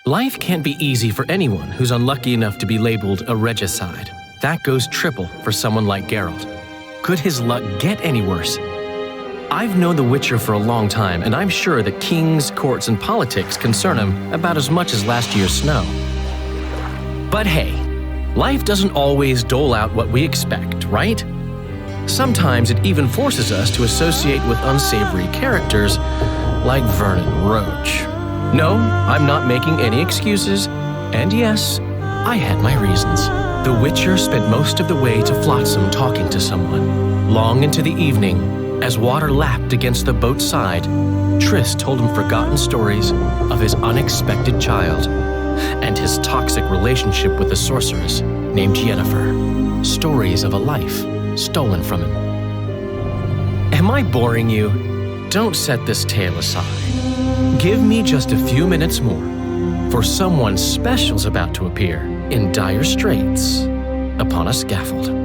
Life can't be easy for anyone who's unlucky enough to be labeled a regicide. That goes triple for someone like Geralt. Could his luck get any worse? I've known The Witcher for a long time, and I'm sure that kings, courts, and politics concern him about as much as last year's snow. But hey, life doesn't always dole out what we expect, right? Sometimes it even forces us to associate with unsavory characters like Vernon Roach. No, I'm not making any excuses, and yes, I had my reasons. The Witcher spent most of the way to Flotsam talking to someone. Long into the evening, as water lapped against the boat's side, Triss told him forgotten stories of his unexpected child and his toxic relationship with a sorceress named Yennefer. Stories of a life stolen from him. Am I boring you? Don't set this tale aside. Give me just a few minutes more, for someone special's about to appear in dire straits upon a scaffold.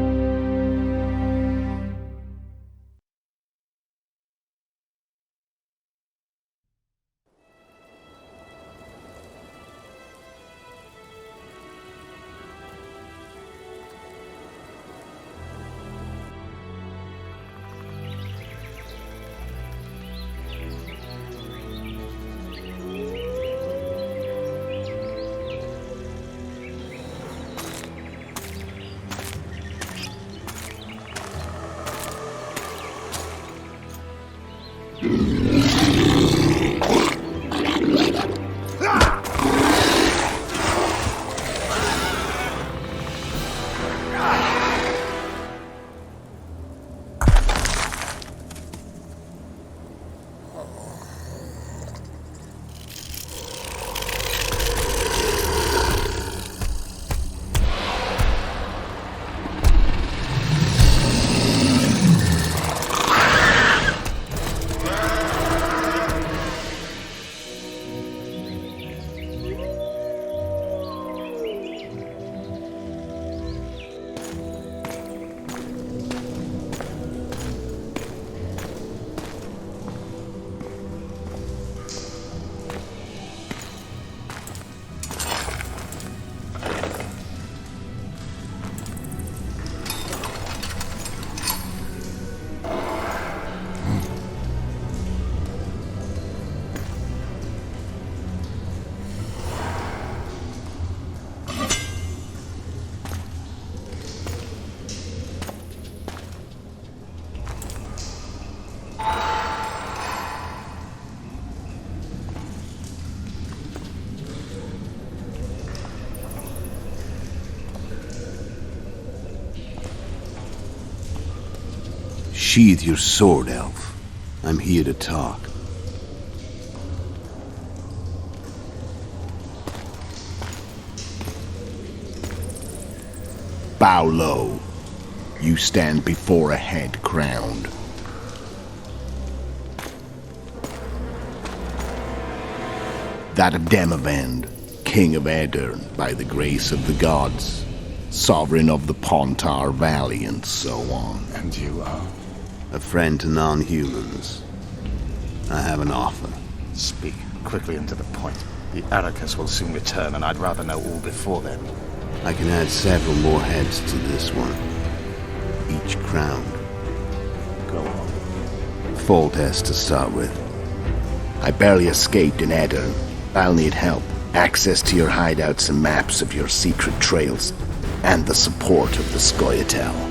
Sheathe your sword, elf. I'm here to talk. Bow low. You stand before a head crowned. That of Demavend, King of Aedirn, by the grace of the gods, sovereign of the Pontar Valley, and so on. And you are? A friend to non-humans. I have an offer. Speak quickly and to the point. The Arrakis will soon return, and I'd rather know all before then. I can add several more heads to this one. Each crowned. Go on. Full test to start with. I barely escaped in Aedirn. I'll need help. Access to your hideouts and maps of your secret trails. And the support of the Sqoia'tael.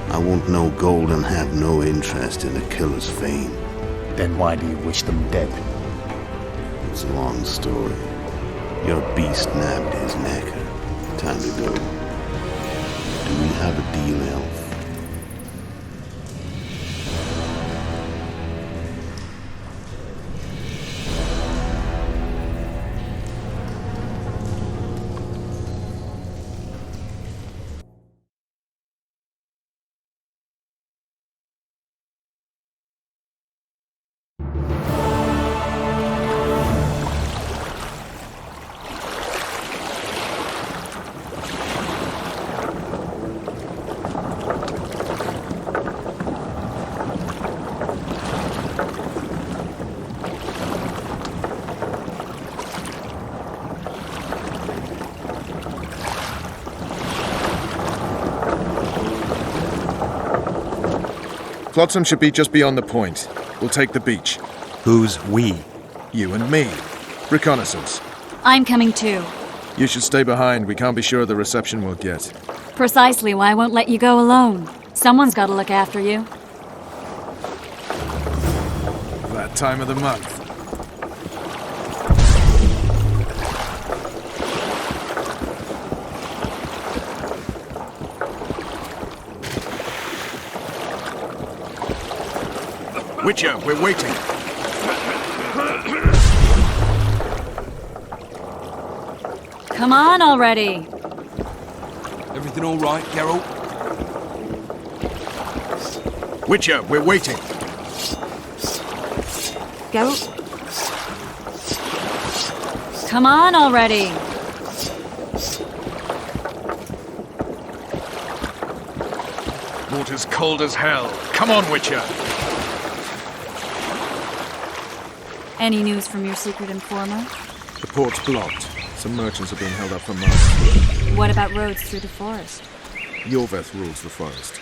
I want no gold and have no interest in a killer's fame. Then why do you wish them dead? It's a long story. Your beast nabbed his necker. Time to go. Do we have a deal, elf? Flotsam should be just beyond the point. We'll take the beach. Who's we? You and me. Reconnaissance. I'm coming too. You should stay behind. We can't be sure of the reception we'll get. Precisely why I won't let you go alone. Someone's got to look after you. That time of the month. Witcher, we're waiting. Come on already. Everything all right, Geralt? Witcher, we're waiting. Go. Come on already. Water's cold as hell. Come on, Witcher. Any news from your secret informer? The port's blocked. Some merchants are being held up for months. What about roads through the forest? Yorveth rules the forest.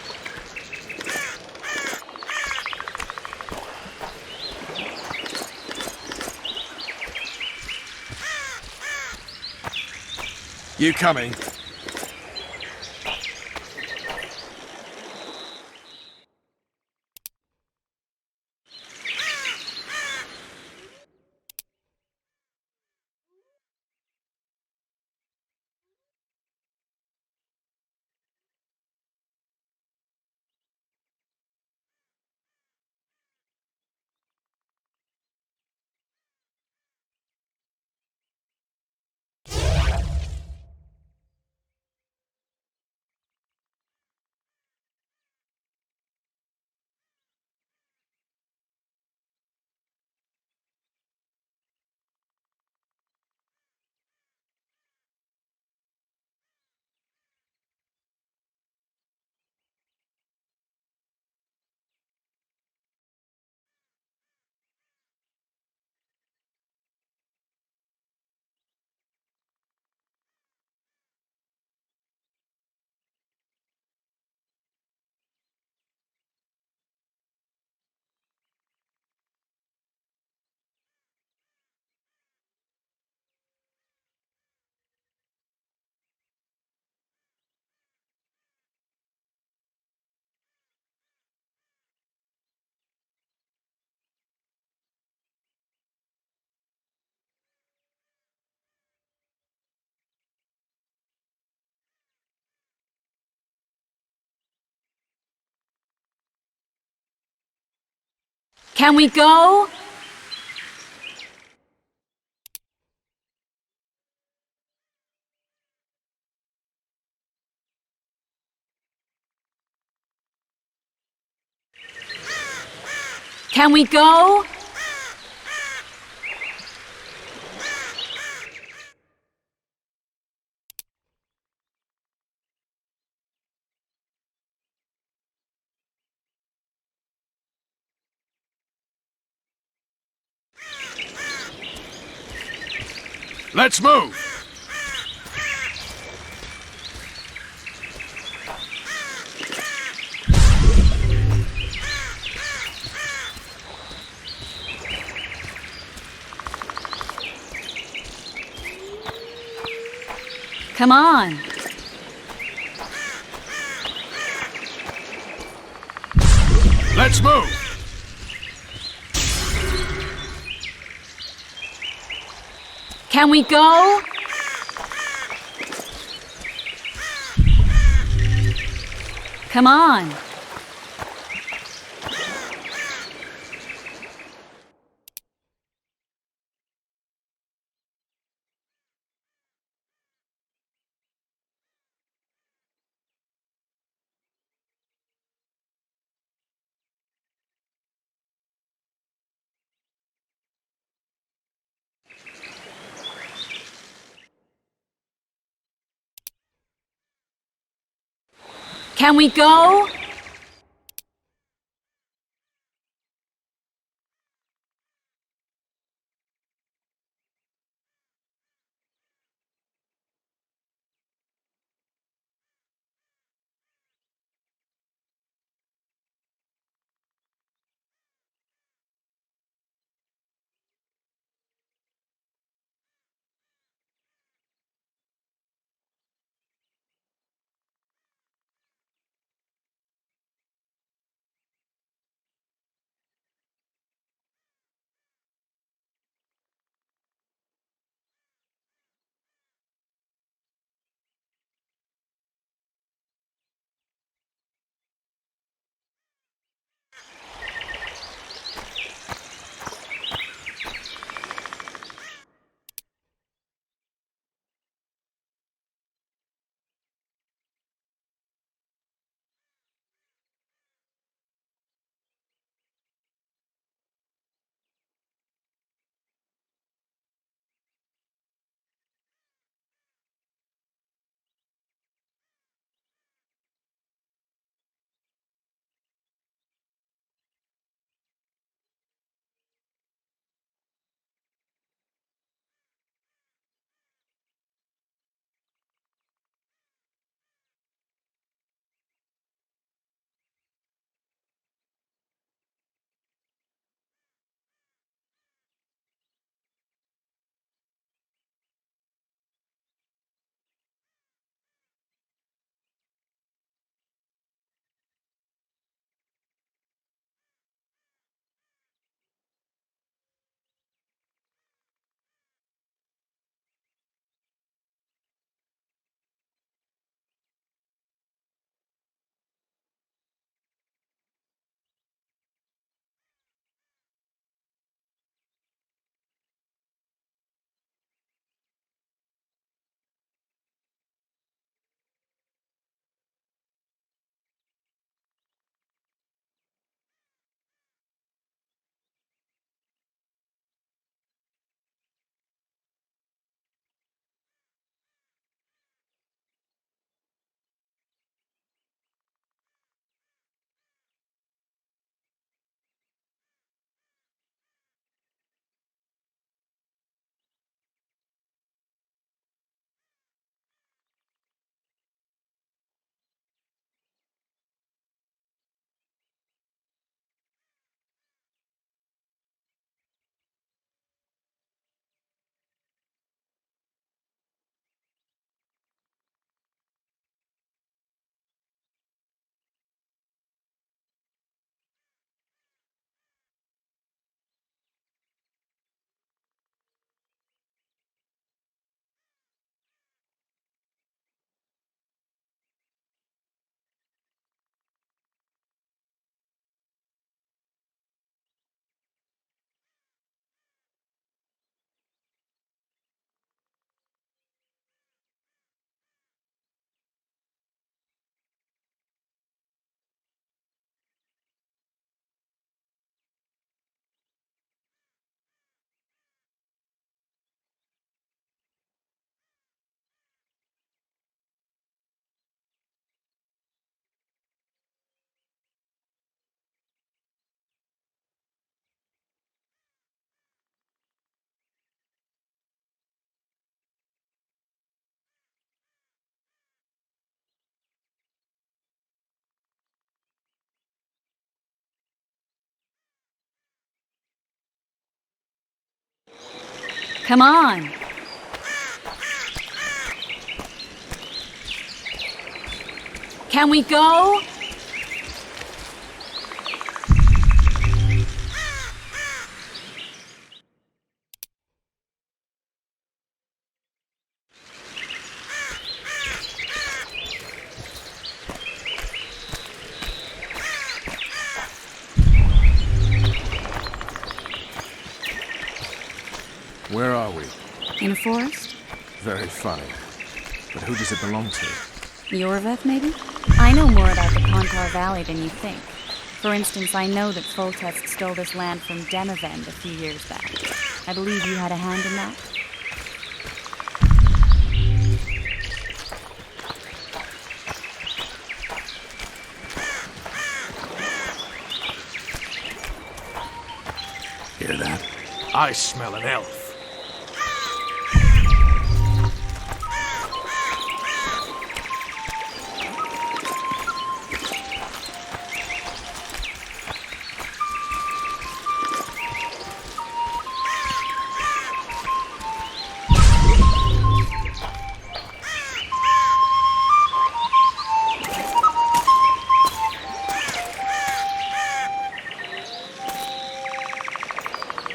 You coming? Can we go? Can we go? Let's move! Come on. Let's move! Can we go? Come on. Can we go? Come on. Can we go? Where are we? In a forest? Very funny. But who does it belong to? Yorveth, maybe? I know more about the Kontar Valley than you think. For instance, I know that Foltest stole this land from Demavend a few years back. I believe you had a hand in that? Hear that? I smell an elf.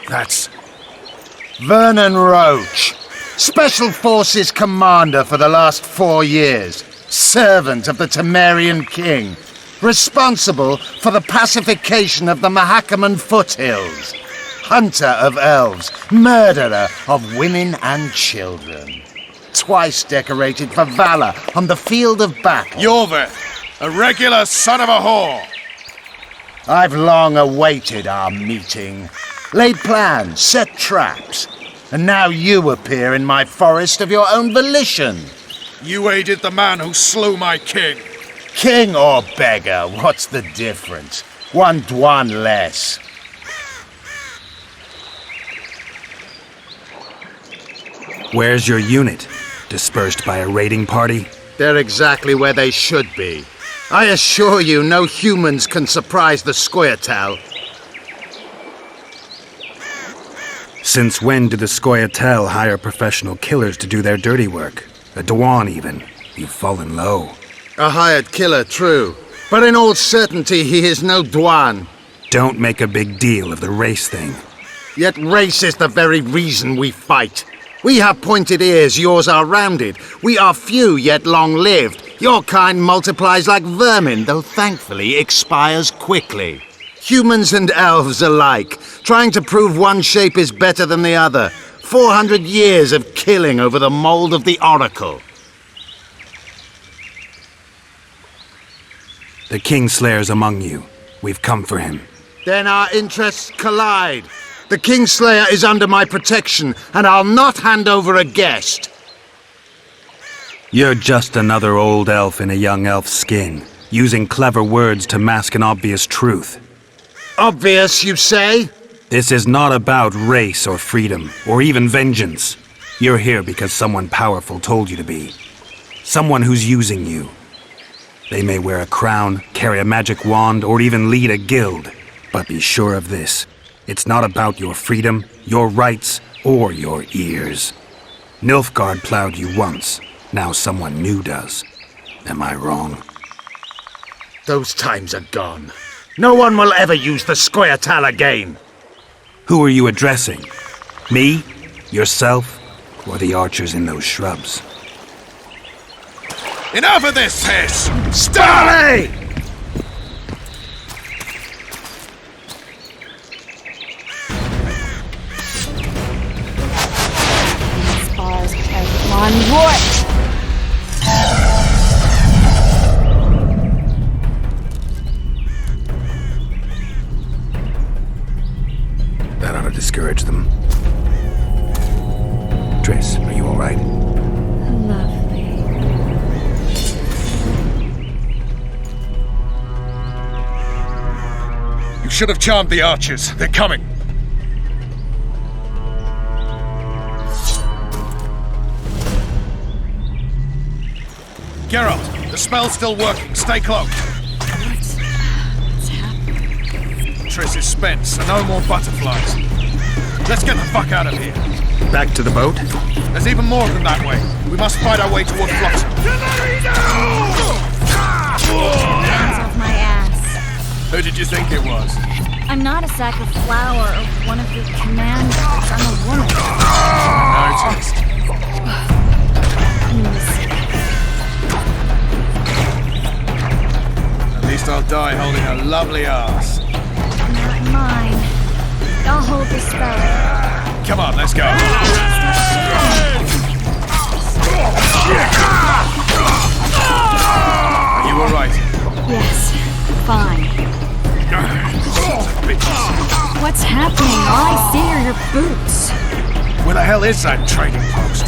That's Vernon Roach, Special Forces Commander for the last 4 years, servant of the Temerian King, responsible for the pacification of the Mahakaman foothills, hunter of elves, murderer of women and children, twice decorated for valor on the field of battle. Yorveth, a regular son of a whore. I've long awaited our meeting. Laid plans, set traps, and now you appear in my forest of your own volition. You aided the man who slew my king. King or beggar, what's the difference? One Dwan less. Where's your unit? Dispersed by a raiding party? They're exactly where they should be. I assure you, no humans can surprise the Sqotch. Since when do the Sqotch hire professional killers to do their dirty work? A Dwan, even. You've fallen low. A hired killer, true. But in all certainty, he is no Dwan. Don't make a big deal of the race thing. Yet race is the very reason we fight. We have pointed ears, yours are rounded. We are few, yet long-lived. Your kind multiplies like vermin, though thankfully expires quickly. Humans and elves alike, trying to prove one shape is better than the other. 400 years of killing over the mold of the Oracle. The Kingslayer's among you. We've come for him. Then our interests collide. The Kingslayer is under my protection, and I'll not hand over a guest. You're just another old elf in a young elf's skin, using clever words to mask an obvious truth. Obvious, you say? This is not about race or freedom, or even vengeance. You're here because someone powerful told you to be. Someone who's using you. They may wear a crown, carry a magic wand, or even lead a guild. But be sure of this. It's not about your freedom, your rights, or your ears. Nilfgaard plowed you once. Now someone new does. Am I wrong? Those times are gone. No one will ever use the Sqotch again. Who are you addressing? Me? Yourself? Or the archers in those shrubs? Enough of this, Hiss! Starley! Spars without one wart! That ought to discourage them. Triss, are you all right? Lovely. You should have charmed the archers. They're coming. Geralt, the spell's still working. Stay cloaked. What's happening? Triss is spent, so no more butterflies. Let's get the fuck out of here. Back to the boat? There's even more of them that way. We must fight our way toward Flotsam. Hands off my ass. Who did you think it was? I'm not a sack of flour or one of your commanders. I'm a woman. Noticed. At least I'll die holding a lovely ass. Not mine. I'll hold the spell. Come on, let's go. Are you alright? Yes, fine. Sons of bitches. What's happening? All I see are your boots. Where the hell is that trading post?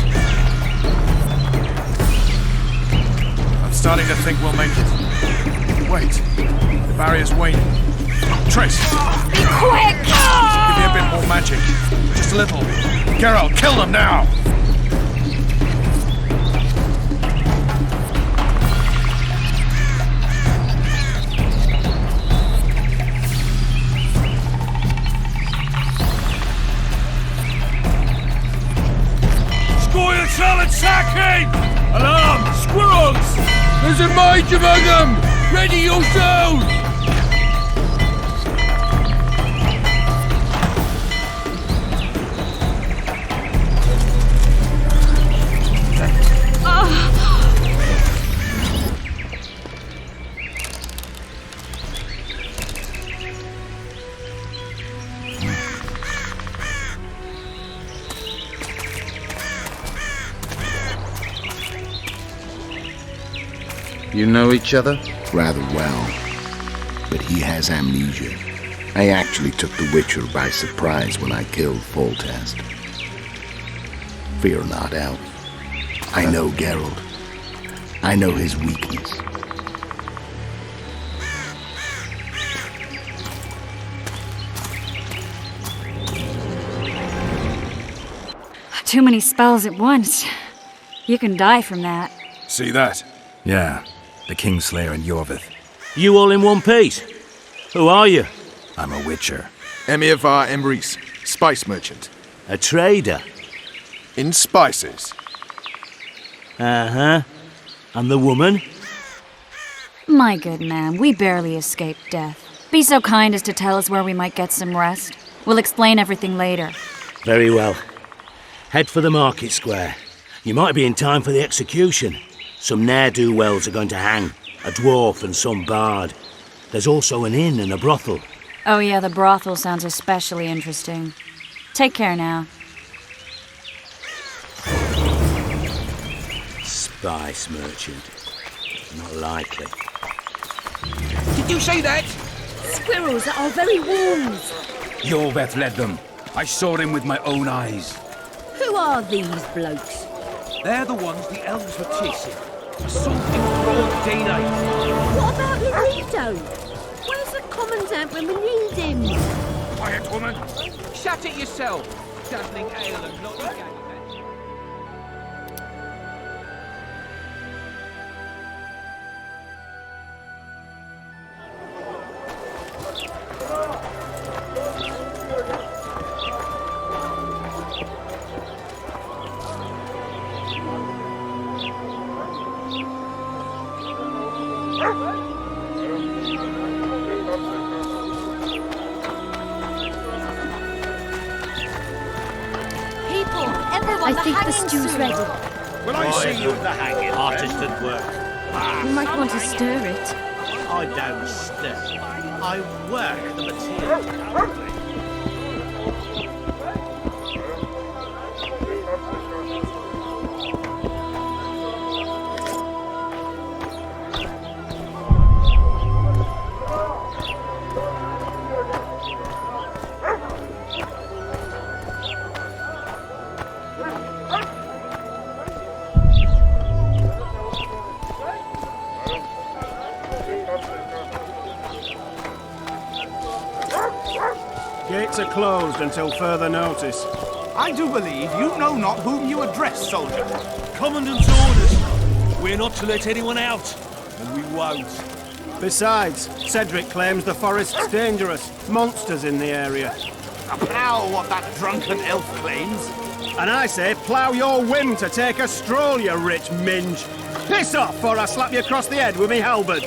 I'm starting to think we'll make it. Wait, the barrier's waning. Triss, Be quick! give me a bit more magic. Just a little. Geralt, kill them now! Sqotch attacking! Alarm! Squirrels! There's a mage among them! Ready yourselves! You know each other? Rather well. But he has amnesia. I actually took the Witcher by surprise when I killed Foltest. Fear not, Elf. I know Geralt. I know his weakness. Too many spells at once. You can die from that. See that? Yeah, the Kingslayer and Yorvith. You all in one piece? Who are you? I'm a Witcher. Emir var Emrys, spice merchant. A trader? In spices. Uh-huh. And the woman? My good man, we barely escaped death. Be so kind as to tell us where we might get some rest. We'll explain everything later. Very well. Head for the market square. You might be in time for the execution. Some ne'er-do-wells are going to hang. A dwarf and some bard. There's also an inn and a brothel. Oh yeah, the brothel sounds especially interesting. Take care now. Spice merchant. Not likely. Did you say that? Squirrels are our very wolves. Yorveth led them. I saw him with my own eyes. Who are these blokes? They're the ones the elves were chasing. Assault in broad daylight. What about Laredo? Where's the commandant when we need him? Quiet, woman. Shut it yourself. Dazzling ale and lollygag. I think the stew's ready. Will I see you at the hanging? Artist at work. You might want to stir it. I don't stir. I work the material. Gates are closed until further notice. I do believe you know not whom you address, soldier. Commandant's orders. We're not to let anyone out, and we won't. Besides, Cedric claims the forest's dangerous. Monsters in the area. a plough, what that drunken elf claims. And I say, plough your whim to take a stroll, you rich minge. Piss off, or I slap you across the head with me halberd.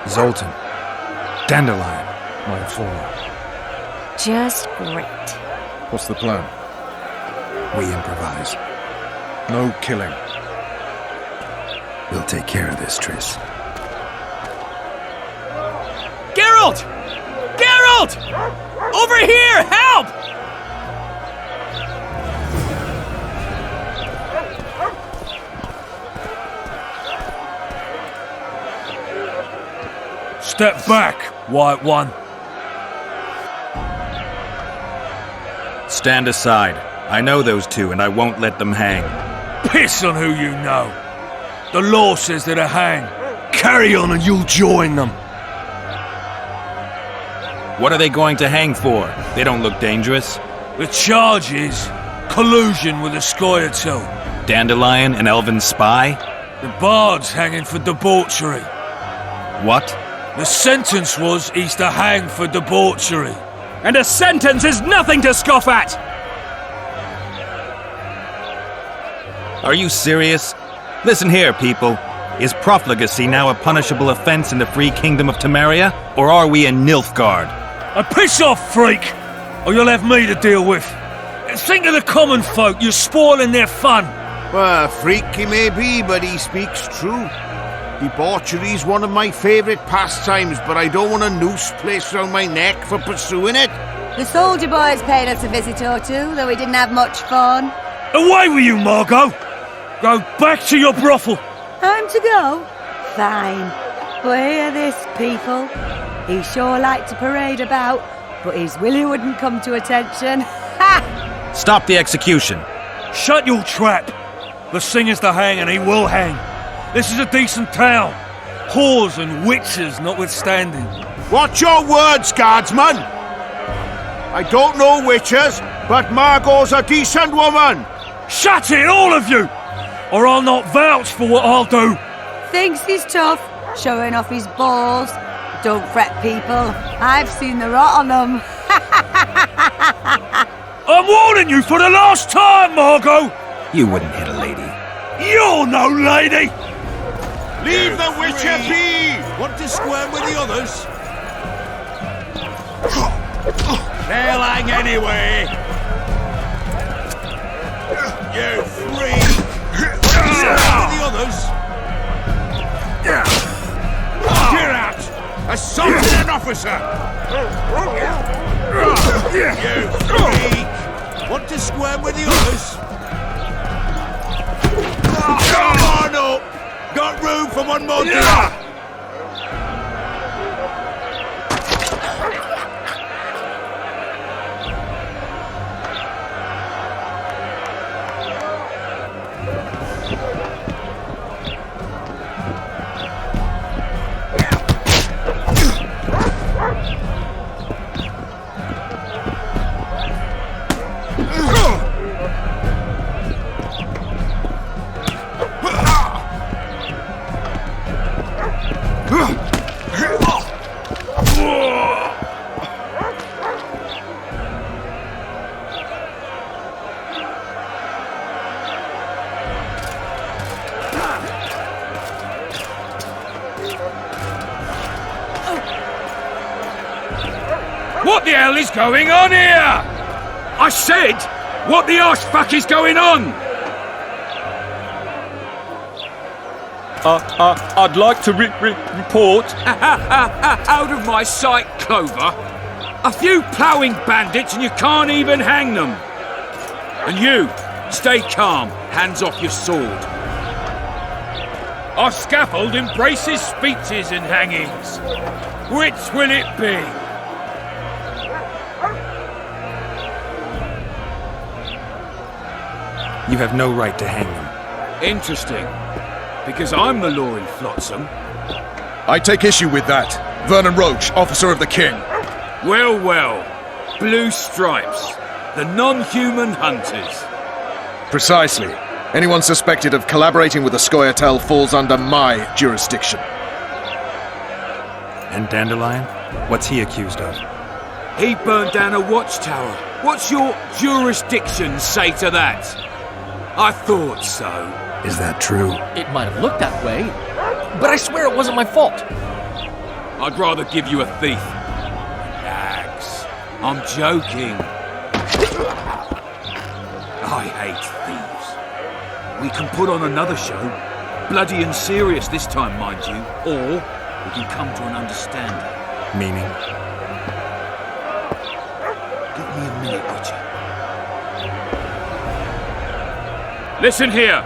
Zoltan. Dandelion, my informer. Just great. What's the plan? We improvise. No killing. We'll take care of this, Triss. Geralt! Geralt! Over here! Help! Step back, White One. Stand aside. I know those two, and I won't let them hang. Piss on who you know. The law says they're to hang. Carry on and you'll join them. What are they going to hang for? They don't look dangerous. The charge is collusion with the Sqotch. Dandelion, an elven spy? The bard's hanging for debauchery. What? The sentence was he's to hang for debauchery. And a sentence is nothing to scoff at! Are you serious? Listen here, people. Is profligacy now a punishable offense in the free kingdom of Temeria? Or are we in Nilfgaard? And piss off, freak! Or you'll have me to deal with. Think of the common folk, you're spoiling their fun. Well, a freak he may be, but he speaks true. Debauchery's one of my favourite pastimes, but I don't want a noose placed around my neck for pursuing it. The soldier boys paid us a visit or two, though we didn't have much fun. Away with you, Margot! Go back to your brothel. Time to go? Fine. But hear this, people. He sure liked to parade about, but his Willie wouldn't come to attention. Ha! Stop the execution. Shut your trap. The singer's to hang and he will hang. This is a decent town. Whores and witches notwithstanding. Watch your words, guardsman! I don't know witches, but Margot's a decent woman! Shut it, all of you! Or I'll not vouch for what I'll do. Thinks he's tough, showing off his balls. Don't fret, people. I've seen the rot on them. I'm warning you for the last time, Margot! You wouldn't hit a lady. You're no lady! Leave the witcher be! Want to square with the others? They'll hang anyway. You freak! The others. Get out! Assaulted an officer! You freak! Want to squirm with the others? Come on up! Got room for one more drop! What the hell is going on here? I said, what the arse fuck is going on? I'd like to report. Out of my sight, Clover. A few ploughing bandits and you can't even hang them. And you, stay calm, hands off your sword. Our scaffold embraces speeches and hangings. Which will it be? You have no right to hang them. Interesting. Because I'm the law in Flotsam. I take issue with that. Vernon Roach, officer of the king. Well, well. Blue stripes. The non-human hunters. Precisely. Anyone suspected of collaborating with the Sqotch falls under my jurisdiction. And Dandelion? What's he accused of? He burned down a watchtower. What's your jurisdiction say to that? I thought so. Is that true? It might have looked that way, but I swear it wasn't my fault. I'd rather give you a thief. Relax. I'm joking. I hate thieves. We can put on another show. Bloody and serious this time, mind you. Or we can come to an understanding. Meaning? Give me a minute, would you? Listen here.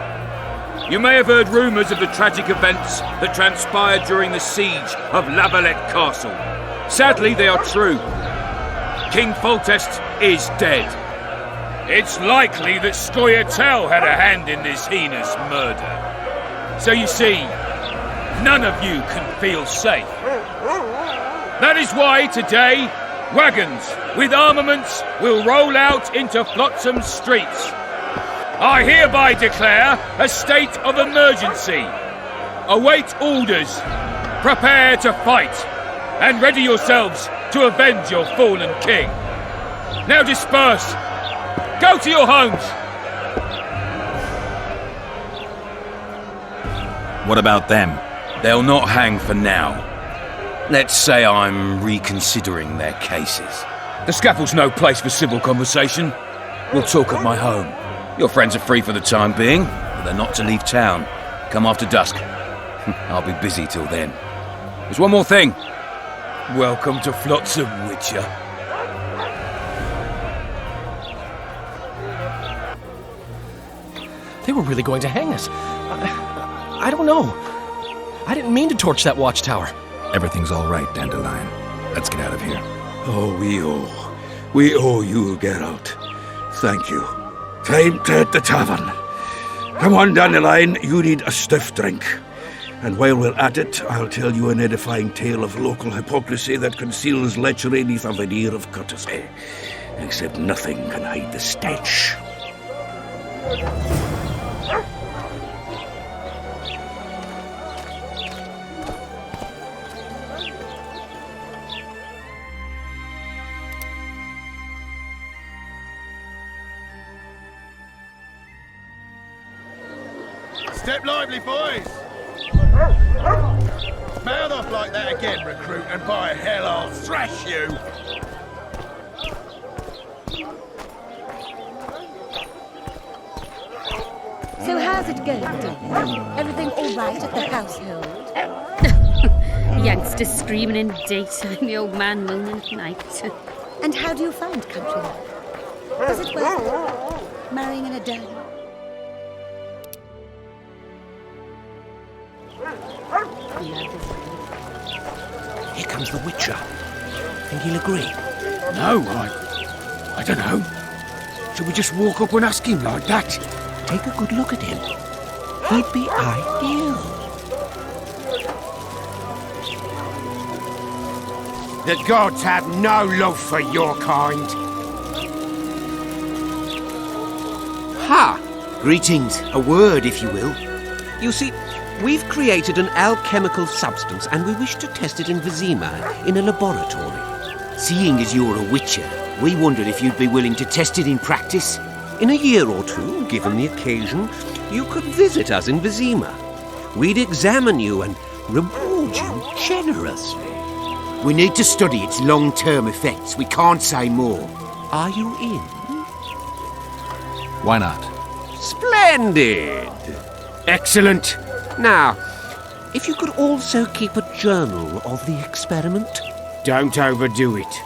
You may have heard rumours of the tragic events that transpired during the siege of Lavalette Castle. Sadly, they are true. King Foltest is dead. It's likely that Sqotch had a hand in this heinous murder. So you see, none of you can feel safe. That is why today, wagons with armaments will roll out into Flotsam's streets. I hereby declare a state of emergency. Await orders. Prepare to fight. And ready yourselves to avenge your fallen king. Now disperse. Go to your homes. What about them? They'll not hang for now. Let's say I'm reconsidering their cases. The scaffold's no place for civil conversation. We'll talk at my home. Your friends are free for the time being, but they're not to leave town. Come after dusk. I'll be busy till then. There's one more thing. Welcome to Flotsam, Witcher. They were really going to hang us. I don't know. I didn't mean to torch that watchtower. Everything's all right, Dandelion. Let's get out of here. Oh, we owe you, Geralt. Thank you. Time to hit the tavern. Come on, Dandelion, you need a stiff drink. And while we're at it, I'll tell you an edifying tale of local hypocrisy that conceals lechery neath a veneer of courtesy. Except nothing can hide the stench. Step lively, boys! Mouth off like that again, recruit, and by hell I'll thrash you! How's it going, darling? Everything all right at the household? Youngsters screaming in daytime, the old man moaning at night. And how do you find country life? Is it worth it? Marrying in a den? Here comes the Witcher. Think he'll agree? No, I don't know. Should we just walk up and ask him like that? Take a good look at him. He'd be ideal. The gods have no love for your kind. Ha! Greetings. A word, if you will. You see, we've created an alchemical substance and we wish to test it in Vizima in a laboratory. Seeing as you're a witcher, we wondered if you'd be willing to test it in practice. In a year or two, given the occasion, you could visit us in Vizima. We'd examine you and reward you generously. We need to study its long-term effects. We can't say more. Are you in? Why not? Splendid! Excellent. Now, if you could also keep a journal of the experiment. Don't overdo it.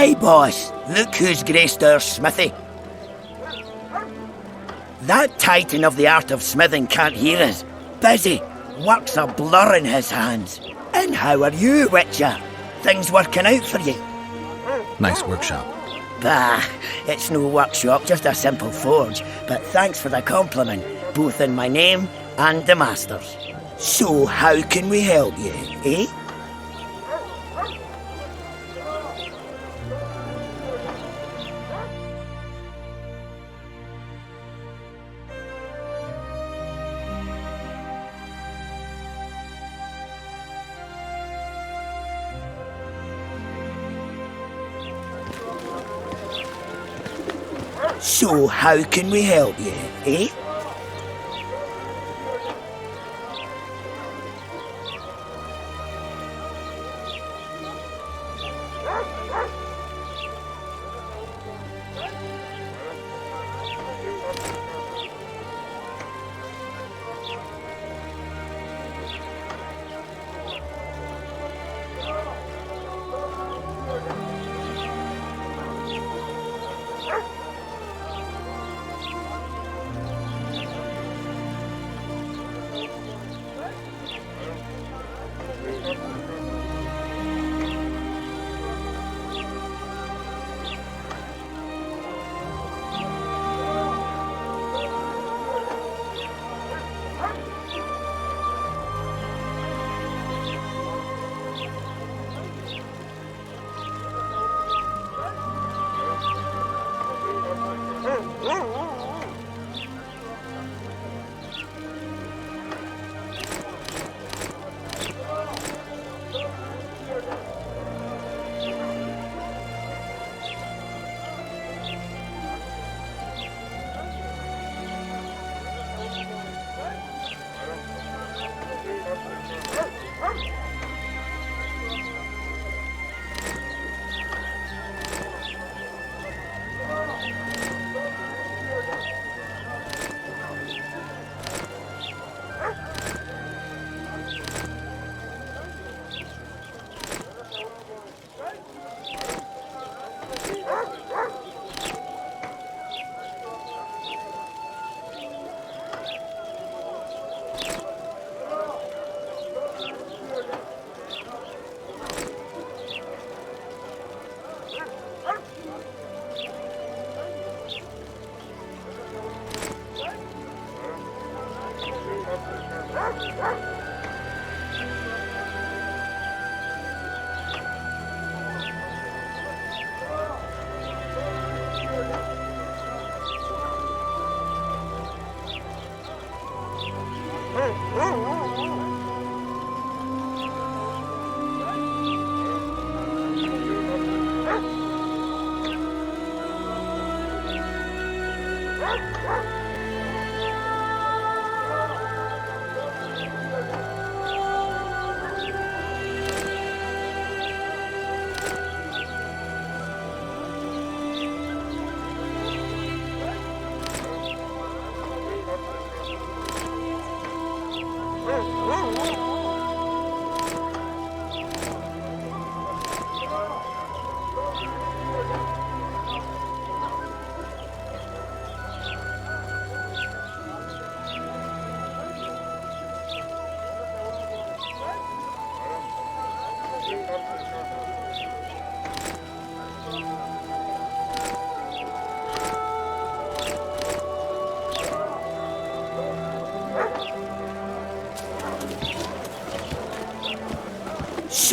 Hey, boss, look who's graced our smithy. That titan of the art of smithing can't hear us. Busy, work's a blur in his hands. And how are you, Witcher? Things working out for you? Nice workshop. Bah, it's no workshop, just a simple forge. But thanks for the compliment, both in my name and the master's. So how can we help you, eh? So how can we help you, eh?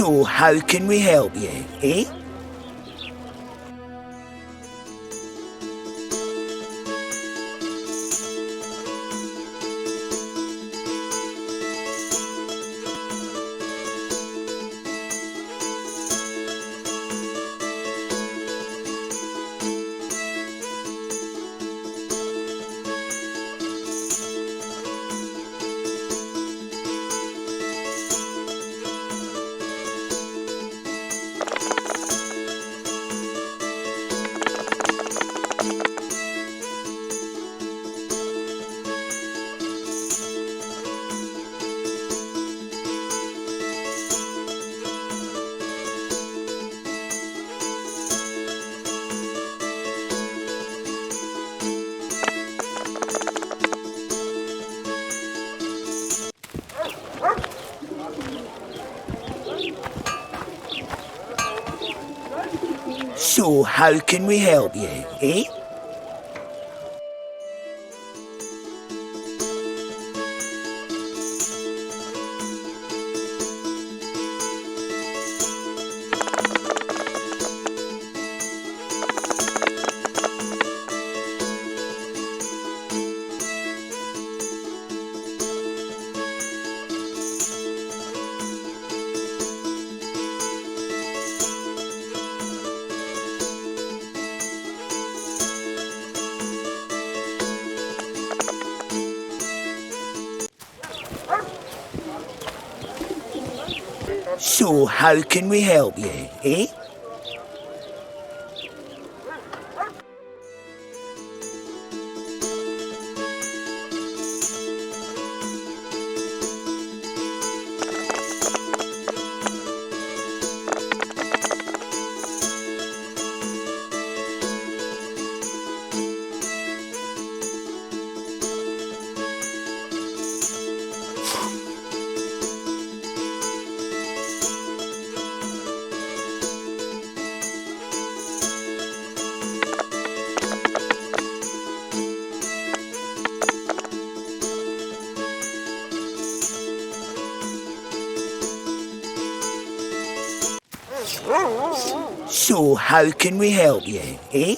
So how can we help you, eh? So how can we help you, eh? So how can we help you, eh? So how can we help you, eh?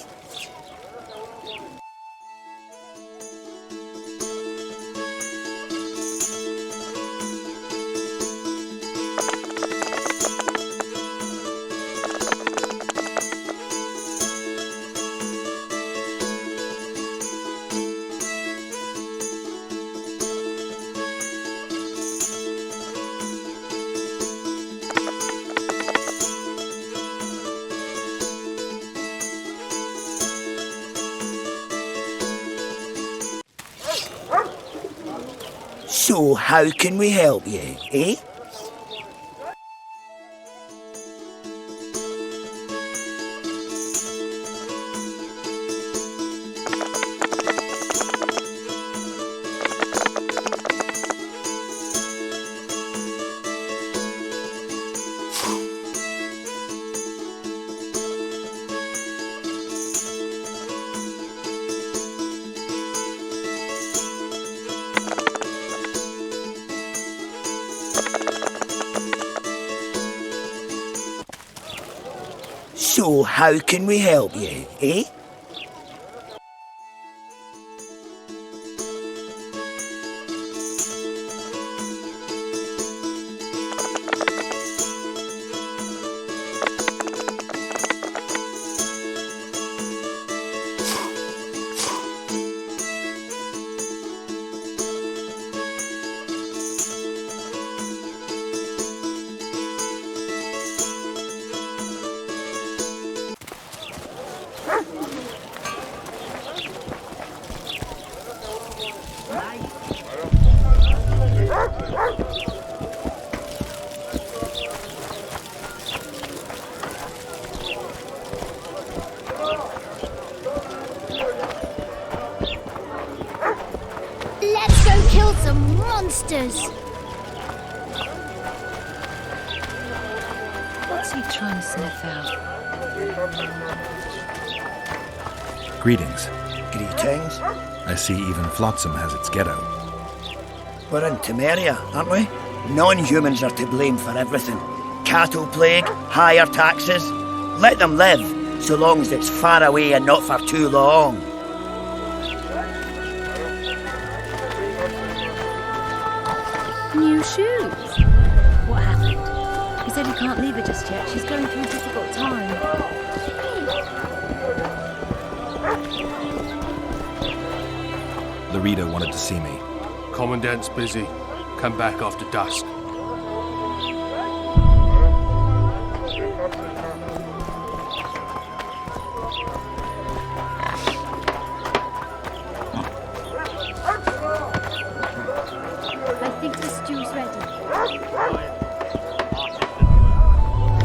So how can we help you, eh? So how can we help you, eh? Let's go kill some monsters! What's he trying to sniff out? Greetings. Greetings. I see even Flotsam has its ghetto. We're in Temeria, aren't we? Non-humans are to blame for everything. cattle plague, higher taxes. Let them live, so long as it's far away and not for too long. New shoes? What happened? He said he can't leave her just yet. She's going through a difficult time. Larita wanted to see me. Commandant's busy. Come back after dusk. I think the stew's ready.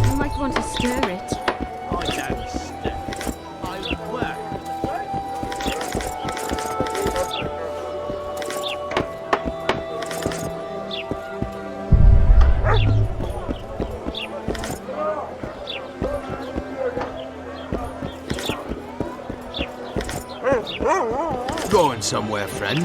You might want to stir it. I don't stir. I work. Going somewhere, friend?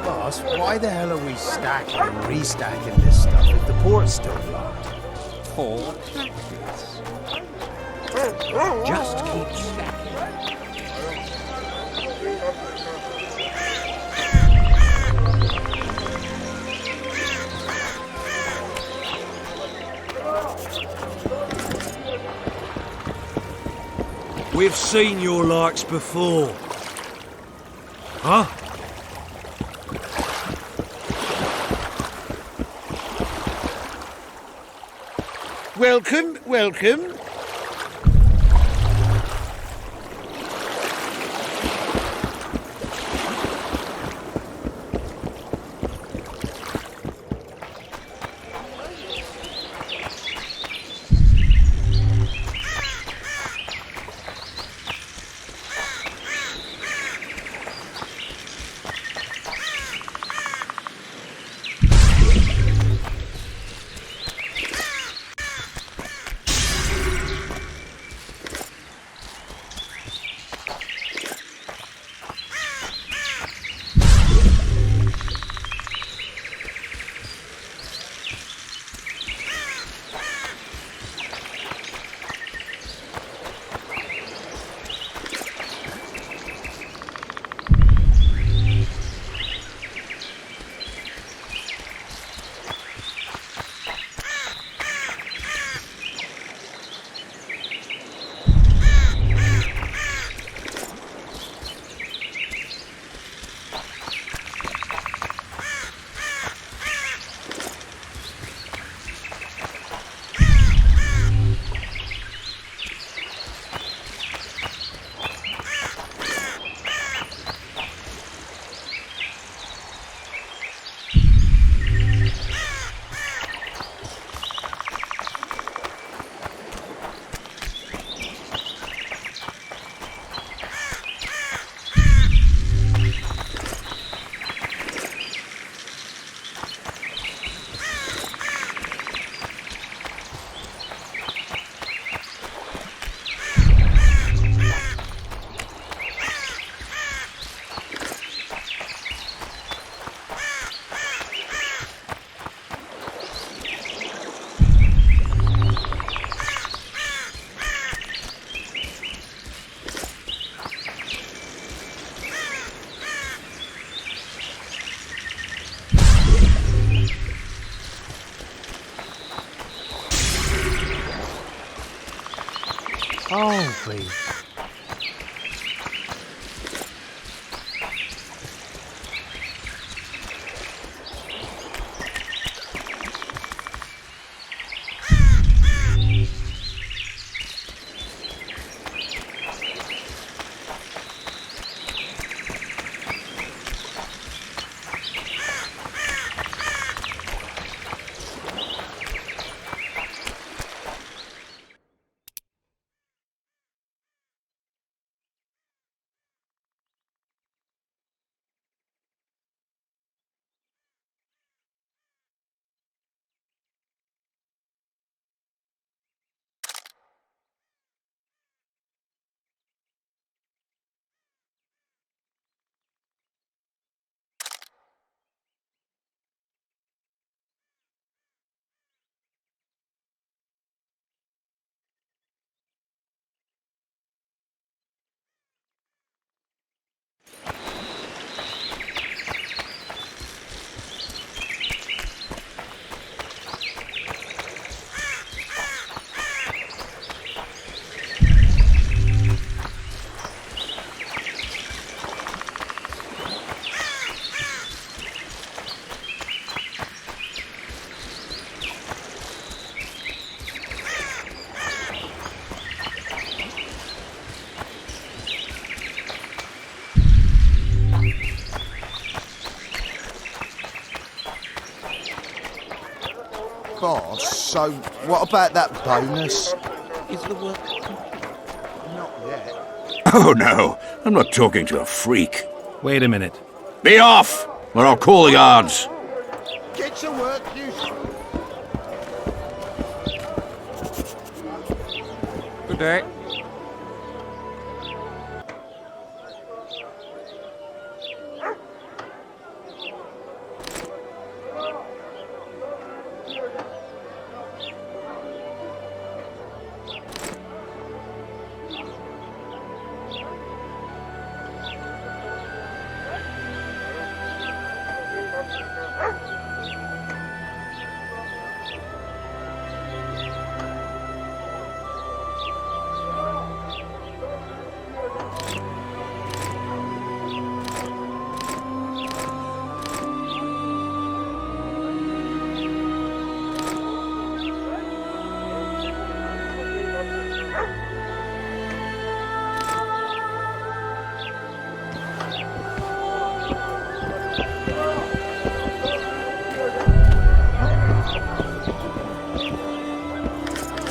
Boss, why the hell are we stacking and restacking this stuff if the port's still locked? For practice. Just keep stacking. We've seen your larks before. Huh? Welcome, welcome. Oh, please. So, what about that bonus? Is the work Not yet. Oh no, I'm not talking to a freak. Wait a minute. Be off, or I'll call the guards. Get to work, you... Good day.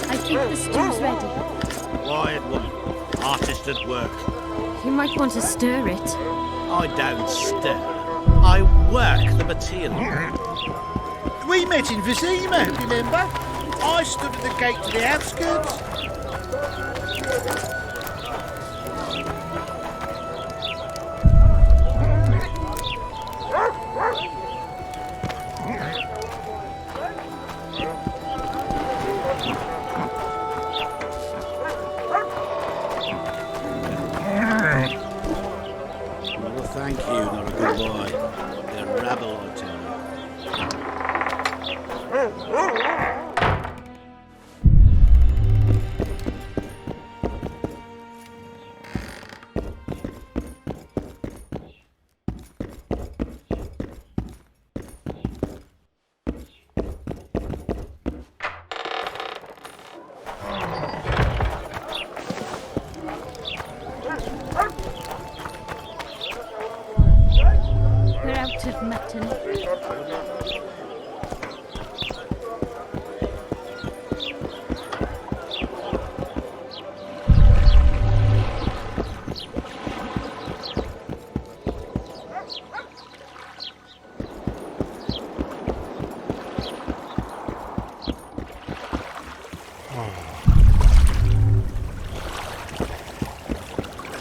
I think the stew's ready. Quiet, woman. Artist at work. You might want to stir it. I don't stir. I work the material. We met in Vizima, remember? I stood at the gate to the outskirts. Well, thank you, not a good boy. They're rabble, I tell you. We're out of mutton.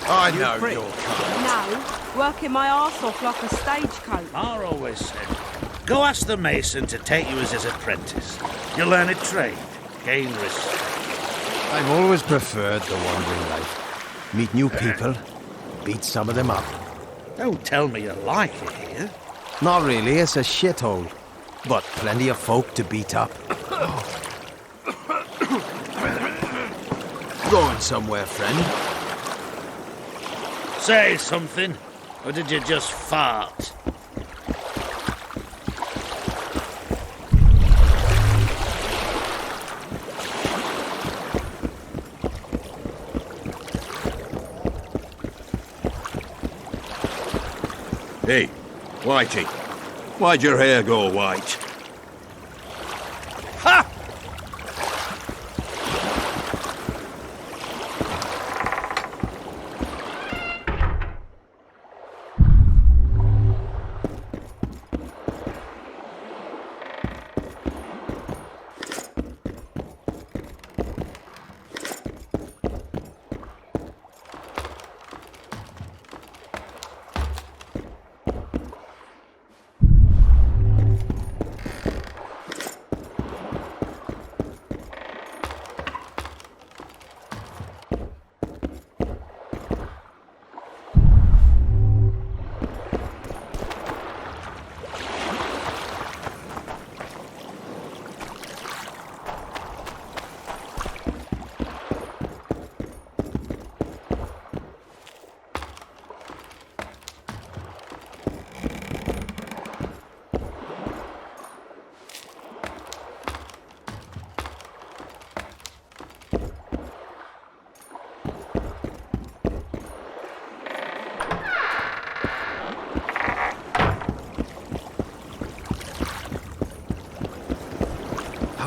I know your kind. No, working my arse off like a stagecoach. I always said, go ask the mason to take you as his apprentice. You'll learn a trade, gain respect. I've always preferred the wandering life. Meet new people, beat some of them up. Don't tell me you like it here. Not really, it's a shithole. But plenty of folk to beat up. Going somewhere, friend? Say something, or did you just fart? Hey, Whitey, why'd your hair go white? Ha!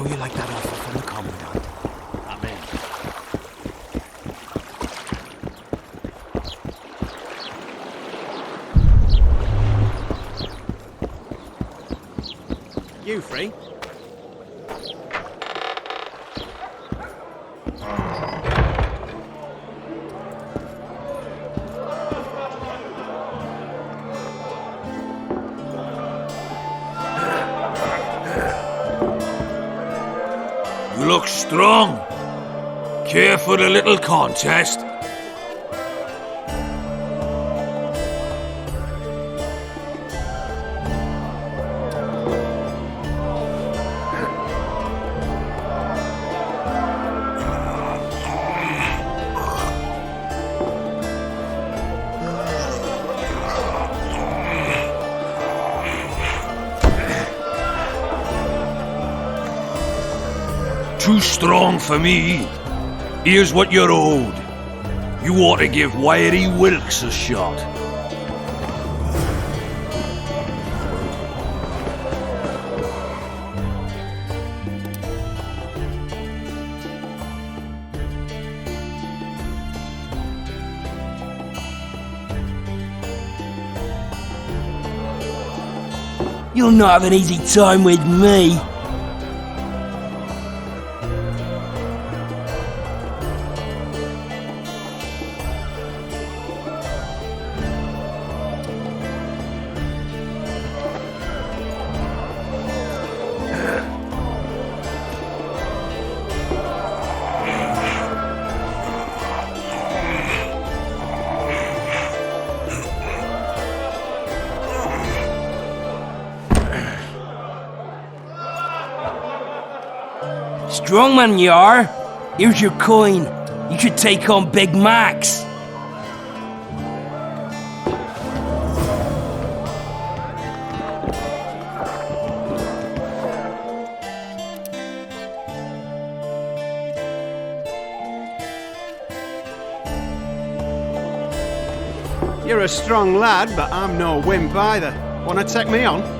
you like that offer from the Commandant. Amen. You free? You look strong. Care for a little contest? Too strong for me. Here's what you're owed. You ought to give Wiry Wilkes a shot. You'll not have an easy time with me. Strong man you are. Here's your coin. You should take on Big Max. You're a strong lad, but I'm no wimp either. Wanna take me on?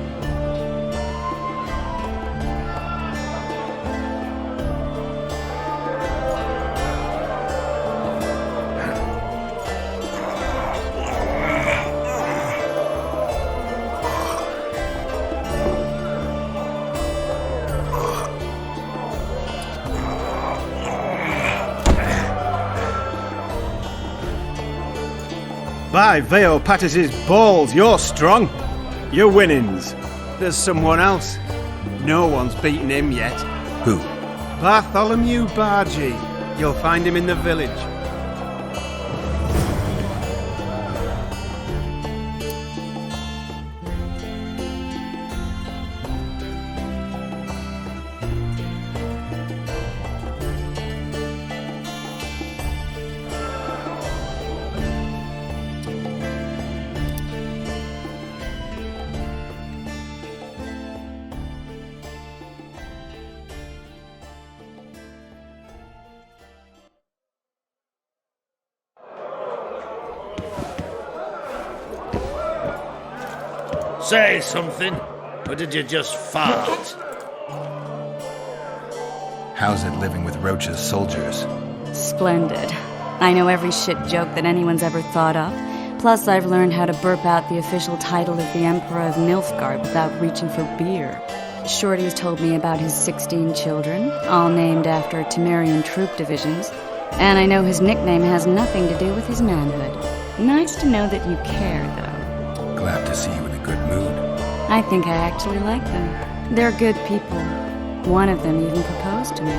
By Veo Pattis's balls, you're strong. You're winnings. There's someone else. No one's beaten him yet. Who? Bartholomew Bargy. You'll find him in the village. Say something, or did you just fart? How's it living with Roach's soldiers? Splendid. I know every shit joke that anyone's ever thought of. Plus, I've learned how to burp out the official title of the Emperor of Nilfgaard without reaching for beer. Shorty's told me about his 16 children, all named after Temerian troop divisions. And I know his nickname has nothing to do with his manhood. Nice to know that you care, though. Glad to see you in a good mood. I think I actually like them. They're good people. One of them even proposed to me.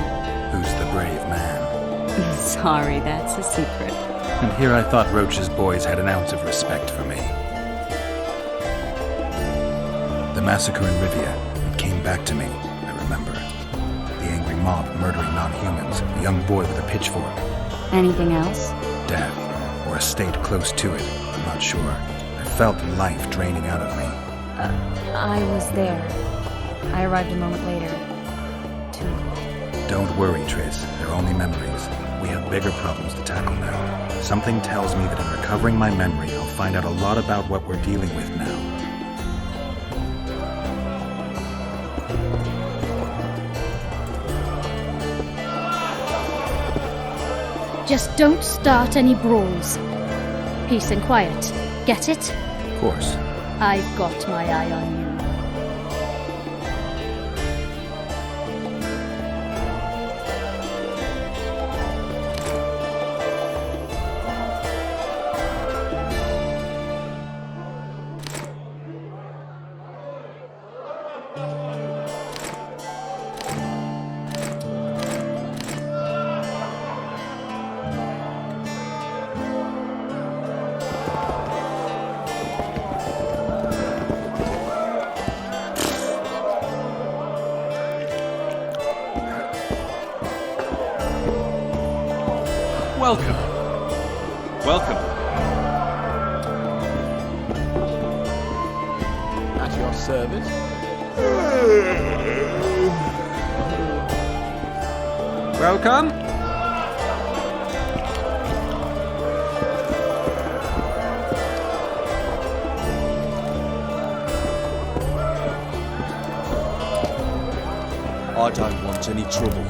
Who's the brave man? Sorry, that's a secret. And here I thought Roach's boys had an ounce of respect for me. The massacre in Rivia, it came back to me, I remember. The angry mob murdering non-humans, a young boy with a pitchfork. Anything else? Death, or a state close to it, I'm not sure. I felt life draining out of me. I was there. I arrived a moment later. Don't worry, Triss. They're only memories. We have bigger problems to tackle now. Something tells me that in recovering my memory, I'll find out a lot about what we're dealing with now. Just don't start any brawls. Peace and quiet. Get it? Of course. I've got my eye on you. Welcome. Welcome. At your service. Welcome. I don't want any trouble.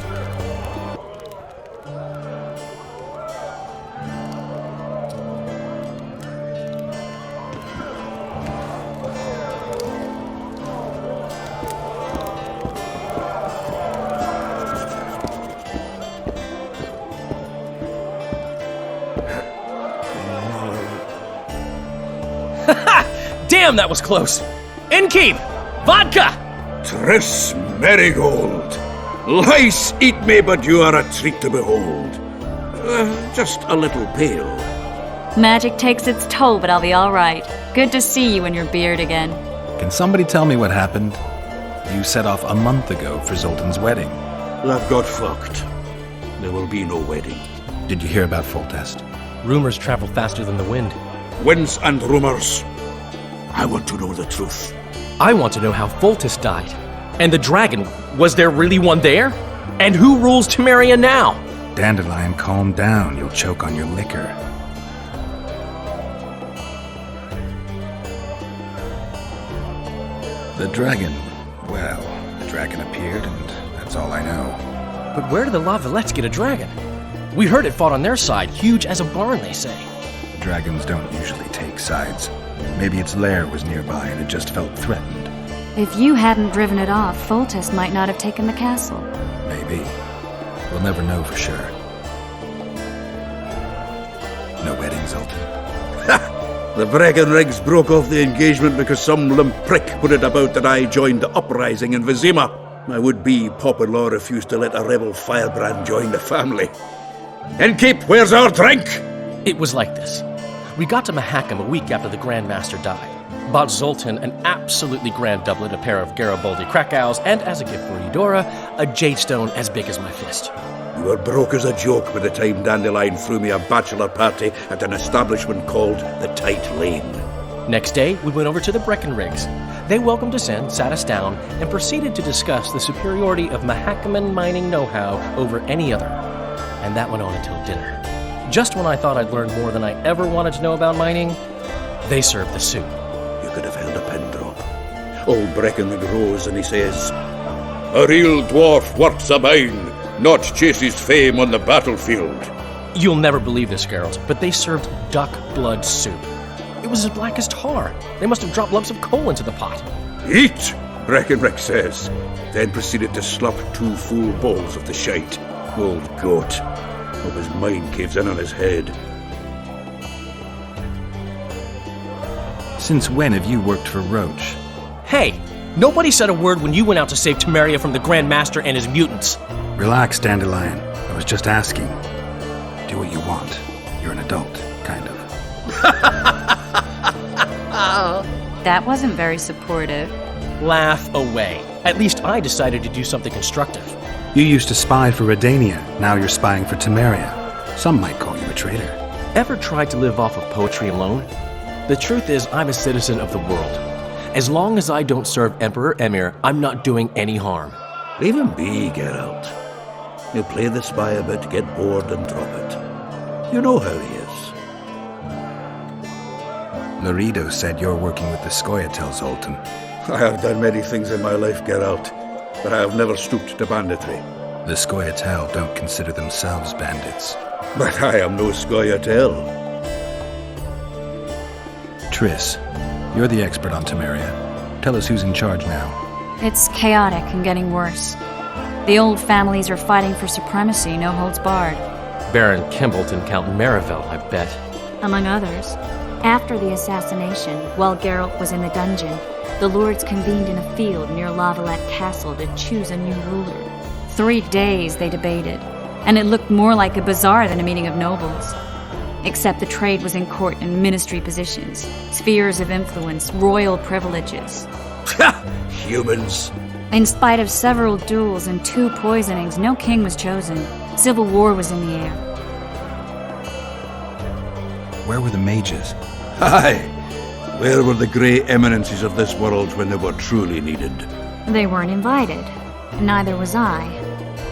Damn, that was close! Innkeep! Vodka! Triss Marigold! Lice eat me, but you are a treat to behold. Just a little pale. Magic takes its toll, but I'll be all right. Good to see you in your beard again. Can somebody tell me what happened? You set off a month ago for Zoltan's wedding. That got fucked. There will be no wedding. Did you hear about Foltest? Rumors travel faster than the wind. Winds and rumors. I want to know the truth. I want to know how Foltest died. And the dragon, was there really one there? And who rules Temeria now? Dandelion, calm down. You'll choke on your liquor. The dragon. Well, the dragon appeared, and that's all I know. But where did the Lavalettes get a dragon? We heard it fought on their side, huge as a barn, they say. Dragons don't usually take sides. Maybe its lair was nearby and it just felt threatened. If you hadn't driven it off, Foltest might not have taken the castle. Maybe. We'll never know for sure. No wedding, Zoltan. Ha! The Breckenrigs broke off the engagement because some limp prick put it about that I joined the uprising in Vizima. My would-be pop-in-law refused to let a rebel firebrand join the family. Innkeep, where's our drink? It was like this. We got to Mahakam a week after the Grand Master died. Bought Zoltan an absolutely grand doublet, a pair of Garibaldi Krakau's, and as a gift for Eudora, a jade stone as big as my fist. You were broke as a joke by the time Dandelion threw me a bachelor party at an establishment called the Tight Lane. Next day, we went over to the Breckenrigs. They welcomed us in, sat us down, and proceeded to discuss the superiority of Mahakaman mining know-how over any other. And that went on until dinner. Just when I thought I'd learned more than I ever wanted to know about mining, they served the soup. You could have held a pin drop. Old Breckenrig rose and he says, "A real dwarf works a mine, not chases fame on the battlefield." You'll never believe this, Geralt, but they served duck blood soup. It was as black as tar. They must have dropped lumps of coal into the pot. "Eat," Breckenrig says, then proceeded to slop 2 full bowls of the shite. Old goat. Hope his mind caves in on his head. Since when have you worked for Roach? Hey, nobody said a word when you went out to save Temeria from the Grand Master and his mutants. Relax, Dandelion. I was just asking. Do what you want. You're an adult, kind of. That wasn't very supportive. Laugh away. At least I decided to do something constructive. You used to spy for Redania. Now you're spying for Temeria. Some might call you a traitor. Ever tried to live off of poetry alone? The truth is, I'm a citizen of the world. As long as I don't serve Emperor Emir, I'm not doing any harm. Leave him be, Geralt. He'll play the spy a bit, get bored and drop it. You know how he is. Laredo said you're working with the Sqoyatel, Zoltan. I have done many things in my life, Geralt, but I have never stooped to banditry. The Sqoyatel don't consider themselves bandits. But I am no Sqoia'tael. Triss, you're the expert on Temeria. Tell us who's in charge now. It's chaotic and getting worse. The old families are fighting for supremacy, no holds barred. Baron Kimbalt and Count Marivelle, I bet. Among others. After the assassination, while Geralt was in the dungeon, the lords convened in a field near Lavalette Castle to choose a new ruler. 3 days they debated, and it looked more like a bazaar than a meeting of nobles. Except the trade was in court and ministry positions, spheres of influence, royal privileges. Humans. In spite of several duels and 2 poisonings, no king was chosen. Civil war was in the air. Where were the mages? Aye. Where were the grey eminences of this world when they were truly needed? They weren't invited. Neither was I.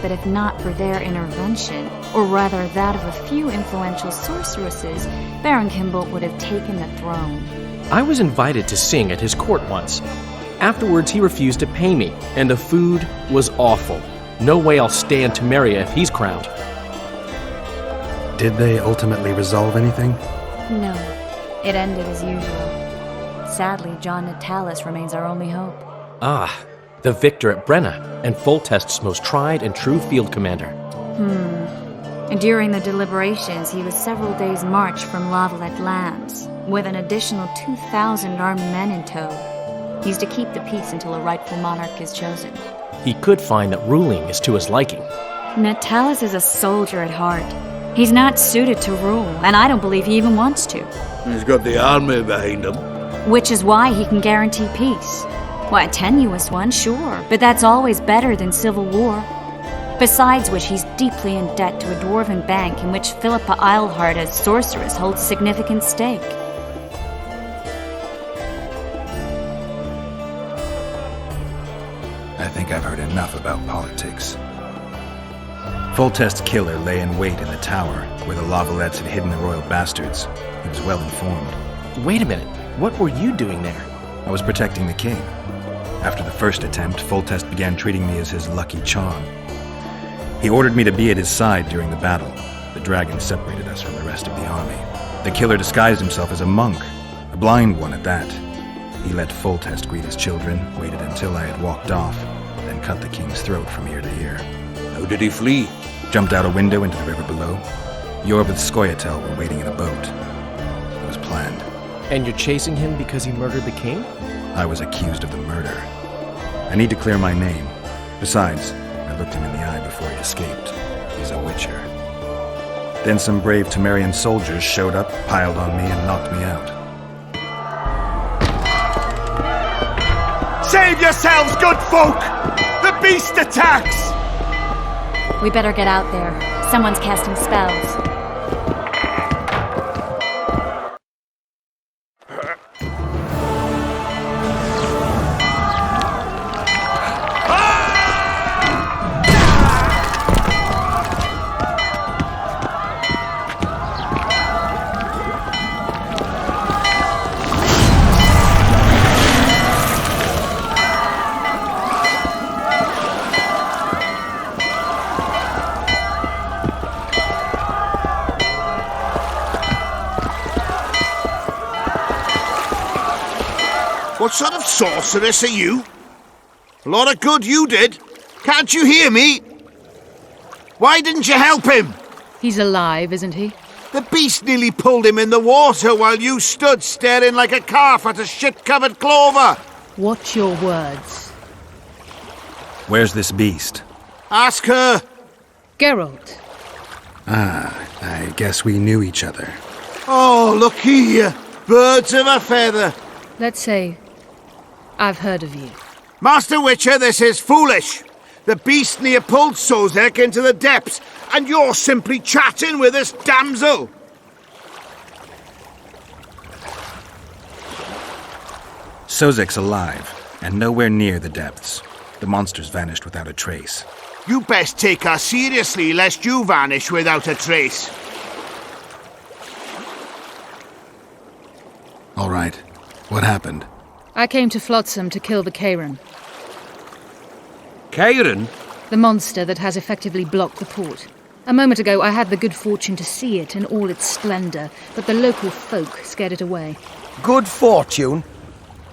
But if not for their intervention, or rather that of a few influential sorceresses, Baron Kimbalt would have taken the throne. I was invited to sing at his court once. Afterwards, he refused to pay me, and the food was awful. No way I'll stay in Temeria if he's crowned. Did they ultimately resolve anything? No. It ended as usual. Sadly, John Natalis remains our only hope. Ah, the victor at Brenna, and Foltest's most tried and true field commander. During the deliberations, he was several days' march from Lavalette lands, with an additional 2,000 armed men in tow. He's to keep the peace until a rightful monarch is chosen. He could find that ruling is to his liking. Natalis is a soldier at heart. He's not suited to rule, and I don't believe he even wants to. He's got the army behind him. Which is why he can guarantee peace. Why, a tenuous one, sure, but that's always better than civil war. Besides which, he's deeply in debt to a dwarven bank in which Philippa Eilhart, as sorceress, holds significant stake. I think I've heard enough about politics. Foltest's killer lay in wait in the tower, where the Lavalettes had hidden the royal bastards. He was well informed. Wait a minute. What were you doing there? I was protecting the king. After the first attempt, Foltest began treating me as his lucky charm. He ordered me to be at his side during the battle. The dragon separated us from the rest of the army. The killer disguised himself as a monk, a blind one at that. He let Foltest greet his children, waited until I had walked off, then cut the king's throat from ear to ear. How did he flee? Jumped out a window into the river below. Yor with Sqoia'tael were waiting in a boat. It was planned. And you're chasing him because he murdered the king? I was accused of the murder. I need to clear my name. Besides, I looked him in the eye before he escaped. He's a witcher. Then some brave Temerian soldiers showed up, piled on me, and knocked me out. Save yourselves, good folk! The beast attacks! We better get out there. Someone's casting spells. What sort of sorceress are you? A lot of good you did. Can't you hear me? Why didn't you help him? He's alive, isn't he? The beast nearly pulled him in the water while you stood staring like a calf at a shit-covered clover. Watch your words. Where's this beast? Ask her. Geralt. Ah, I guess we knew each other. Oh, look here. Birds of a feather. Let's say I've heard of you. Master Witcher, this is foolish. The beast near pulled Sozek into the depths, and you're simply chatting with this damsel. Sozek's alive, and nowhere near the depths. The monsters vanished without a trace. You best take her seriously, lest you vanish without a trace. All right. What happened? I came to Flotsam to kill the Kairan. Kairan? The monster that has effectively blocked the port. A moment ago, I had the good fortune to see it in all its splendor, but the local folk scared it away. Good fortune?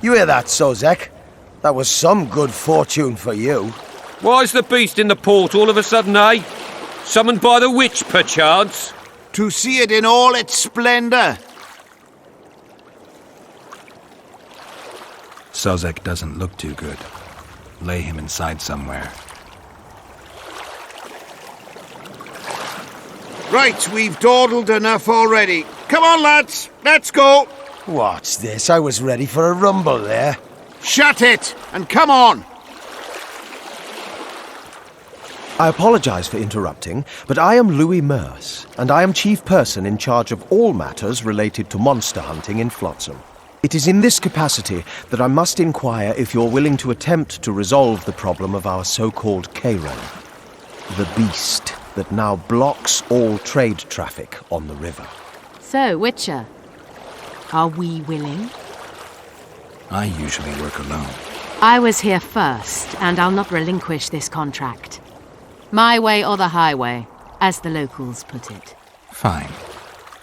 You hear that, Sozek? That was some good fortune for you. Why's the beast in the port all of a sudden, eh? Summoned by the witch, perchance? To see it in all its splendor. Sozek doesn't look too good. Lay him inside somewhere. Right, we've dawdled enough already. Come on, lads, let's go. What's this? I was ready for a rumble there. Shut it, and come on. I apologize for interrupting, but I am Louis Merce, and I am chief person in charge of all matters related to monster hunting in Flotsam. It is in this capacity that I must inquire if you're willing to attempt to resolve the problem of our so-called Karen, the beast that now blocks all trade traffic on the river. So, Witcher, are we willing? I usually work alone. I was here first, and I'll not relinquish this contract. My way or the highway, as the locals put it. Fine.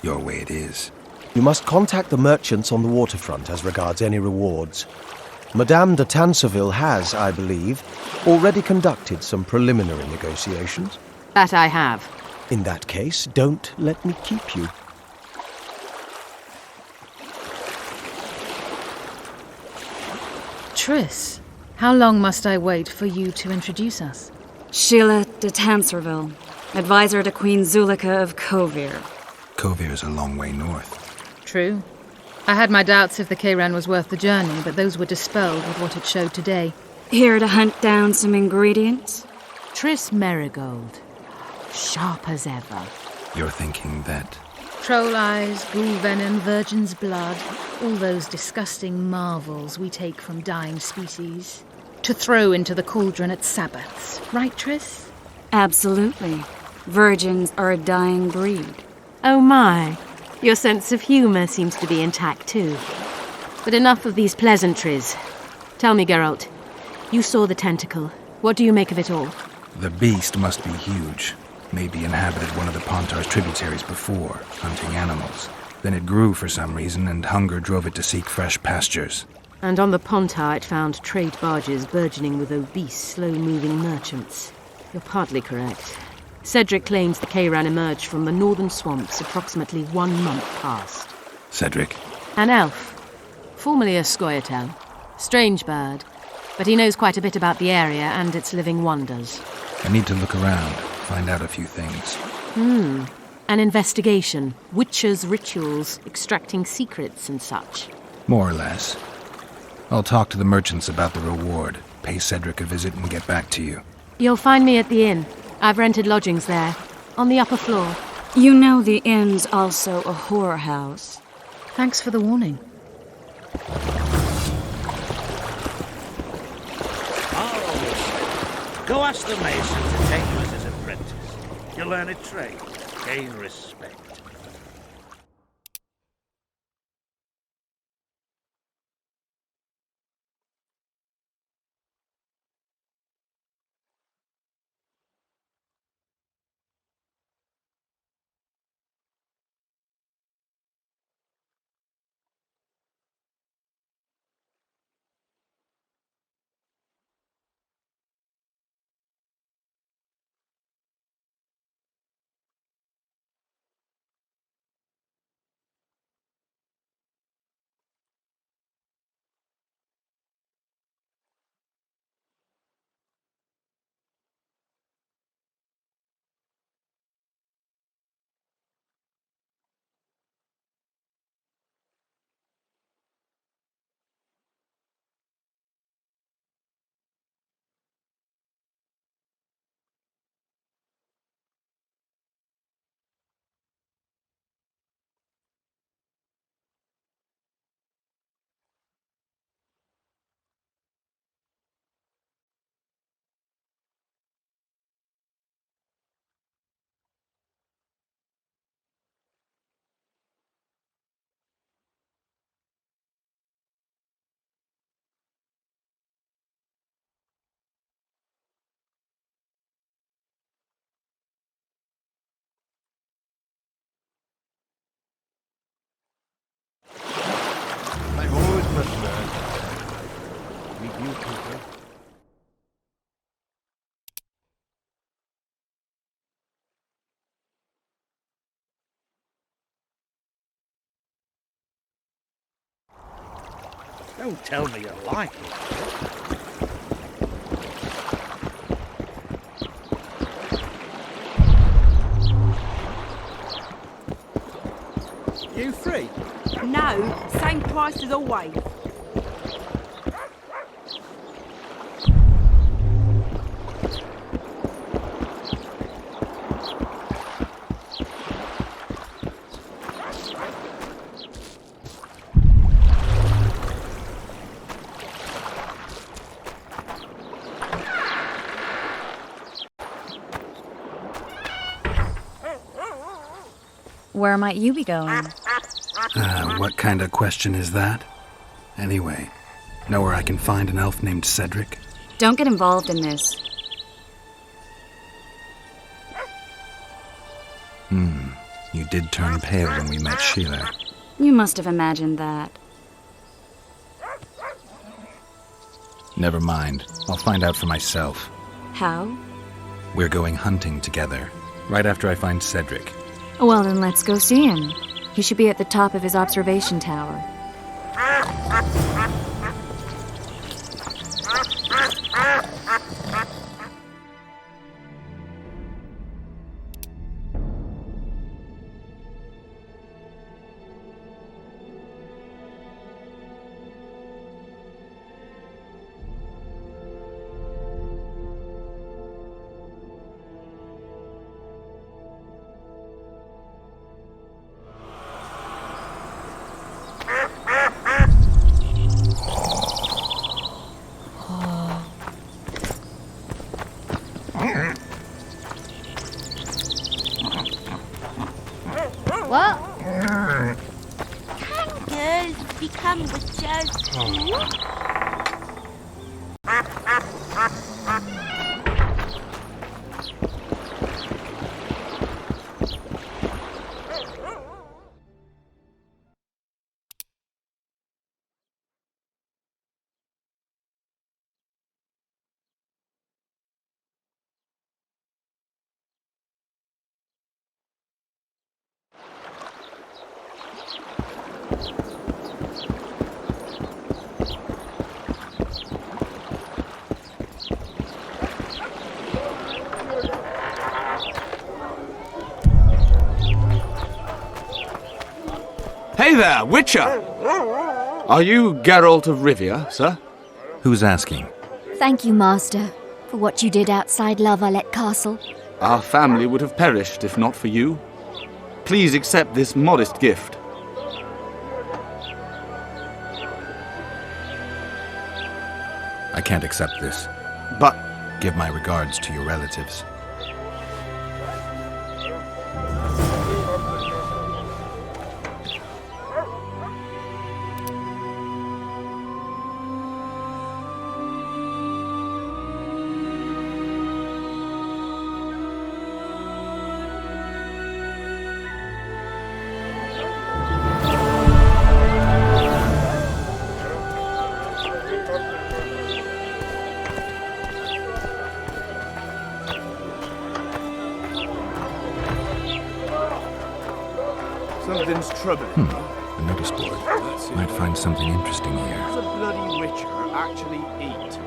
Your way it is. You must contact the merchants on the waterfront as regards any rewards. Madame de Tanseville has, I believe, already conducted some preliminary negotiations. That I have. In that case, don't let me keep you. Triss, how long must I wait for you to introduce us? Sheila de Tanserville, advisor to Queen Zulika of Kovir. Kovir's a long way north. True. I had my doubts if the Kayran was worth the journey, but those were dispelled with what it showed today. Here to hunt down some ingredients? Triss Merigold. Sharp as ever. You're thinking that... Troll eyes, ghoul venom, virgin's blood, all those disgusting marvels we take from dying species, to throw into the cauldron at Sabbaths. Right, Triss? Absolutely. Virgins are a dying breed. Oh my. Your sense of humour seems to be intact too. But enough of these pleasantries. Tell me, Geralt, you saw the tentacle. What do you make of it all? The beast must be huge. Maybe inhabited one of the Pontar's tributaries before, hunting animals. Then it grew for some reason, and hunger drove it to seek fresh pastures. And on the Pontar it found trade barges burgeoning with obese, slow-moving merchants. You're partly correct. Cedric claims the Kayran emerged from the northern swamps approximately 1 month past. Cedric? An elf. Formerly a Sqotch. Strange bird. But he knows quite a bit about the area and its living wonders. I need to look around, find out a few things. An investigation. Witchers' rituals, extracting secrets and such. More or less. I'll talk to the merchants about the reward, pay Cedric a visit and get back to you. You'll find me at the inn. I've rented lodgings there, on the upper floor. You know the inn's also a whorehouse. Thanks for the warning. Go ask the mason to take you as his apprentice. You'll learn a trade, gain respect. meet new people. Don't tell me you like it. You free? No, same price as always. Where might you be going? What kind of question is that? Anyway, know where I can find an elf named Cedric? Don't get involved in this. You did turn pale when we met Sheila. You must have imagined that. Never mind. I'll find out for myself. How? We're going hunting together, right after I find Cedric. Well, then let's go see him. He should be at the top of his observation tower. What? Can girls become witches too? Hey there, Witcher! Are you Geralt of Rivia, sir? Who's asking? Thank you, Master, for what you did outside La Valette Castle. Our family would have perished if not for you. Please accept this modest gift. I can't accept this. But... Give my regards to your relatives. Something's troubling. A notice board. Might find something interesting here. Does a bloody witcher actually eat?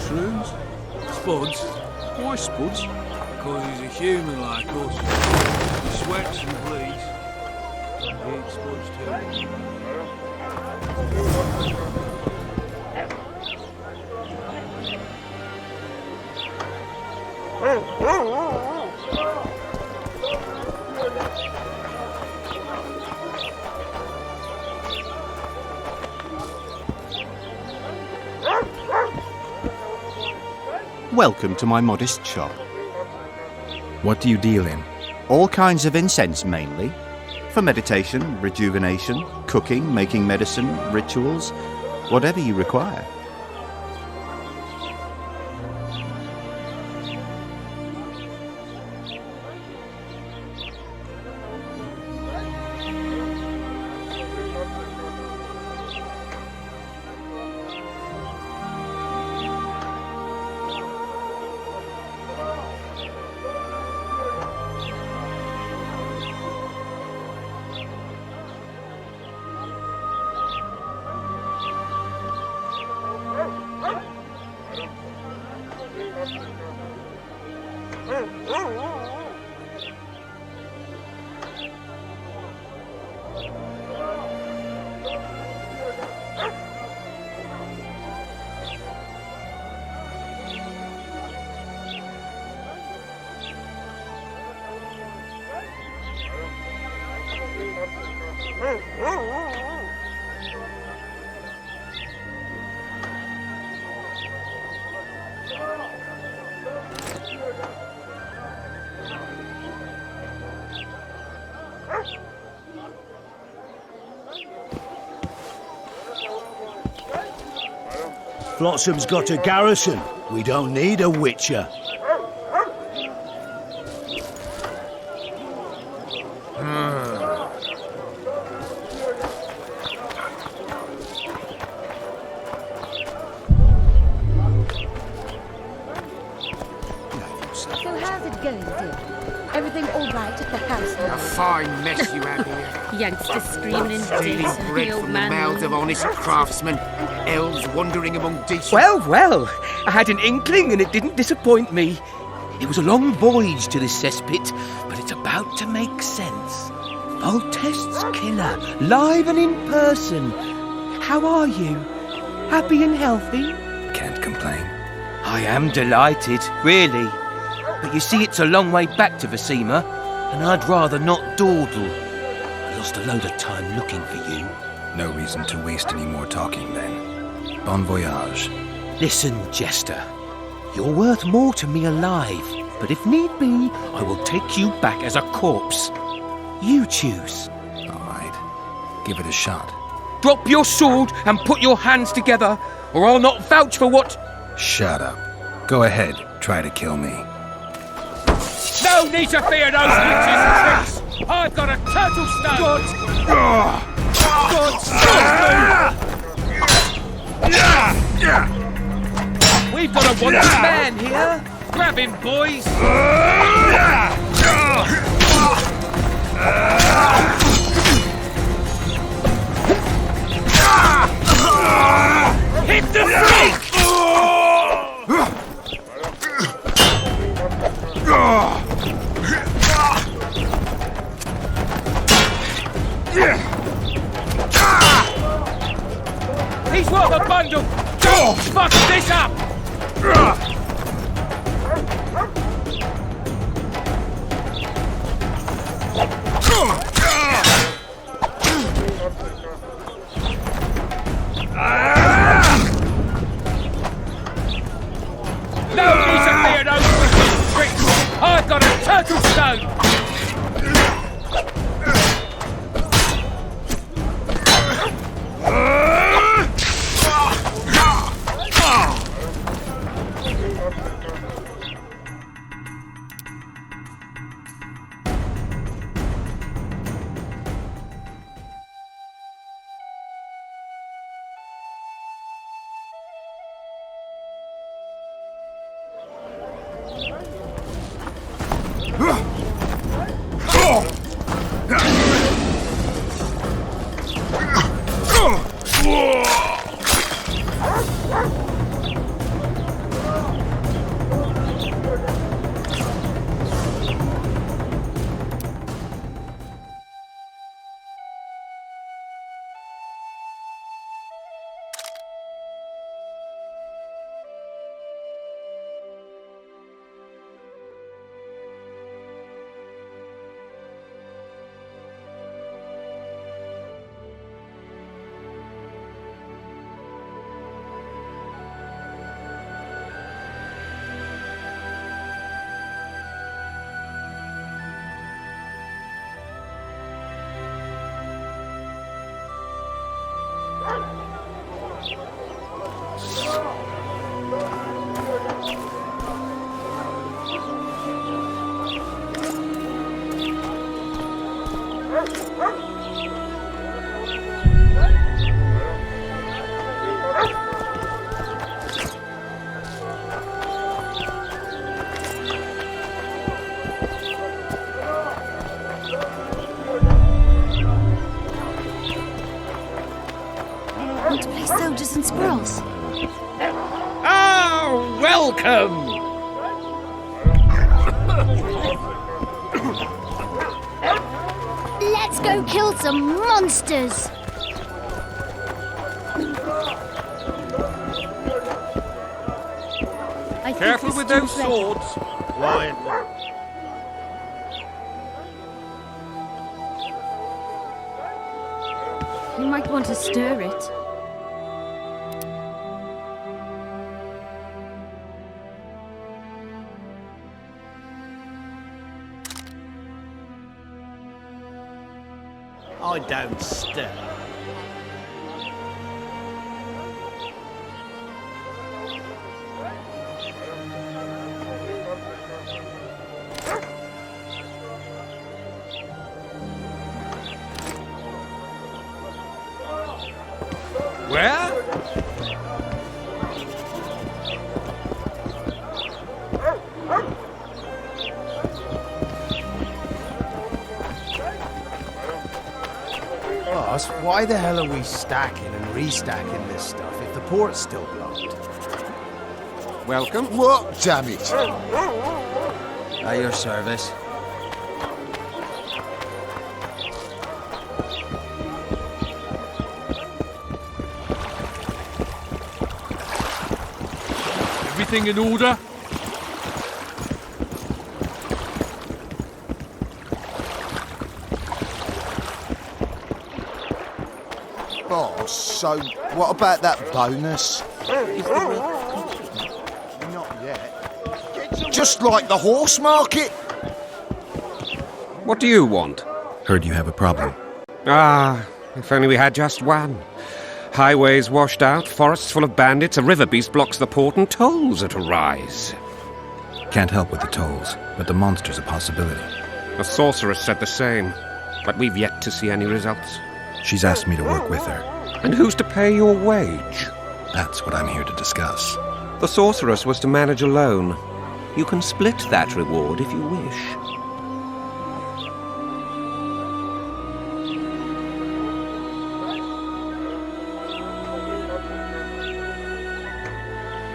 Shrooms? Spuds? Why Spuds? Because he's a human like us. He sweats and bleeds. He eats Spuds too. Welcome to my modest shop. What do you deal in? All kinds of incense, mainly. For meditation, rejuvenation, cooking, making medicine, rituals, whatever you require. Flotsam's got a garrison. We don't need a witcher. So how's it going, dear? Everything all right at the house? A fine mess you have here. Youngsters screaming in Stealing danger, bread the old from the man. mouths of honest craftsmen, elves wandering among decent... Well, I had an inkling and it didn't disappoint me. It was a long voyage to this cesspit, but it's about to make sense. Voltest's killer, live and in person. How are you? Happy and healthy? Can't complain. I am delighted, really. But you see, it's a long way back to Vizima, and I'd rather not dawdle. I lost a load of time looking for you. No reason to waste any more talking, then. Bon voyage. Listen, Jester. You're worth more to me alive, but if need be, I will take you back as a corpse. You choose. All right. Give it a shot. Drop your sword and put your hands together, or I'll not vouch for what... Shut up. Go ahead. Try to kill me. No need to fear those witches and tricks! I've got a turtle stone! We've got a wanted man here! Grab him, boys! Hit the freak! He's worth a bundle! Fuck this up! No need to fear those wicked tricks! I've got a turtle stone! Squirrels. Oh, welcome! Let's go kill some monsters! Careful with those swords. Quiet. You might want to stir it. I don't stir. Where? Boss, why the hell are we stacking and restacking this stuff if the port's still blocked? Welcome. What, damn it? At your service. Everything in order? Boss, so what about that bonus? Not yet. Just like the horse market? What do you want? Heard you have a problem. Ah, if only we had just one. Highways washed out, forests full of bandits, a river beast blocks the port, and tolls at a rise. Can't help with the tolls, but the monster's a possibility. The sorceress said the same, but we've yet to see any results. She's asked me to work with her. And who's to pay your wage? That's what I'm here to discuss. The sorceress was to manage alone. You can split that reward if you wish.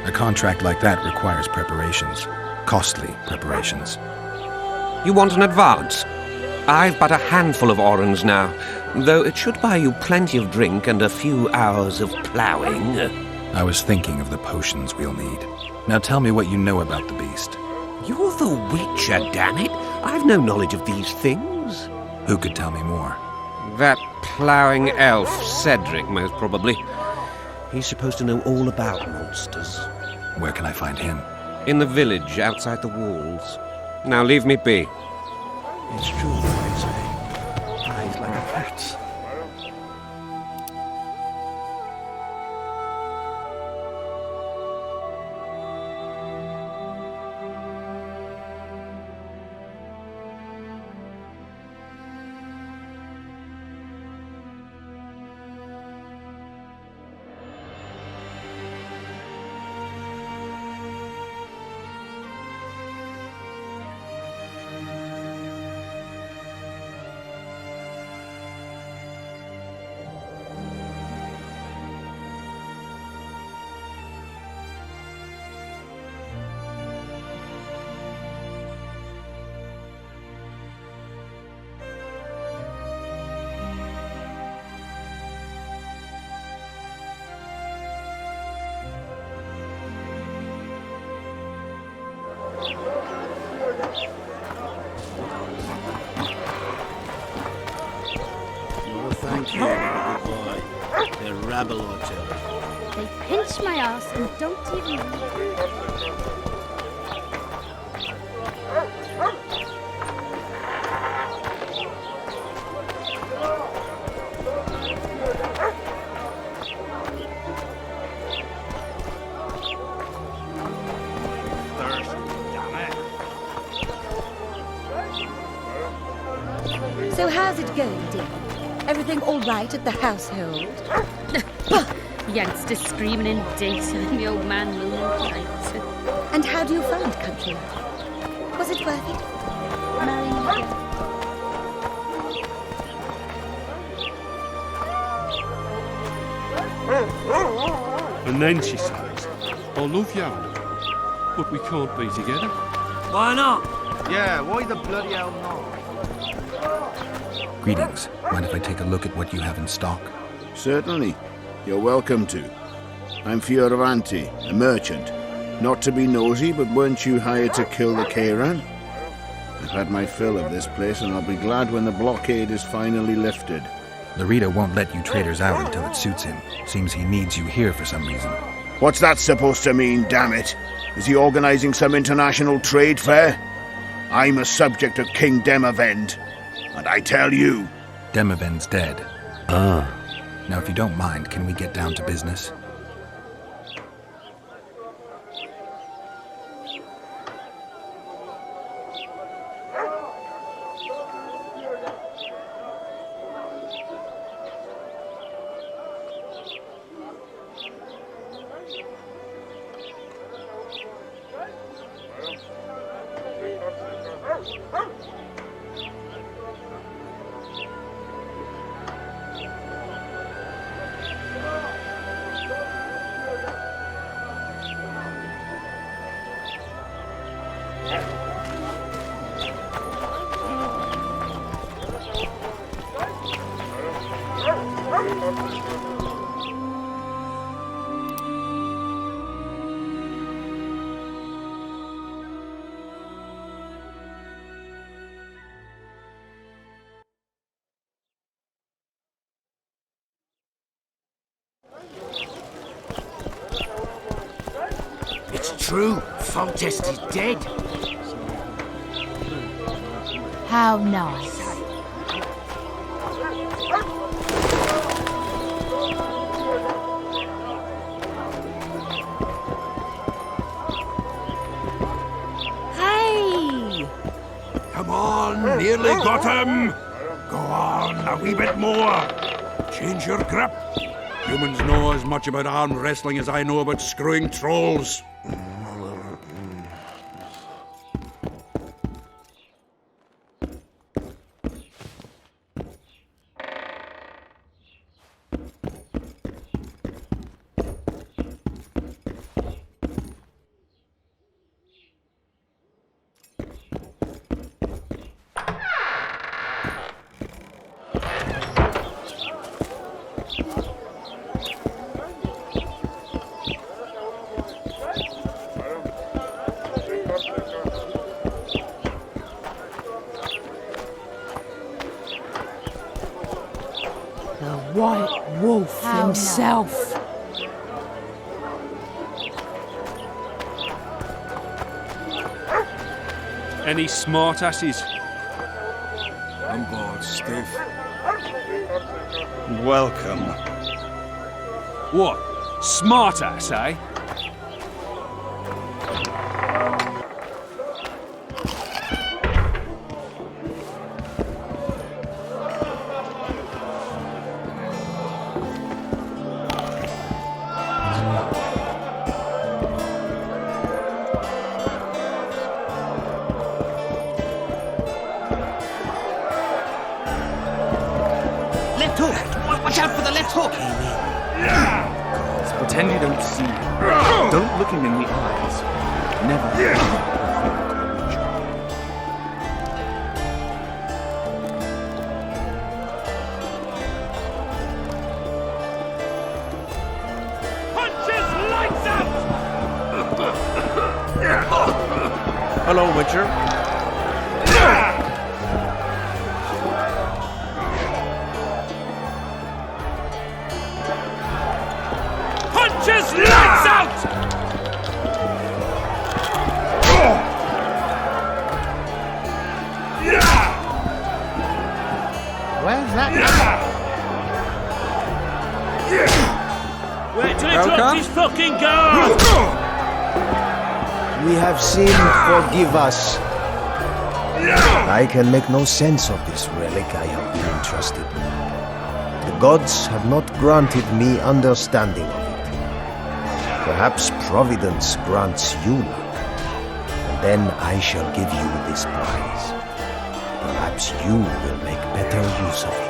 A contract like that requires preparations. Costly preparations. You want an advance? I've but a handful of orens now, though it should buy you plenty of drink and a few hours of ploughing. I was thinking of the potions we'll need. Now tell me what you know about the beast. You're the Witcher, damn it! I've no knowledge of these things. Who could tell me more? That ploughing elf, Cedric, most probably. He's supposed to know all about monsters. Where can I find him? In the village, outside the walls. Now leave me be. It's true what they say. Eyes like a cat's. Thank you. Goodbye. A rabble or two. They pinch my ass and don't even... So how's it going, dear? Everything all right at the household? Youngsters screaming in daytime and the old man moaning at night. And how do you find country life? Was it worth it? Marrying again? And then she says, I love you, but we can't be together. Why not? Yeah, why the bloody hell not? Greetings. Mind if I take a look at what you have in stock? Certainly. You're welcome to. I'm Fioravanti, a merchant. Not to be nosy, but weren't you hired to kill the Kairan? I've had my fill of this place, and I'll be glad when the blockade is finally lifted. The Rita won't let you traders out until it suits him. Seems he needs you here for some reason. What's that supposed to mean, damn it? Is he organizing some international trade fair? I'm a subject of King Demavend, and I tell you... Demavend's dead. Ah. Now, if you don't mind, can we get down to business? It's true. Foltest is dead. How nice. Hey! Come on, nearly got him! Go on, a wee bit more. Change your grip. Humans know as much about arm wrestling as I know about screwing trolls. White Wolf himself. Any smart asses? I'm bored, stiff. Welcome. What? Smart ass, eh? Left hook! Watch out for the left hook! Pretend you don't see. Don't look him in the eyes. Never. Hello, Witcher. Punches lights out! Where's that? Wait till he drops his fucking guard! We have sinned, forgive us. I can make no sense of this relic I have been entrusted. The gods have not granted me understanding of it. Perhaps Providence grants you luck, and then I shall give you this prize. Perhaps you will make better use of it.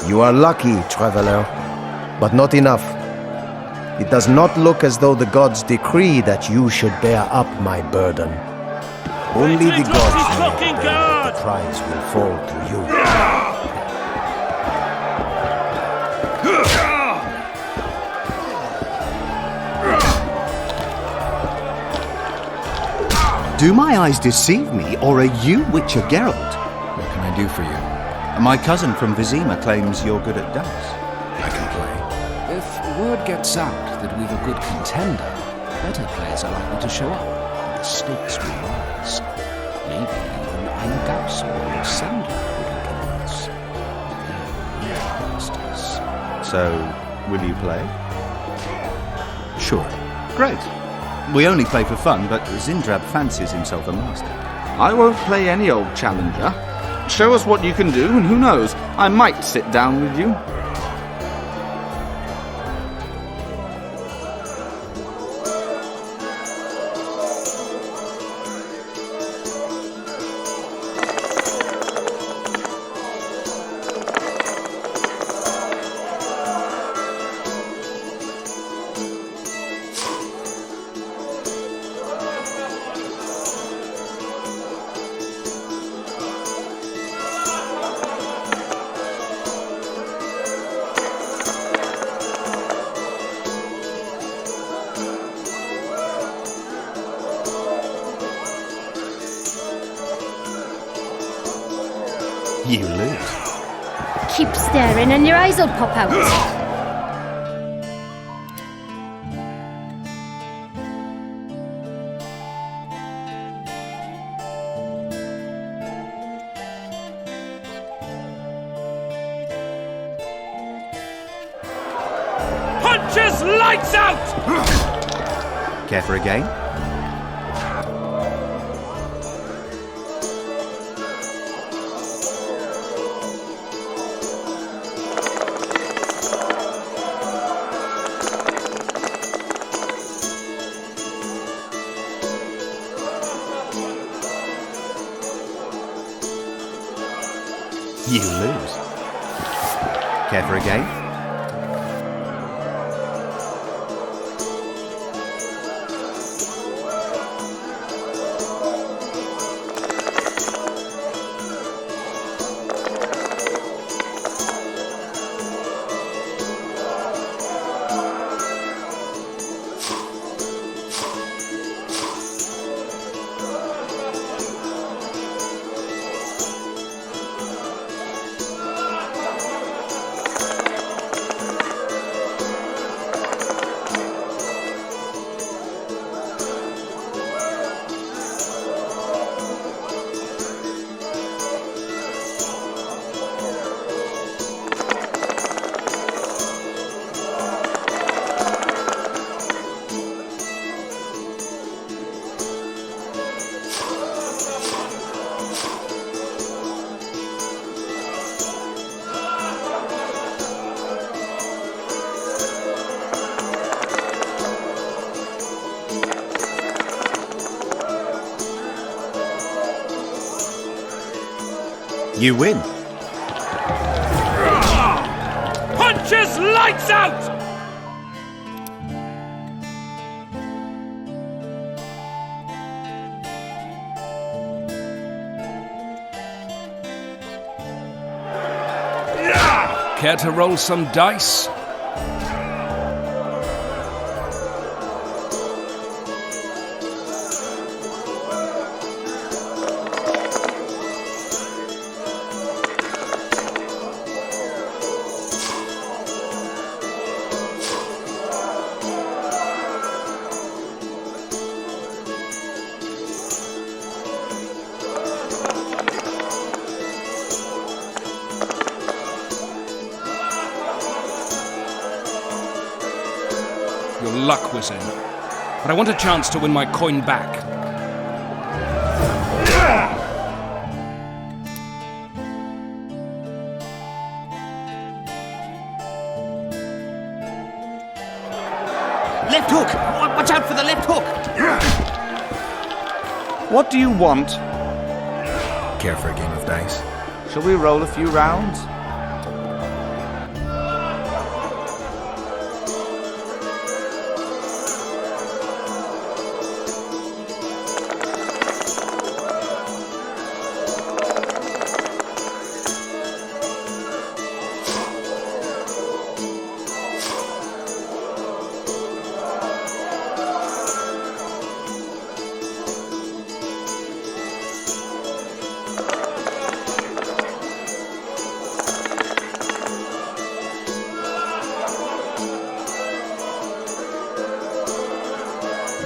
You are lucky, traveler, but not enough. It does not look as though the gods decree that you should bear up my burden. Only the gods know the day that the prize will fall to you. Do my eyes deceive me, or are you Witcher Geralt? What can I do for you? My cousin from Vizima claims you're good at dice. I can play. If word gets out that we've a good contender, better players are likely to show up, and the stakes will rise. Maybe even Eingaus or Sandra will join us. They're masters. So, will you play? Sure. Great. We only play for fun, but Zindrab fancies himself a master. I won't play any old challenger. Show us what you can do, and who knows, I might sit down with you. You lose. Keep staring and your eyes will pop out. Punches lights out! Care for a game? You lose. Care for a game? You win. Punches lights out! Care to roll some dice? Your luck was in. But I want a chance to win my coin back. Left hook! Watch out for the left hook! What do you want? Care for a game of dice? Shall we roll a few rounds?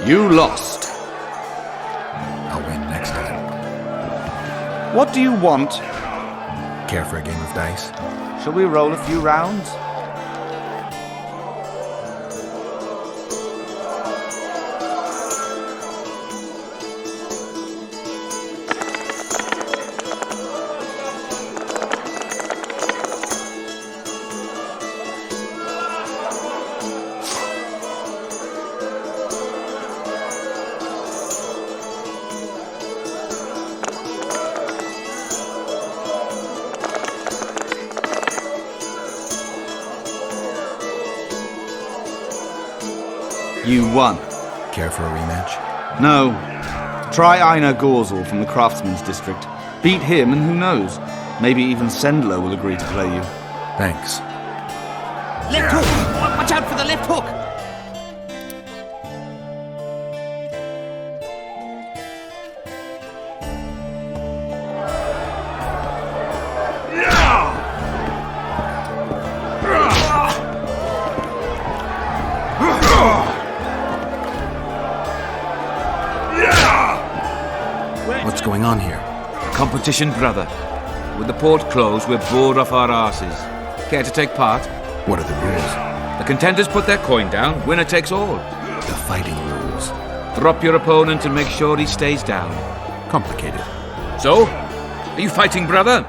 You lost. I'll win next time. What do you want? Care for a game of dice? Shall we roll a few rounds? You won. Care for a rematch? No. Try Einar Gorzel from the Craftsman's District. Beat him and who knows? Maybe even Sendler will agree to play you. Thanks. Left hook! Watch out for the left hook! What's going on here? Competition, brother. With the port closed, we're bored off our arses. Care to take part? What are the rules? The contenders put their coin down, winner takes all. The fighting rules. Drop your opponent and make sure he stays down. Complicated. So? Are you fighting, brother?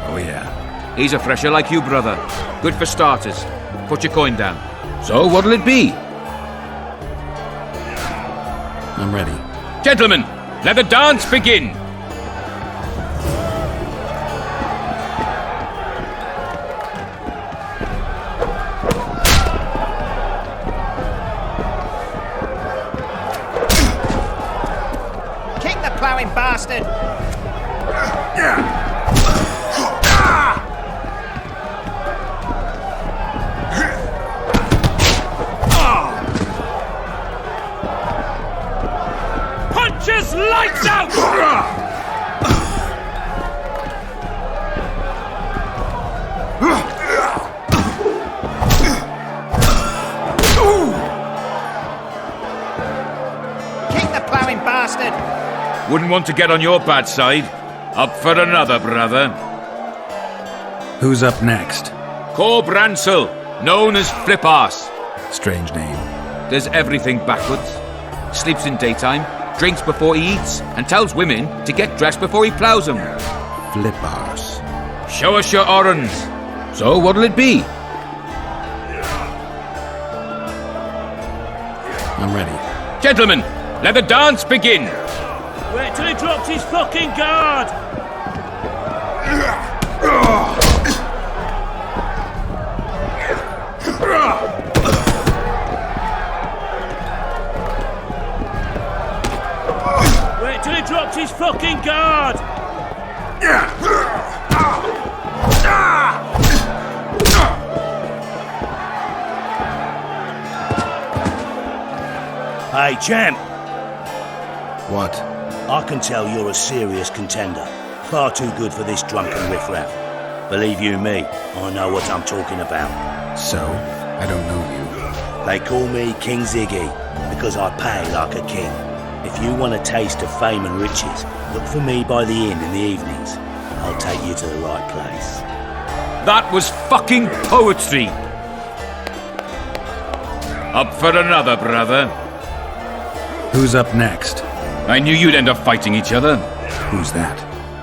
Oh, yeah. He's a fresher like you, brother. Good for starters. Put your coin down. So, what'll it be? I'm ready. Gentlemen, let the dance begin! Kick the ploughing bastard! Punches lights out! Kick the ploughing bastard! Wouldn't want to get on your bad side. Up for another, brother. Who's up next? Cor Bransel, known as Flip-Arse. Strange name. Does everything backwards. Sleeps in daytime, drinks before he eats, and tells women to get dressed before he ploughs them. Flip-Arse. Show us your orans. So, what'll it be? I'm ready. Gentlemen, let the dance begin! Wait till he drops his fucking guard! Wait till he drops his fucking guard! Hey, champ! What? I can tell you're a serious contender. Far too good for this drunken riffraff. Believe you me, I know what I'm talking about. So? I don't know you. They call me King Ziggy, because I pay like a king. If you want a taste of fame and riches, look for me by the inn in the evenings. I'll take you to the right place. That was fucking poetry! Up for another, brother. Who's up next? I knew you'd end up fighting each other. Who's that?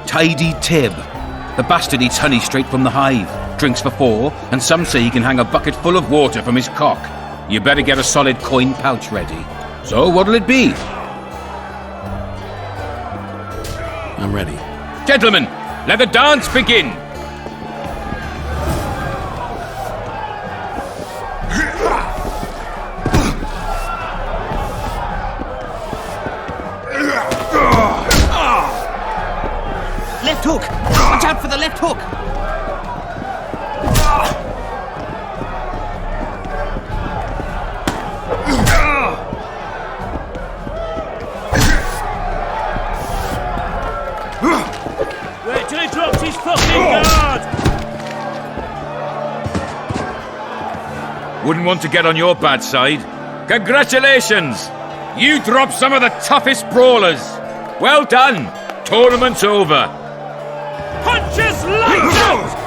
Tidy Tib. The bastard eats honey straight from the hive, drinks for 4, and some say he can hang a bucket full of water from his cock. You better get a solid coin pouch ready. So, what'll it be? I'm ready. Gentlemen, let the dance begin! Left hook! Watch out for the left hook! Wait till he drops his fucking guard! Wouldn't want to get on your bad side. Congratulations! You dropped some of the toughest brawlers. Well done. Tournament's over. Punches lights out!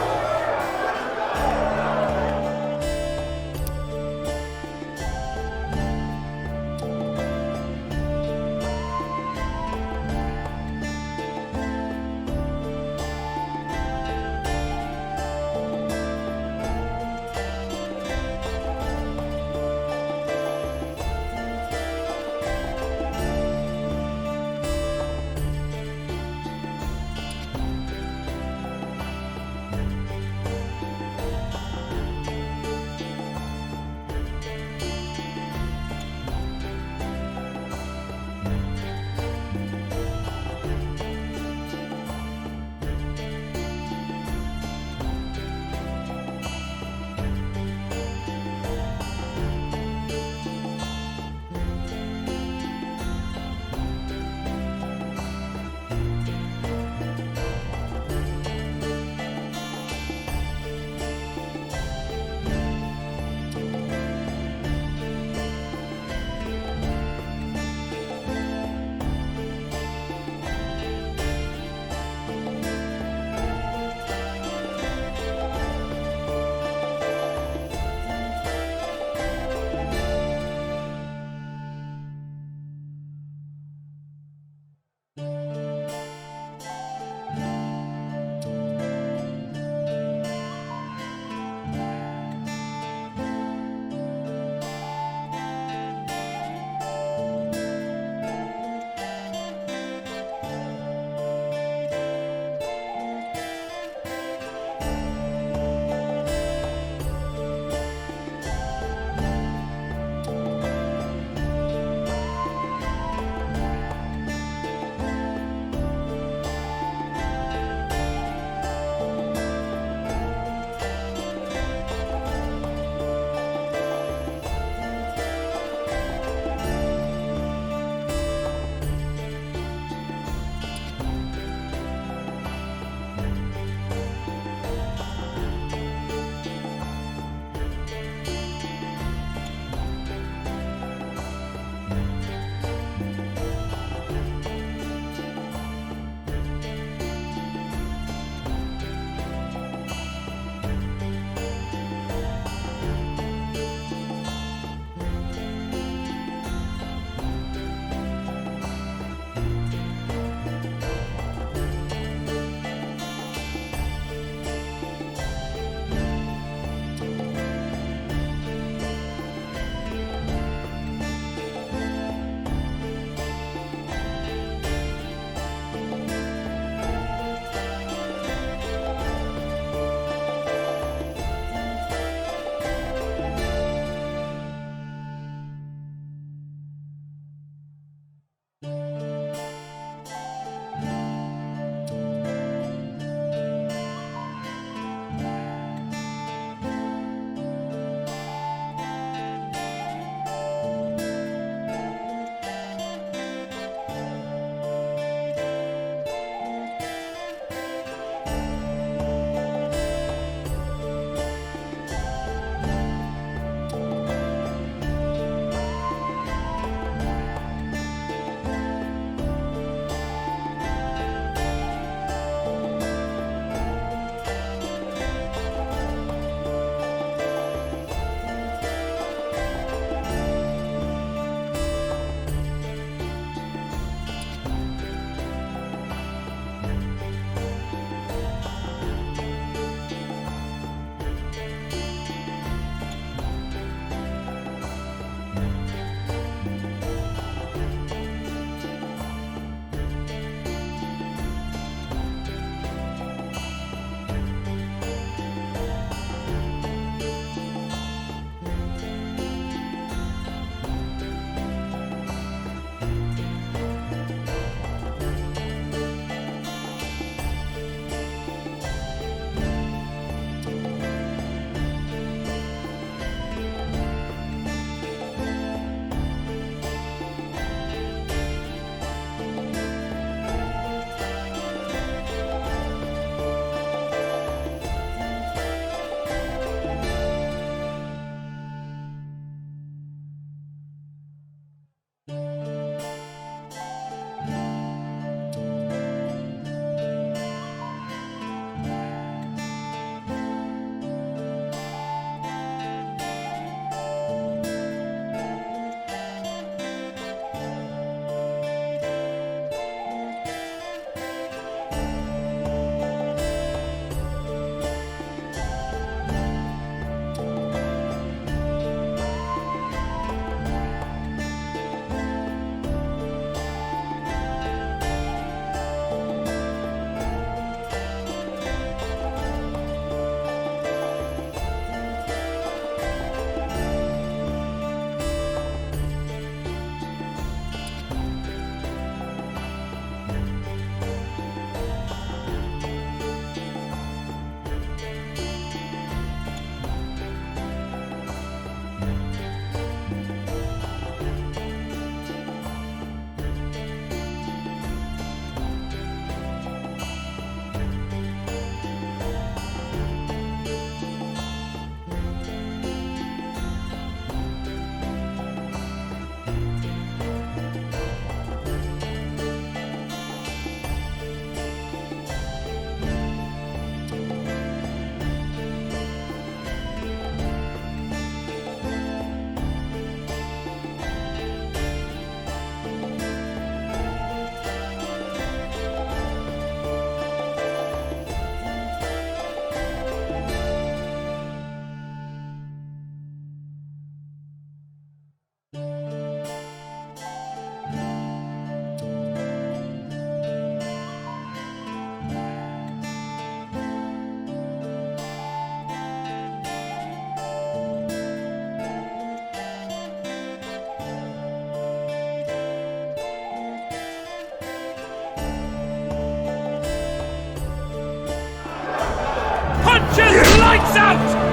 out!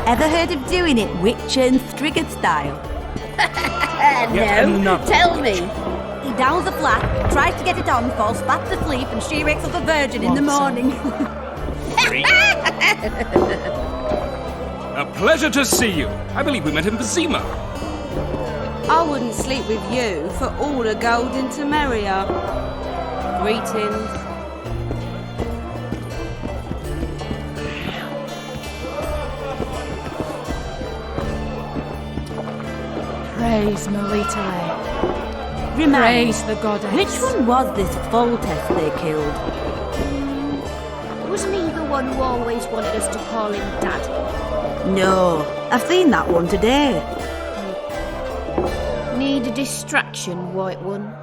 Ever heard of doing it witch and Strigged style? No, tell me. He downs the flat, tries to get it on, falls fast asleep, and she wakes up a virgin in the morning. A pleasure to see you. I believe we met in Vizima. I wouldn't sleep with you for all the gold in Temeria. Greetings. Praise Melitele. Praise the goddess. Which one was this Foltest they killed? Wasn't he the one who always wanted us to call him Dad? No, I've seen that one today. Need a distraction, White One?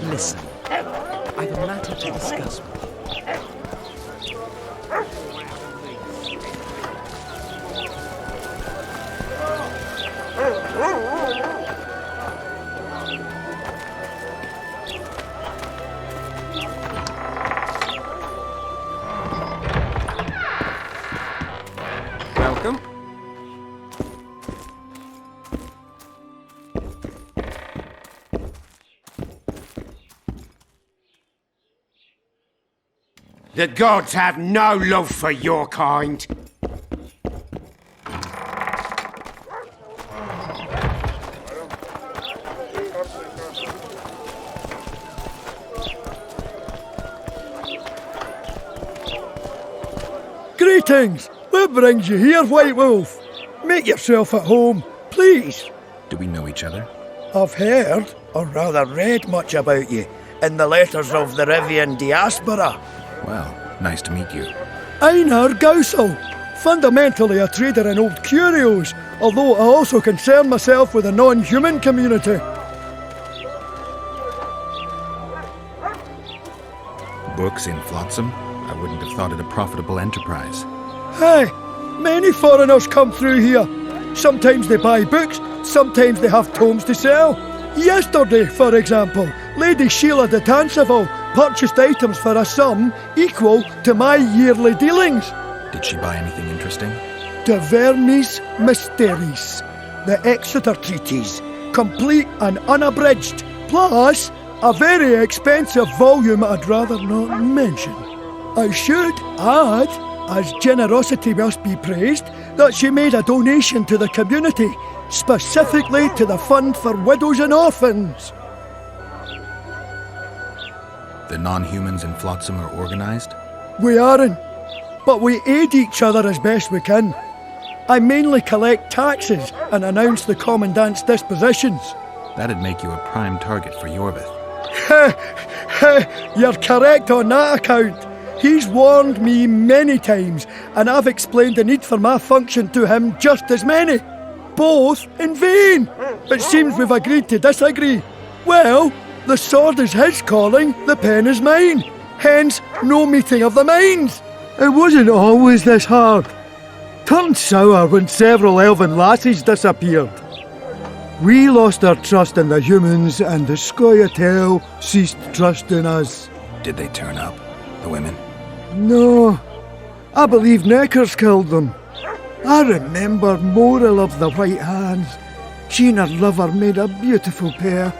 Listen, I've a matter to discuss with you. Welcome. The gods have no love for your kind. Greetings! What brings you here, White Wolf? Make yourself at home, please. Do we know each other? I've heard, or rather read much about you, in the letters of the Rivian diaspora. Well, nice to meet you. Einar Gausel, fundamentally a trader in old curios, although I also concern myself with the non-human community. Books in Flotsam? I wouldn't have thought it a profitable enterprise. Aye, many foreigners come through here. Sometimes they buy books, sometimes they have tomes to sell. Yesterday, for example, Lady Sheila de Tanseville purchased items for a sum equal to my yearly dealings. Did she buy anything interesting? De Vermis Mysteries, the Exeter Treatise, complete and unabridged, plus a very expensive volume I'd rather not mention. I should add, as generosity must be praised, that she made a donation to the community, specifically to the Fund for Widows and Orphans. The non-humans in Flotsam are organized? We aren't, but we aid each other as best we can. I mainly collect taxes and announce the Commandant's dispositions. That'd make you a prime target for Yorvith. You're correct on that account. He's warned me many times, and I've explained the need for my function to him just as many. Both in vain. It seems we've agreed to disagree. Well, the sword is his calling, the pen is mine. Hence, no meeting of the minds. It wasn't always this hard. Turned sour when several elven lassies disappeared. We lost our trust in the humans, and the Sqotch ceased trusting us. Did they turn up, the women? No, I believe Neckers killed them. I remember Moral of the White Hands. She and her lover made a beautiful pair.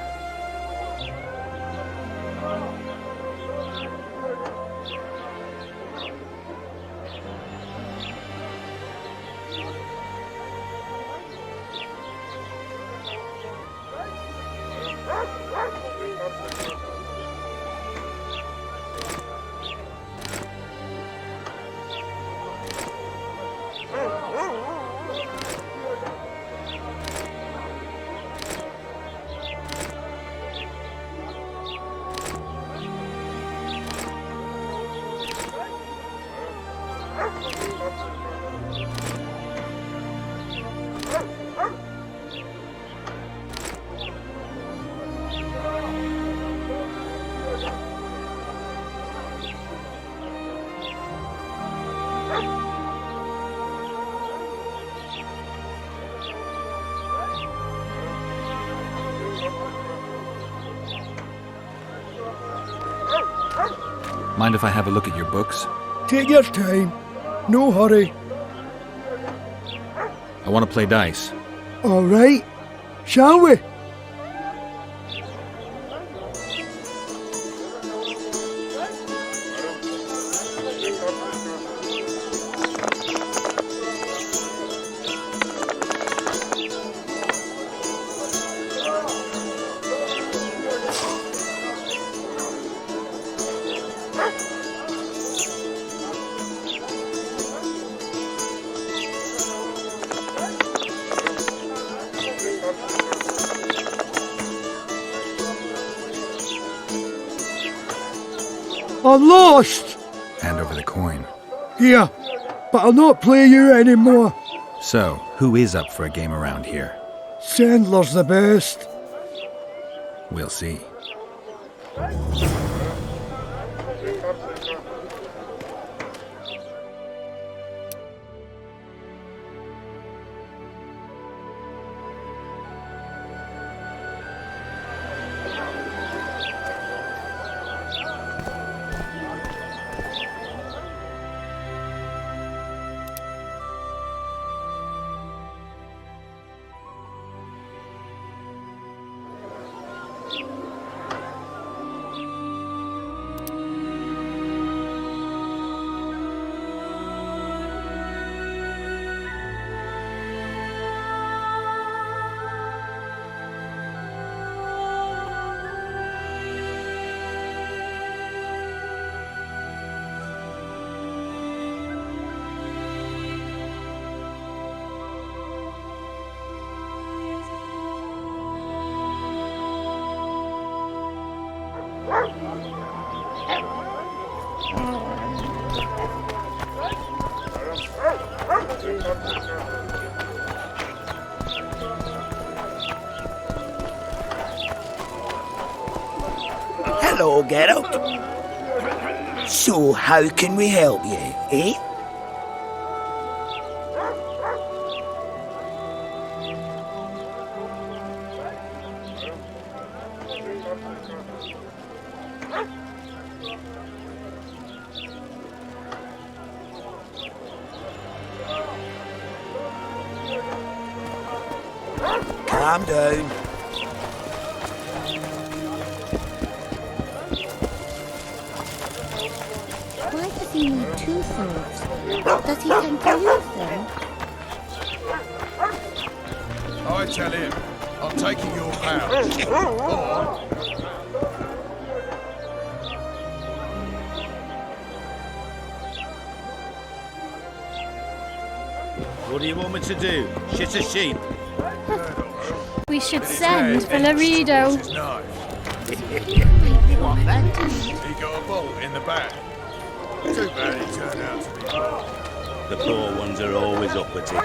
Mind if I have a look at your books? Take your time. No hurry. I want to play dice. All right. Shall we? I'm lost! Hand over the coin. Here, but I'll not play you anymore. So, who is up for a game around here? Sandler's the best. We'll see. Hello, Geralt. So, how can we help you, eh? Calm down. Why does he need two swords? Does he tend to use them? I tell him, I'm taking your pound. Or What do you want me to do? Shit a sheep? We should send for Laredo. What then? he got a bolt in the back. Too bad he turned out to be poor. The poor ones are always uppity.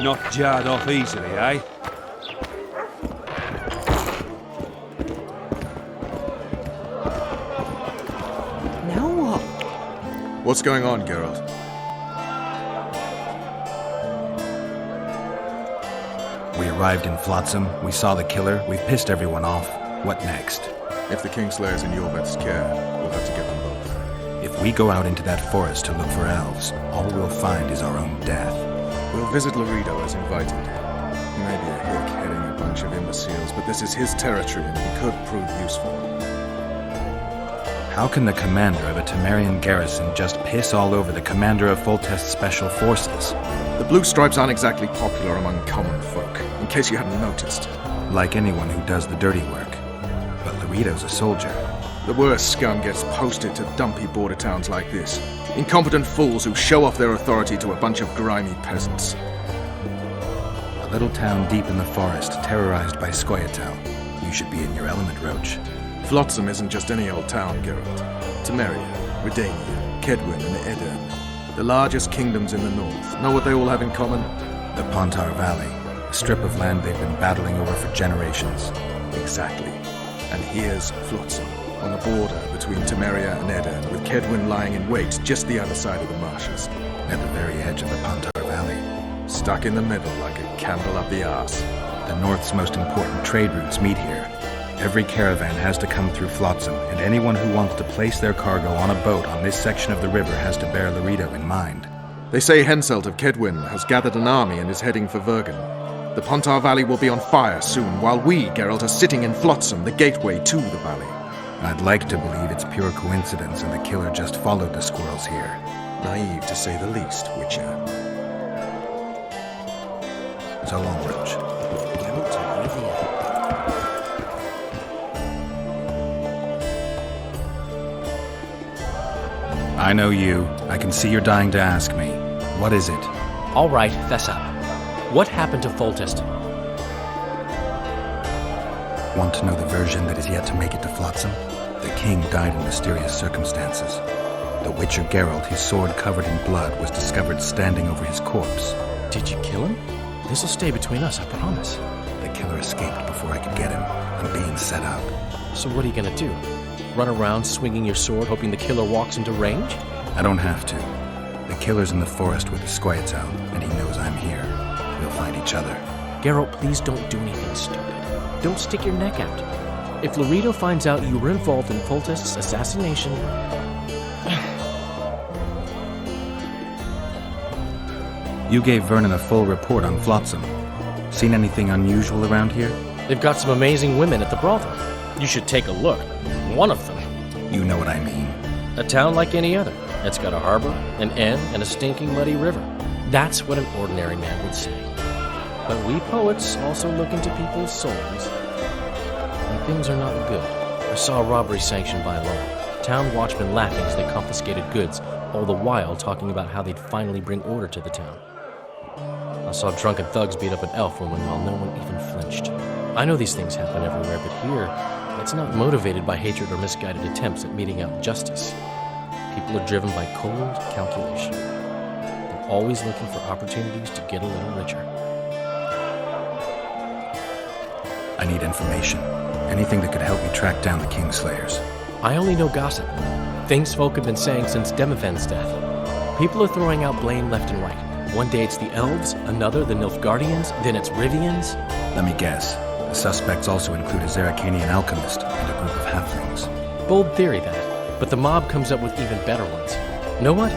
Not jarred off easily, eh? Now what? What's going on, Geralt? We arrived in Flotsam, we saw the killer, we've pissed everyone off. What next? If the Kingslayer's in Yorveth's care, we'll have to get them both. If we go out into that forest to look for elves, all we'll find is our own death. We'll visit Laredo as invited. He may be a hick heading a bunch of imbeciles, but this is his territory and he could prove useful. How can the commander of a Temerian garrison just piss all over the commander of Foltest's special forces? The Blue Stripes aren't exactly popular among common folk, in case you hadn't noticed. Like anyone who does the dirty work. But Laredo's a soldier. The worst scum gets posted to dumpy border towns like this. Incompetent fools who show off their authority to a bunch of grimy peasants. A little town deep in the forest, terrorized by Sqotch. You should be in your element, Roach. Flotsam isn't just any old town, Geralt. Temeria, Redania, Kedwin, and Edirn. The largest kingdoms in the north. Know what they all have in common? The Pontar Valley. A strip of land they've been battling over for generations. Exactly. And here's Flotsam, on the border between Temeria and Edirn, with Kedwin lying in wait just the other side of the marshes. At the very edge of the Pontar Valley. Stuck in the middle like a candle up the arse. The north's most important trade routes meet here. Every caravan has to come through Flotsam, and anyone who wants to place their cargo on a boat on this section of the river has to bear Laredo in mind. They say Henselt of Kedwin has gathered an army and is heading for Vergen. The Pontar Valley will be on fire soon, while we, Geralt, are sitting in Flotsam, the gateway to the valley. I'd like to believe it's pure coincidence and the killer just followed the squirrels here. Naive to say the least, Witcher. So long, Roach. I know you. I can see you're dying to ask me. What is it? All right, fess up. What happened to Foltest? Want to know the version that is yet to make it to Flotsam? The king died in mysterious circumstances. The Witcher Geralt, his sword covered in blood, was discovered standing over his corpse. Did you kill him? This'll stay between us, I promise. The killer escaped before I could get him. I'm being set up. So what are you gonna do? Run around swinging your sword hoping the killer walks into range? I don't have to. The killer's in the forest with the Sqotch, and he knows I'm here. We'll find each other. Geralt, please don't do anything stupid. Don't stick your neck out. If Laredo finds out you were involved in Foltest's assassination... You gave Vernon a full report on Flotsam. Seen anything unusual around here? They've got some amazing women at the brothel. You should take a look. One of them. You know what I mean. A town like any other. It's got a harbor, an inn, and a stinking muddy river. That's what an ordinary man would say. But we poets also look into people's souls. And things are not good. I saw a robbery sanctioned by law. Town watchmen laughing as they confiscated goods, all the while talking about how they'd finally bring order to the town. I saw drunken thugs beat up an elf woman while no one even flinched. I know these things happen everywhere, but here, it's not motivated by hatred or misguided attempts at meting out justice. People are driven by cold calculation. They're always looking for opportunities to get a little richer. I need information. Anything that could help me track down the Kingslayers. I only know gossip. Things folk have been saying since Demavend's death. People are throwing out blame left and right. One day it's the elves, another the Nilfgaardians, then it's Rivians. Let me guess. The suspects also include a Zerrikanian alchemist and a group of halflings. Bold theory, that. But the mob comes up with even better ones. Know what?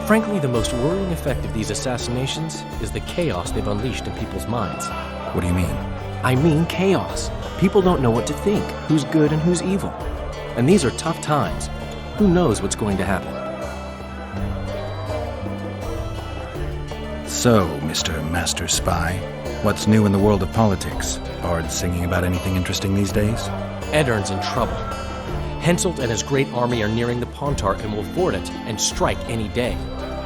Frankly, the most worrying effect of these assassinations is the chaos they've unleashed in people's minds. What do you mean? I mean chaos. People don't know what to think, who's good and who's evil. And these are tough times. Who knows what's going to happen? So, Mr. Master Spy, what's new in the world of politics? Bards singing about anything interesting these days? Edirn's in trouble. Henselt and his great army are nearing the Pontar and will ford it and strike any day.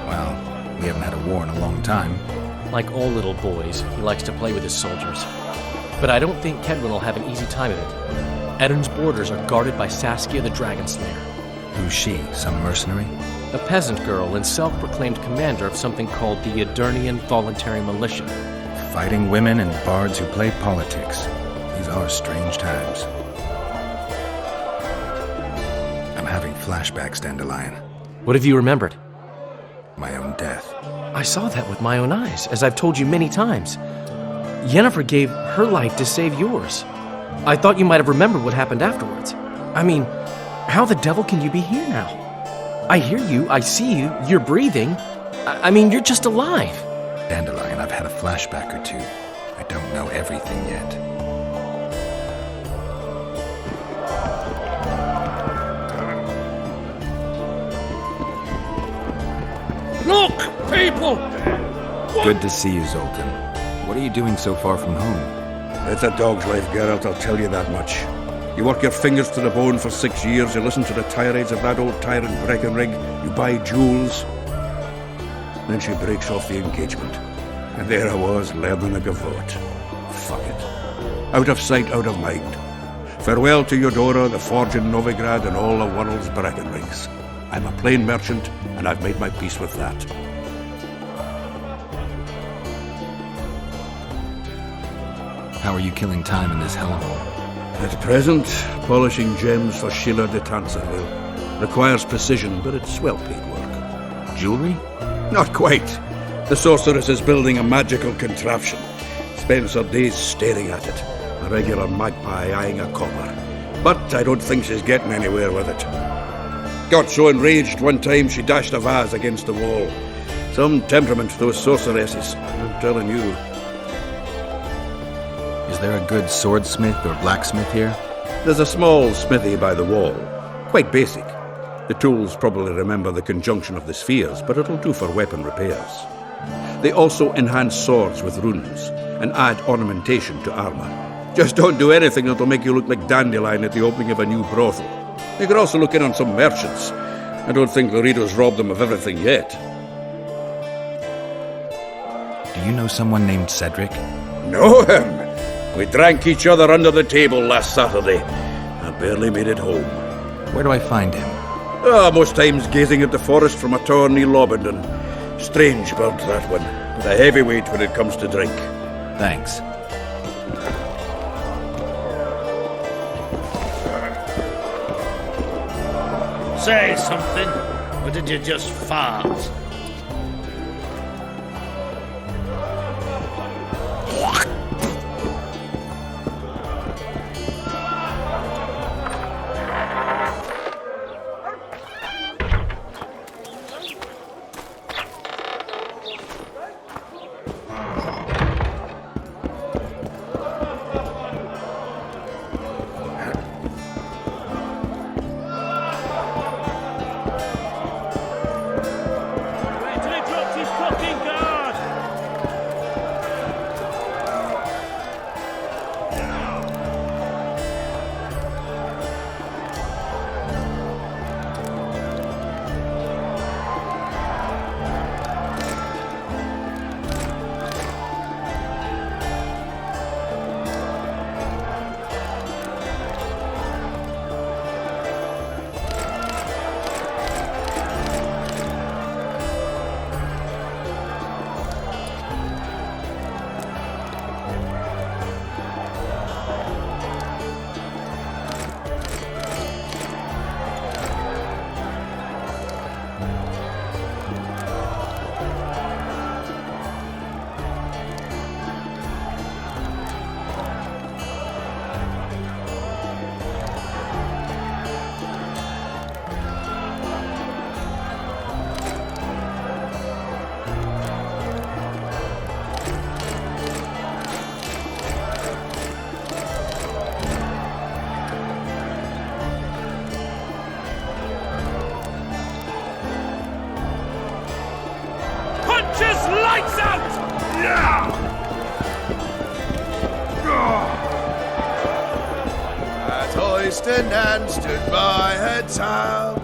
Well, we haven't had a war in a long time. Like all little boys, he likes to play with his soldiers. But I don't think Kedwin will have an easy time of it. Edirn's borders are guarded by Saskia the Dragon Slayer. Who's she? Some mercenary? a peasant girl and self-proclaimed commander of something called the Edirnian Voluntary Militia. Fighting women and bards who play politics. These are strange times. I'm having flashbacks, Dandelion. What have you remembered? My own death. I saw that with my own eyes, as I've told you many times. Yennefer gave her life to save yours. I thought you might have remembered what happened afterwards. I mean, how the devil can you be here now? I hear you, I see you, you're breathing. I mean, you're just alive. Dandelion, I've had a flashback or two. I don't know everything yet. Look, people! Good to see you, Zoltan. What are you doing so far from home? It's a dog's life, Geralt, I'll tell you that much. You work your fingers to the bone for 6 years, you listen to the tirades of that old tyrant Breckenrig, you buy jewels. Then she breaks off the engagement. And there I was, learning a gavotte. Fuck it. Out of sight, out of mind. Farewell to Eudora, the forge in Novigrad, and all the world's Breckenrigs. I'm a plain merchant, and I've made my peace with that. How are you killing time in this hellhole? At present, polishing gems for Sheila de Tanserville. Requires precision, but it's well-paid work. Jewelry? Not quite. The sorceress is building a magical contraption. Spends her days staring at it. A regular magpie eyeing a copper. But I don't think she's getting anywhere with it. Got so enraged one time she dashed a vase against the wall. Some temperament, those sorceresses. I'm telling you. Is there a good swordsmith or blacksmith here? There's a small smithy by the wall. Quite basic. The tools probably remember the conjunction of the spheres, but it'll do for weapon repairs. They also enhance swords with runes and add ornamentation to armor. Just don't do anything that'll make you look like Dandelion at the opening of a new brothel. You could also look in on some merchants. I don't think Loredo's robbed them of everything yet. Do you know someone named Cedric? Know him? We drank each other under the table last Saturday. I barely made it home. Where do I find him? Most times gazing at the forest from a tower near Lobendon. Strange bird, that one. But a heavyweight when it comes to drink. Thanks. Say something, or did you just fart? Lights out! At Hoyston and stood by her town.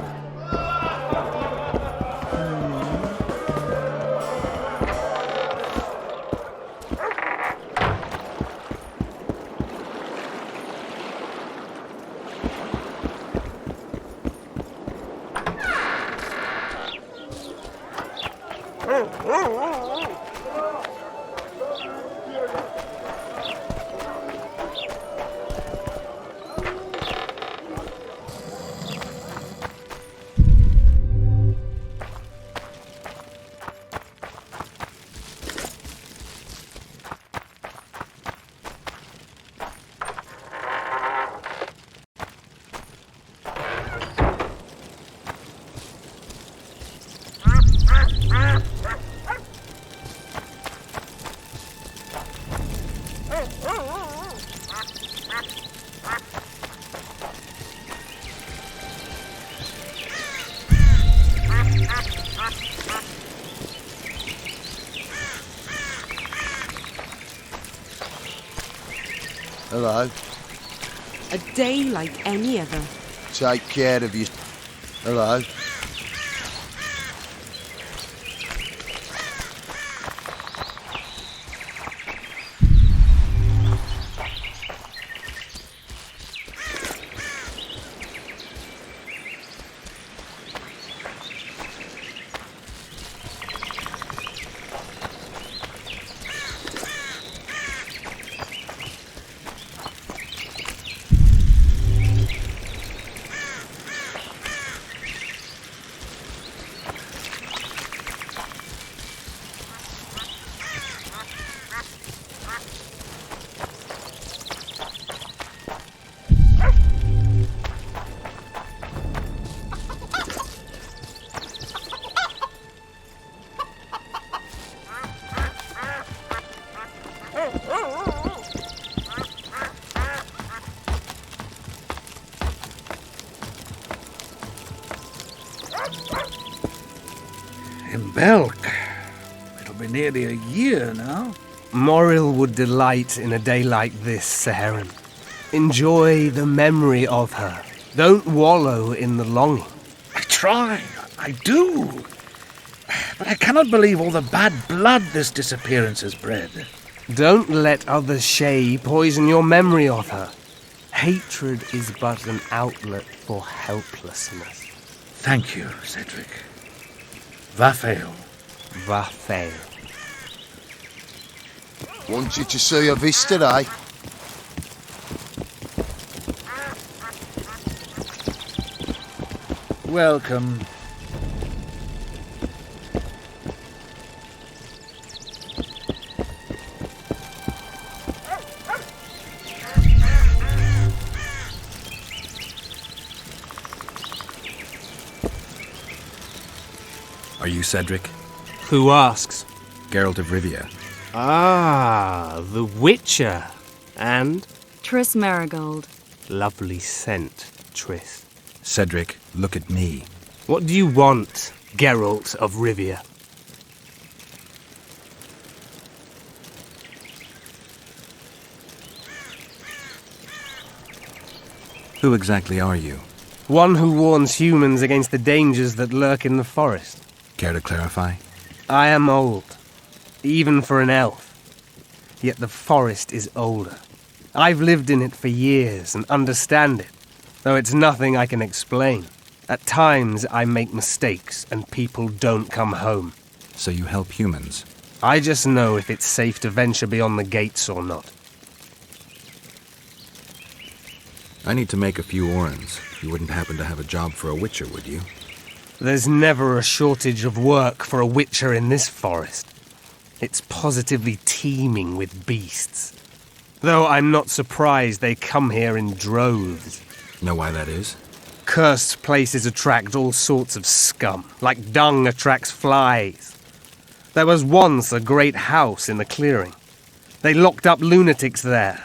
Hello. A day like any other. Take care of you. Hello. In Belk. It'll be nearly a year now. Morrill would delight in a day like this, Sir Heron. Enjoy the memory of her. Don't wallow in the longing. I try. I do. But I cannot believe all the bad blood this disappearance has bred. Don't let other shay poison your memory of her. Hatred is but an outlet for helplessness. Thank you, Cedric. Vafail. Vafail. Wanted to see a vista, eh? Welcome. Are you Cedric? Who asks? Geralt of Rivia. Ah, the Witcher. And? Triss Marigold. Lovely scent, Triss. Cedric, look at me. What do you want, Geralt of Rivia? Who exactly are you? One who warns humans against the dangers that lurk in the forest. Care to clarify? I am old, even for an elf. Yet the forest is older. I've lived in it for years and understand it, though it's nothing I can explain. At times I make mistakes and people don't come home. So you help humans? I just know if it's safe to venture beyond the gates or not. I need to make a few orens. You wouldn't happen to have a job for a witcher, would you? There's never a shortage of work for a witcher in this forest. It's positively teeming with beasts. Though I'm not surprised they come here in droves. Know why that is? Cursed places attract all sorts of scum, like dung attracts flies. There was once a great house in the clearing. They locked up lunatics there.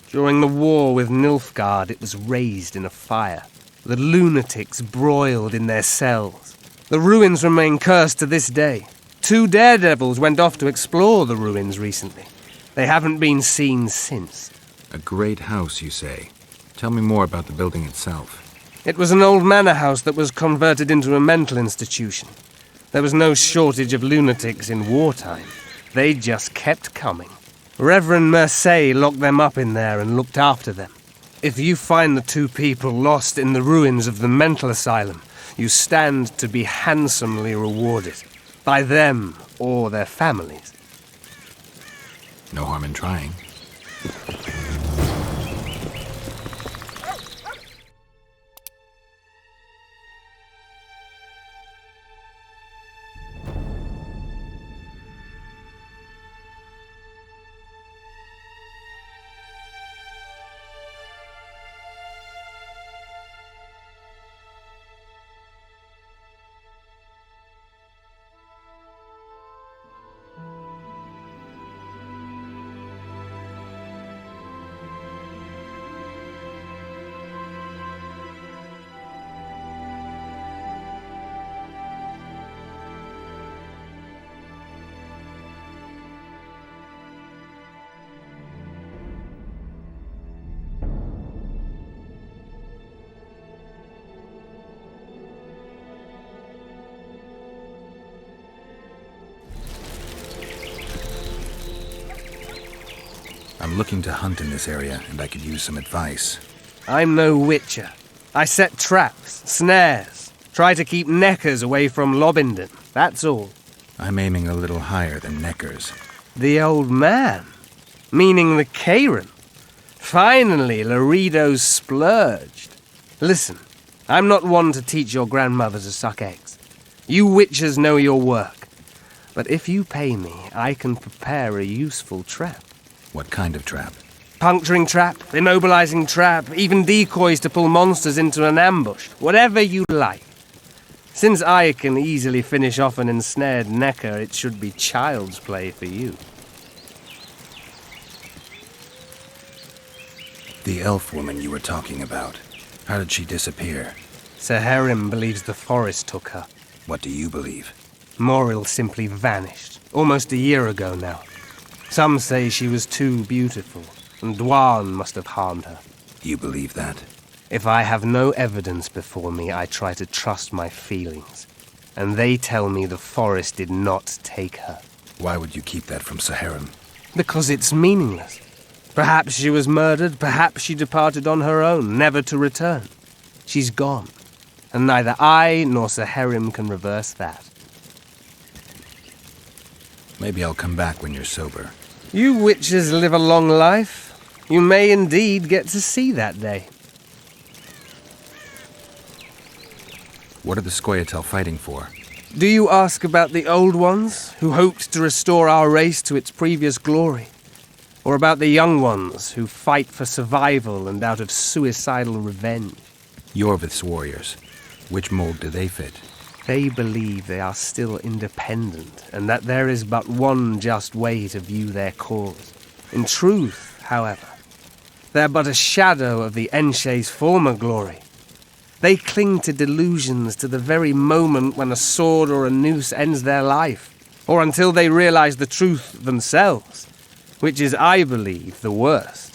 During the war with Nilfgaard, it was raised in a fire. The lunatics broiled in their cells. The ruins remain cursed to this day. 2 daredevils went off to explore the ruins recently. They haven't been seen since. A great house, you say. Tell me more about the building itself. It was an old manor house that was converted into a mental institution. There was no shortage of lunatics in wartime. They just kept coming. Reverend Mercey locked them up in there and looked after them. If you find the 2 people lost in the ruins of the mental asylum, you stand to be handsomely rewarded. by them or their families. No harm in trying. I'm looking to hunt in this area, and I could use some advice. I'm no witcher. I set traps, snares, try to keep neckers away from Lobindon, that's all. I'm aiming a little higher than neckers. The old man? Meaning the Karen? Finally, Laredo's splurged. Listen, I'm not one to teach your grandmother to suck eggs. You witchers know your work. But if you pay me, I can prepare a useful trap. What kind of trap? Puncturing trap, immobilizing trap, even decoys to pull monsters into an ambush. Whatever you like. Since I can easily finish off an ensnared necker, it should be child's play for you. The elf woman you were talking about. How did she disappear? Saharim believes the forest took her. What do you believe? Moril simply vanished, almost a year ago now. Some say she was too beautiful, and Dwan must have harmed her. You believe that? If I have no evidence before me, I try to trust my feelings. And they tell me the forest did not take her. Why would you keep that from Saharim? Because it's meaningless. Perhaps she was murdered, perhaps she departed on her own, never to return. She's gone, and neither I nor Saharim can reverse that. Maybe I'll come back when you're sober. You witches live a long life. You may indeed get to see that day. What are the Sqoyatel fighting for? Do you ask about the old ones, who hoped to restore our race to its previous glory? Or about the young ones, who fight for survival and out of suicidal revenge? Yorvith's warriors. Which mold do they fit? They believe they are still independent, and that there is but one just way to view their cause. In truth, however, they're but a shadow of the Enshe's former glory. They cling to delusions to the very moment when a sword or a noose ends their life, or until they realize the truth themselves, which is, I believe, the worst.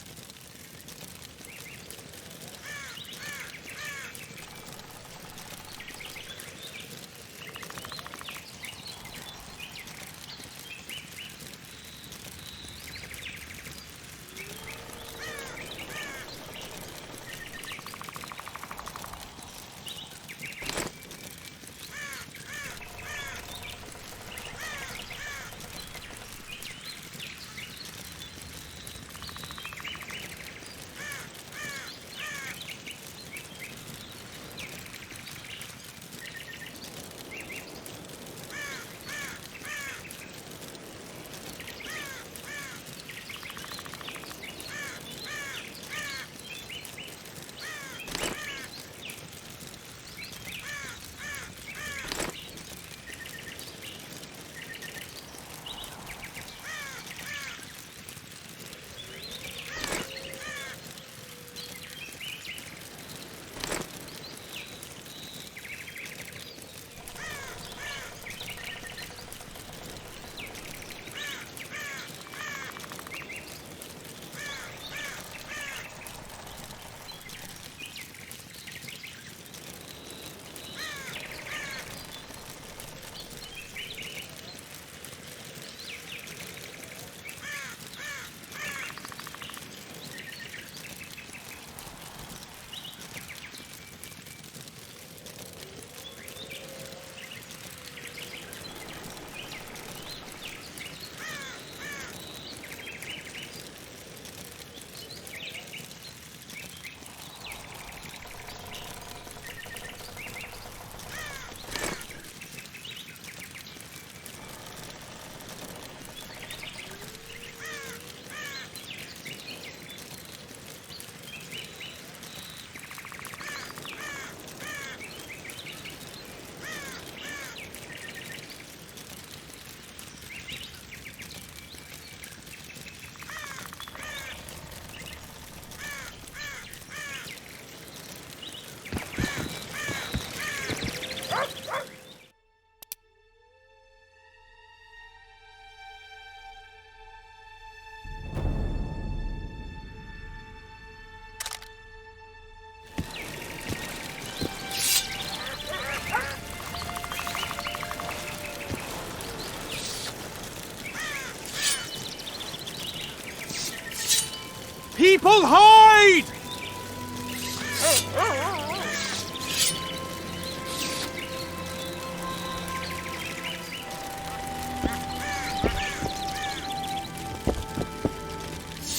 People hide!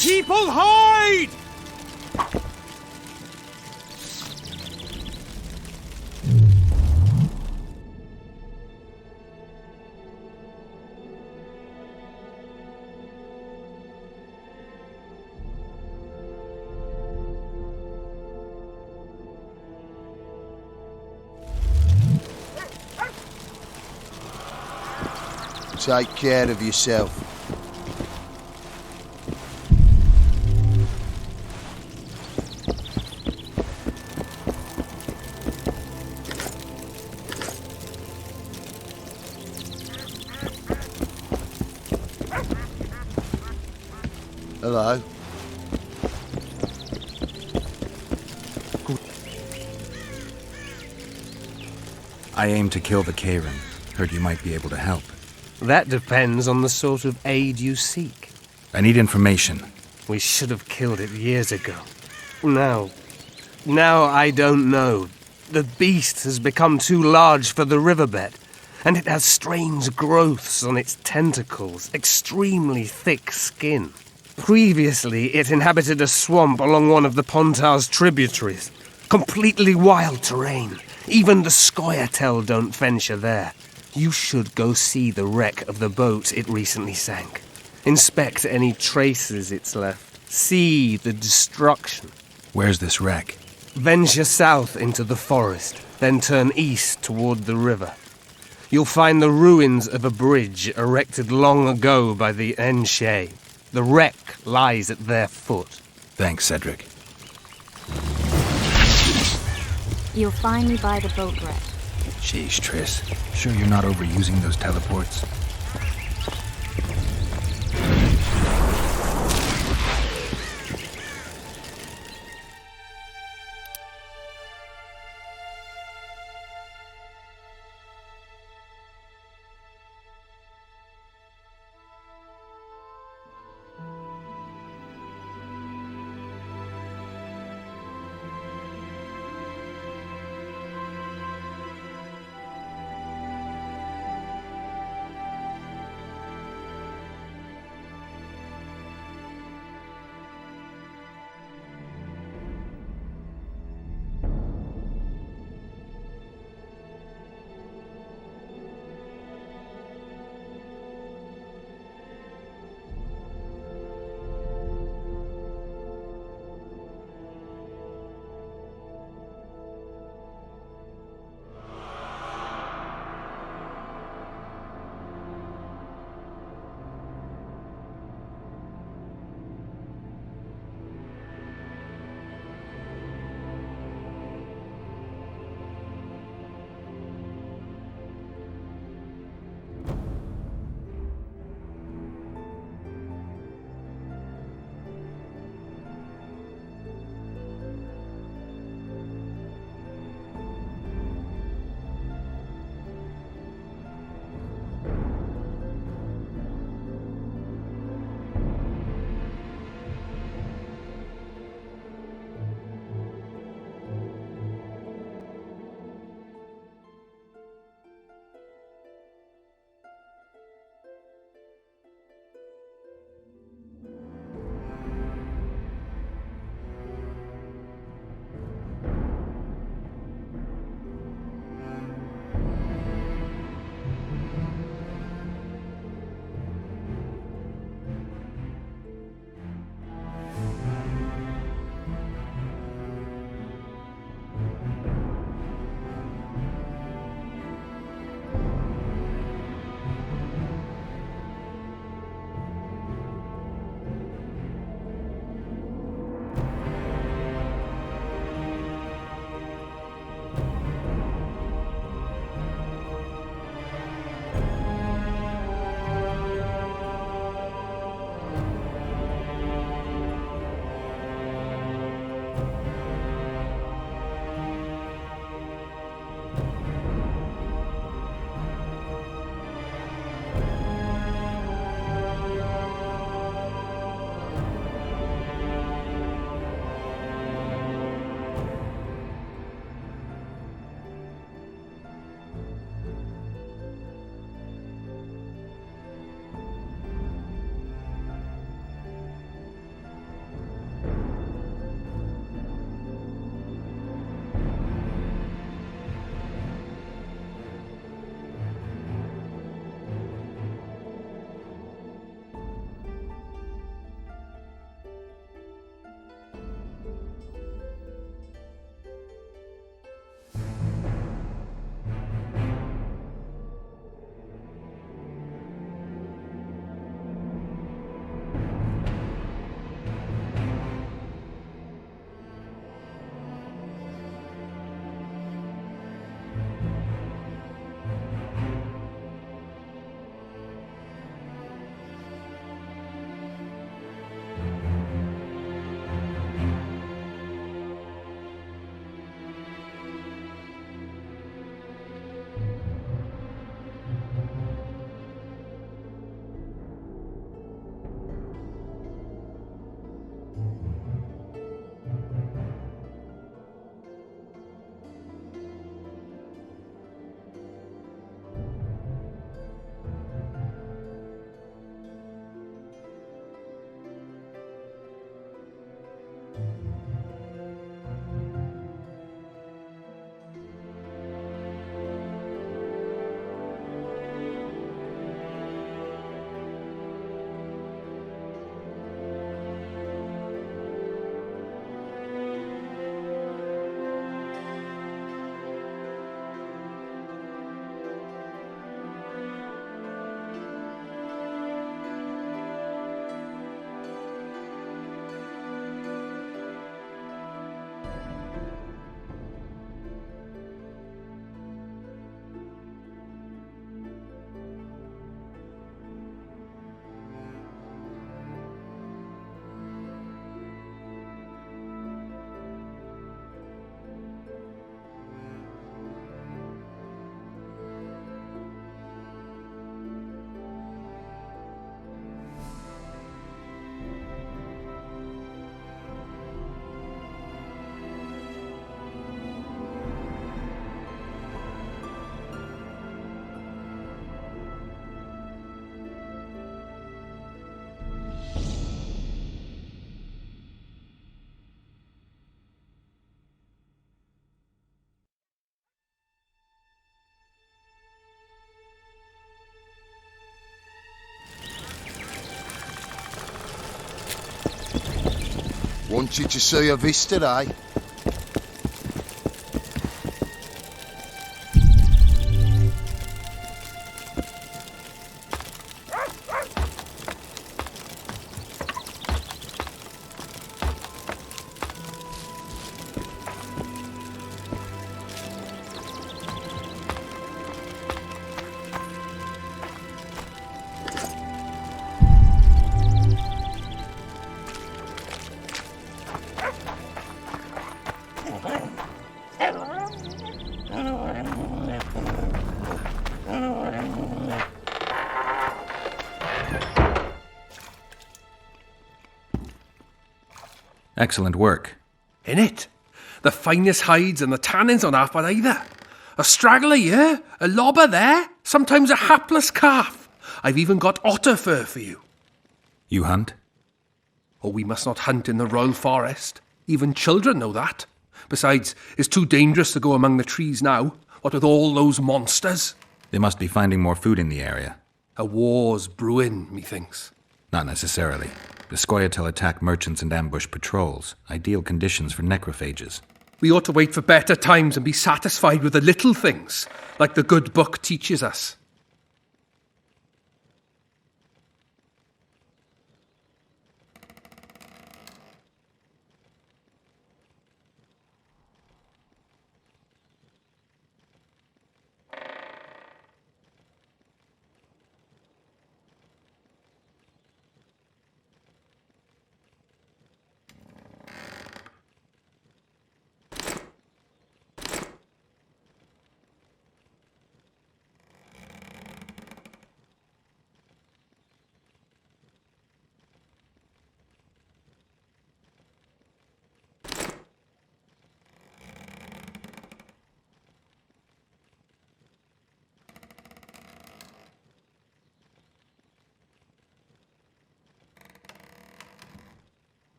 People hide! Take care of yourself. Hello. I aim to kill the Karen. Heard you might be able to help. That depends on the sort of aid you seek. I need information. We should have killed it years ago. Now I don't know. The beast has become too large for the riverbed, and it has strange growths on its tentacles, extremely thick skin. Previously, it inhabited a swamp along one of the Pontar's tributaries. Completely wild terrain. Even the Sqotch don't venture there. You should go see the wreck of the boat it recently sank. Inspect any traces it's left. See the destruction. Where's this wreck? Venture south into the forest, then turn east toward the river. You'll find the ruins of a bridge erected long ago by the Enshe. The wreck lies at their foot. Thanks, Cedric. You'll find me by the boat wreck. Sheesh, Triss. Sure you're not overusing those teleports? Want you to see a vista, eh? Excellent work. In it? The finest hides and the tannins on half by either. A straggler here, a lobber there, sometimes a hapless calf. I've even got otter fur for you. You hunt? Oh, we must not hunt in the royal forest. Even children know that. Besides, it's too dangerous to go among the trees now, what with all those monsters. They must be finding more food in the area. A war's brewing, methinks. Not necessarily. The Sqotch attack merchants and ambush patrols. Ideal conditions for necrophages. We ought to wait for better times and be satisfied with the little things, like the good book teaches us.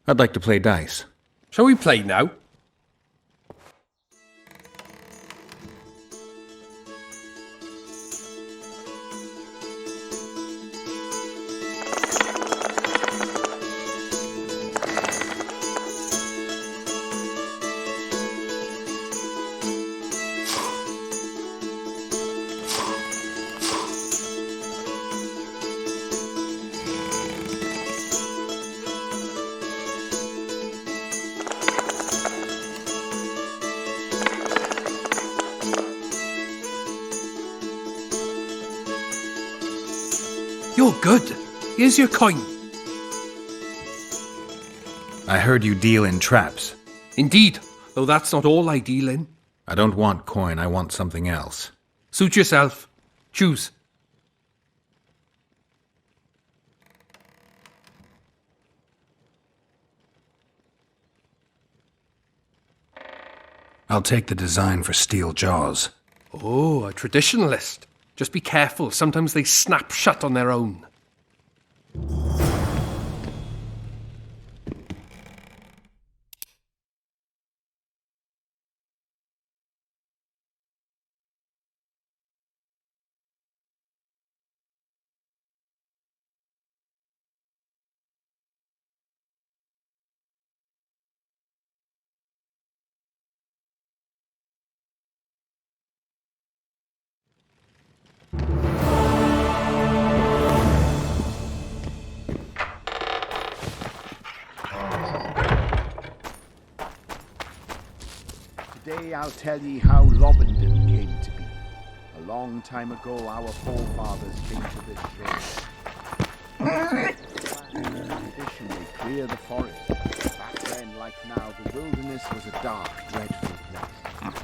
I'd like to play dice. Shall we play now? You're good. Here's your coin. I heard you deal in traps. Indeed, though that's not all I deal in. I don't want coin, I want something else. Suit yourself. Choose. I'll take the design for steel jaws. Oh, a traditionalist. Just be careful, sometimes they snap shut on their own. Today I'll tell ye how Lobendon came to be. A long time ago our forefathers came to this shore. Tradition they clear the forest. Back then, like now, the wilderness was a dark, dreadful place.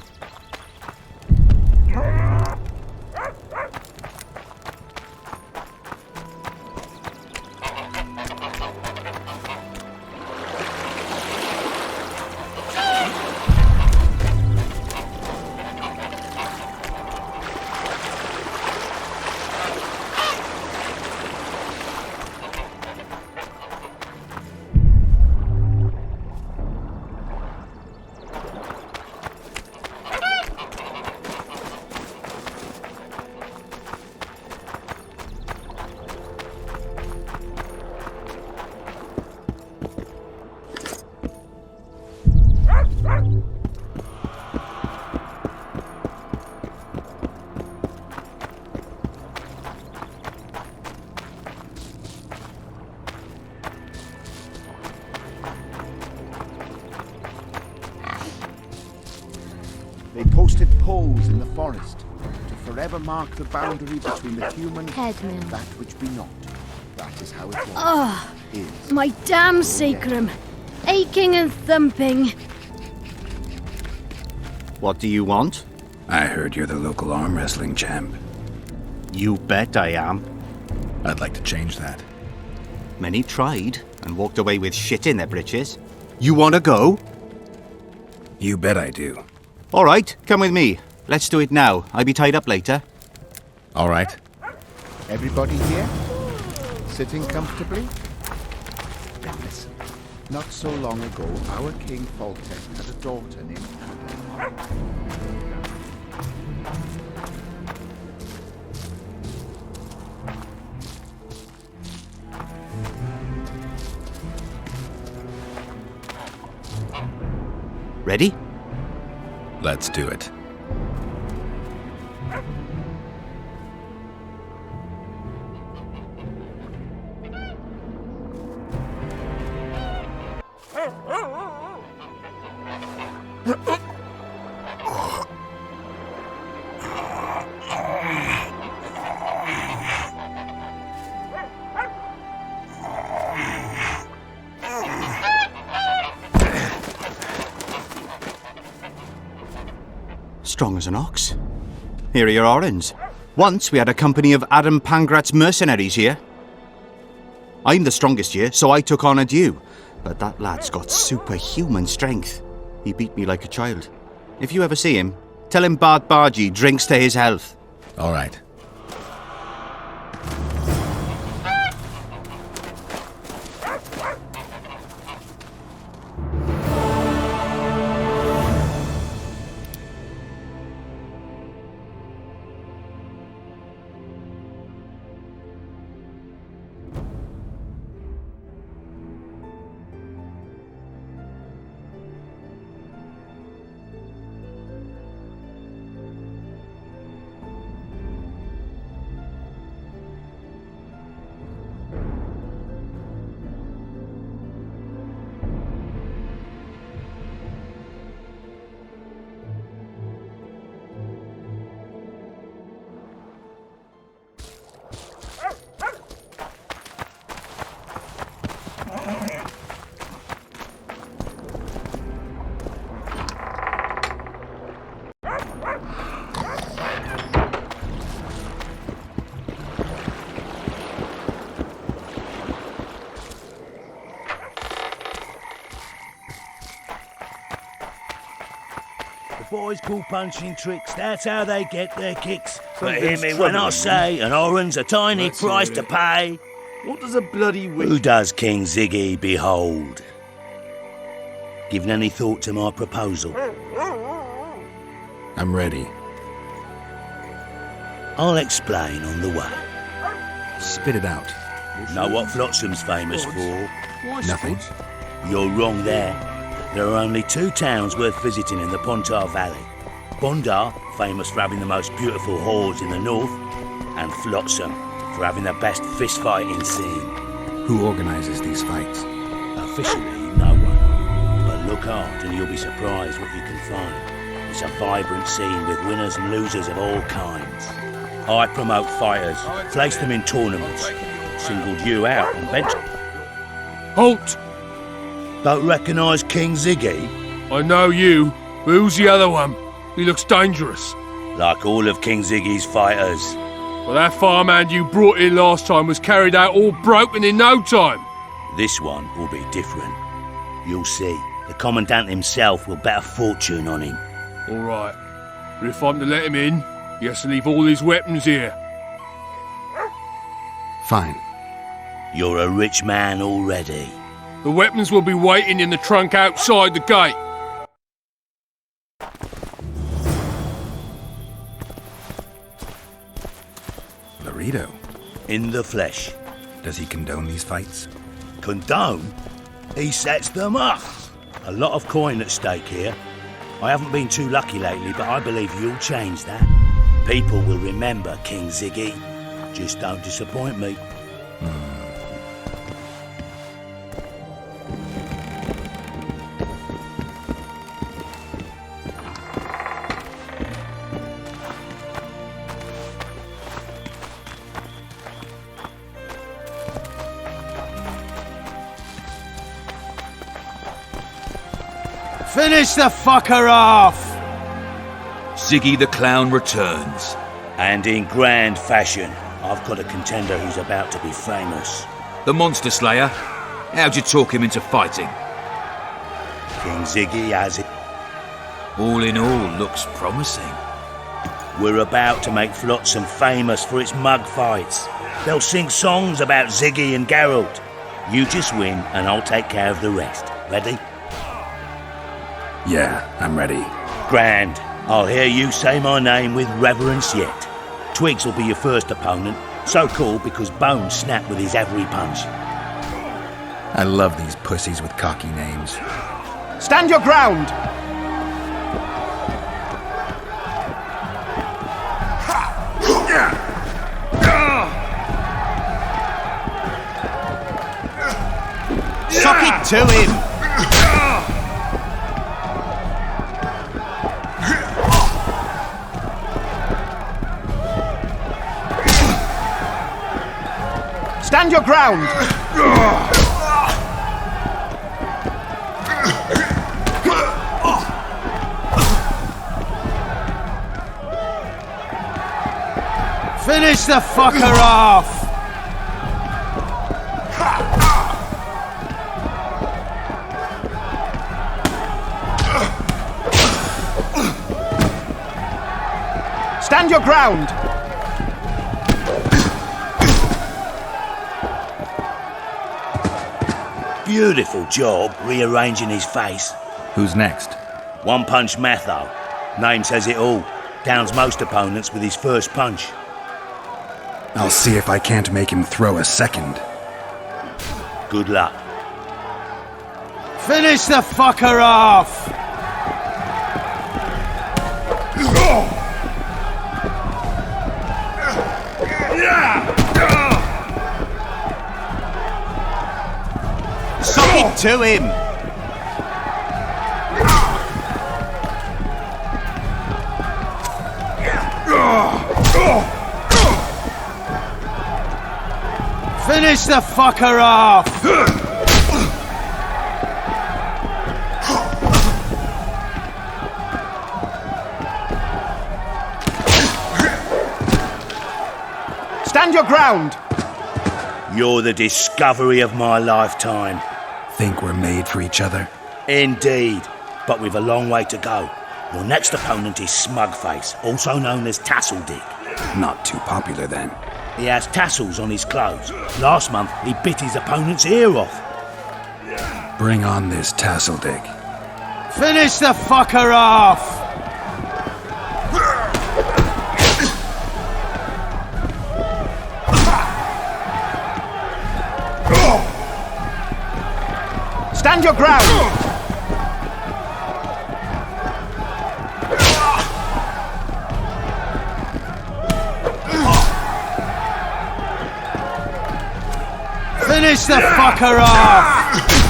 They posted poles in the forest to forever mark the boundary between the human Headman. and that which be not. That is how it was. Oh, Is. my damn sacrum. Aching and thumping. What do you want? I heard you're the local arm wrestling champ. You bet I am. I'd like to change that. Many tried and walked away with shit in their britches. You want to go? You bet I do. All right, come with me. Let's do it now. I'll be tied up later. All right. Everybody here? Sitting comfortably? Then listen. Not so long ago, our King Foltest had a daughter named Ada. Ready? Let's do it. Strong as an ox. Here are your orens. Once we had a company of Adam Pangrat's mercenaries here. I'm the strongest here, so I took on a due. But that lad's got superhuman strength. He beat me like a child. If you ever see him, tell him Bart Bargy drinks to his health. All right. boys call punching tricks. That's how they get their kicks. But Something's hear me when I troubling say an oran's a tiny Let's price hear to it. pay. What does a bloody Who does King Ziggy behold? Given any thought to my proposal? I'm ready. I'll explain on the way. Spit it out. Know what Flotsam's famous for? Nothing. You're wrong there. There are only 2 towns worth visiting in the Pontar Valley. Bondar, famous for having the most beautiful halls in the north, and Flotsam, for having the best fist-fighting scene. Who organizes these fights? Officially, no one. But look hard and you'll be surprised what you can find. It's a vibrant scene with winners and losers of all kinds. I promote fighters, place them in tournaments, singled you out and bench. Halt! Don't recognise King Ziggy? I know you, but who's the other one? He looks dangerous. Like all of King Ziggy's fighters. Well, that farmhand you brought in last time was carried out all broken in no time. This one will be different. You'll see. The Commandant himself will bet a fortune on him. All right. But if I'm to let him in, he has to leave all his weapons here. Fine. You're a rich man already. The weapons will be waiting in the trunk outside the gate. Laredo. In the flesh. Does he condone these fights? Condone? He sets them up. A lot of coin at stake here. I haven't been too lucky lately, but I believe you'll change that. People will remember King Ziggy. Just don't disappoint me. Finish the fucker off! Ziggy the Clown returns. And in grand fashion. I've got a contender who's about to be famous. The Monster Slayer? How'd you talk him into fighting? King Ziggy has it. All in all, looks promising. We're about to make Flotsam famous for its mug fights. They'll sing songs about Ziggy and Geralt. You just win and I'll take care of the rest. Ready? Yeah, I'm ready. Grand. I'll hear you say my name with reverence yet. Twigs will be your first opponent. So called because Bones snapped with his every punch. I love these pussies with cocky names. Stand your ground! Suck it to him! Stand your ground! Finish the fucker off! Stand your ground! Beautiful job rearranging his face. Who's next? One Punch Matho. Name says it all. Downs most opponents with his first punch. I'll see if I can't make him throw a second. Good luck. Finish the fucker off! Suck it to him! Finish the fucker off! Stand your ground! You're the discovery of my lifetime. Think we're made for each other? Indeed, but we've a long way to go. Your next opponent is Smugface, also known as Tasseldick. Not too popular then. He has tassels on his clothes. Last month, he bit his opponent's ear off. Bring on this Tasseldick. Finish the fucker off! Stand your ground! Finish the fucker off!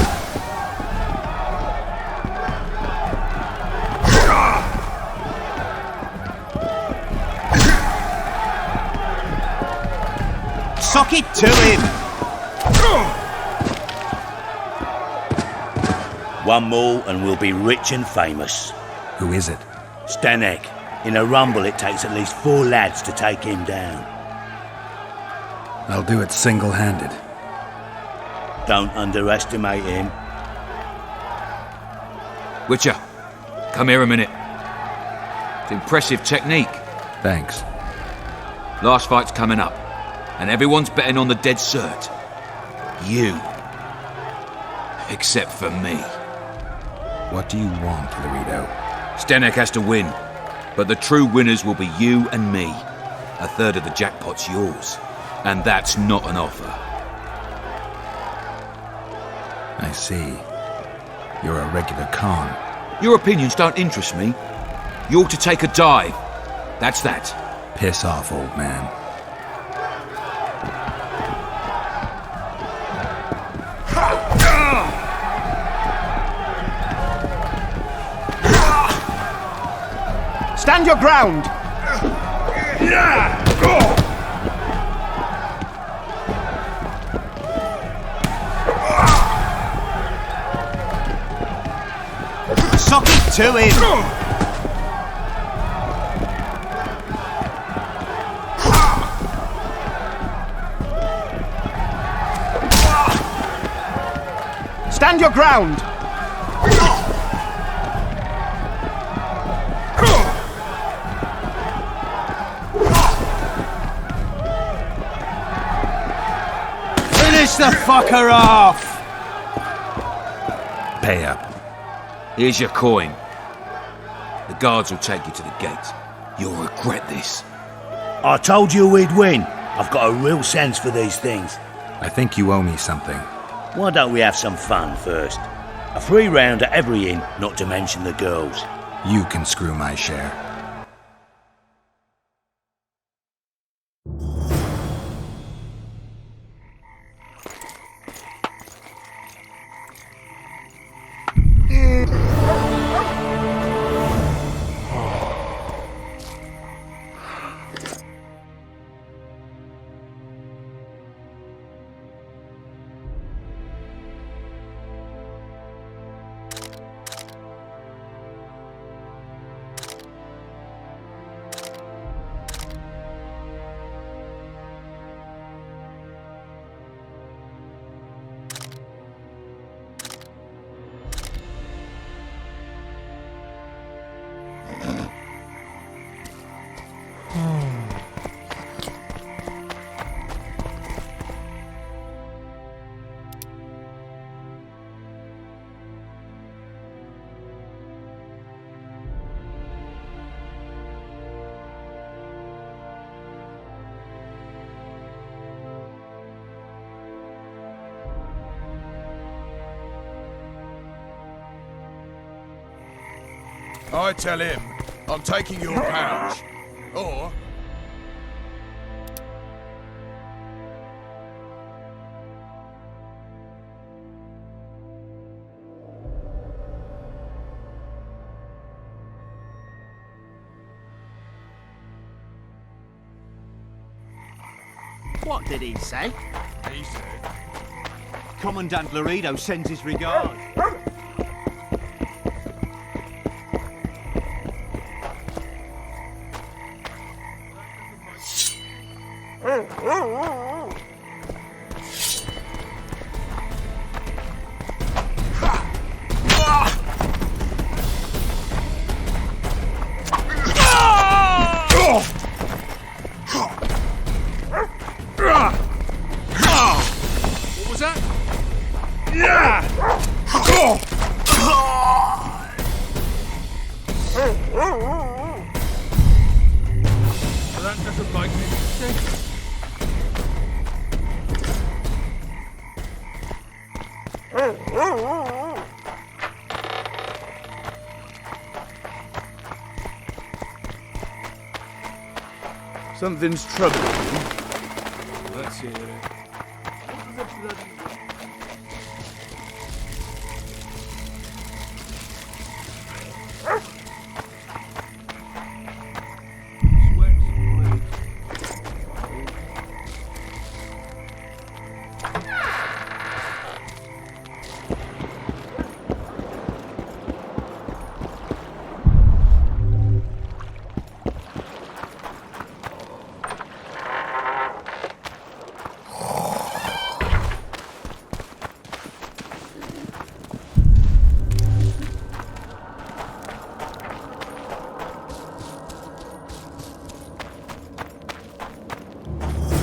Sock it to him! One more and we'll be rich and famous. Who is it? Stanek. In a rumble, it takes at least 4 lads to take him down. I'll do it single-handed. Don't underestimate him. Witcher, come here a minute. It's impressive technique. Thanks. Last fight's coming up, and everyone's betting on the dead cert. You. Except for me. What do you want, Laredo? Stanek has to win, but the true winners will be you and me. A third of the jackpot's yours, and that's not an offer. I see. You're a regular con. Your opinions don't interest me. You ought to take a dive. That's that. Piss off, old man. Stand your ground! Sock it to him! Stand your ground! Finish the fucker off! Pay up. Here's your coin. The guards will take you to the gate. You'll regret this. I told you we'd win. I've got a real sense for these things. I think you owe me something. Why don't we have some fun first? A free round at every inn, not to mention the girls. You can screw my share. I tell him I'm taking your pouch. Or... What did he say? He said... Commandant Laredo sends his regards. That doesn't like me. Something's troubling you. Let's hear it.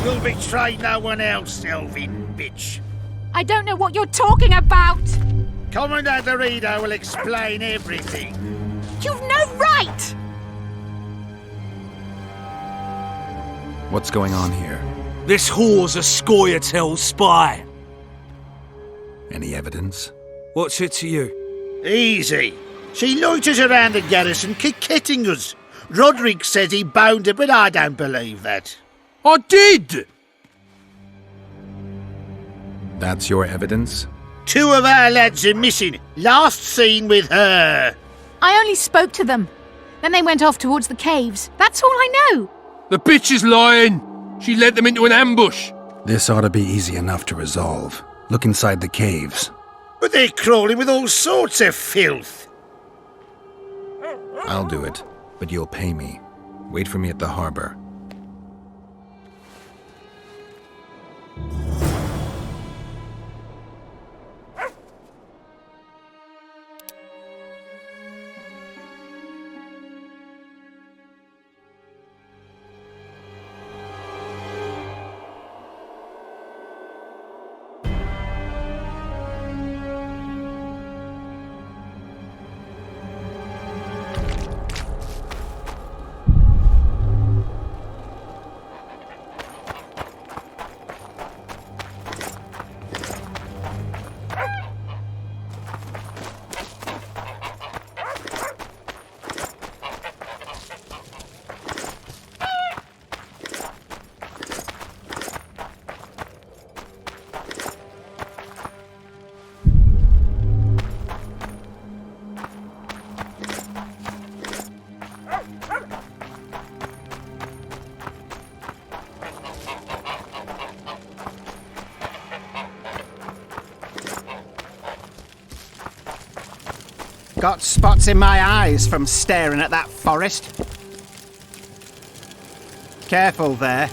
You'll betray no one else, Elvin bitch. I don't know what you're talking about! Commandant Dorito will explain everything. You've no right! What's going on here? This whore's a Sqoch spy. Any evidence? What's it to you? Easy. She loiters around the garrison, kick-kitting us. Roderick says he bound her, but I don't believe that. I did! That's your evidence? 2 of our lads are missing. Last seen with her. I only spoke to them. Then they went off towards the caves. That's all I know. The bitch is lying! She led them into an ambush! This ought to be easy enough to resolve. Look inside the caves. But they're crawling with all sorts of filth. I'll do it, but you'll pay me. Wait for me at the harbor. Got spots in my eyes from staring at that forest. Careful there.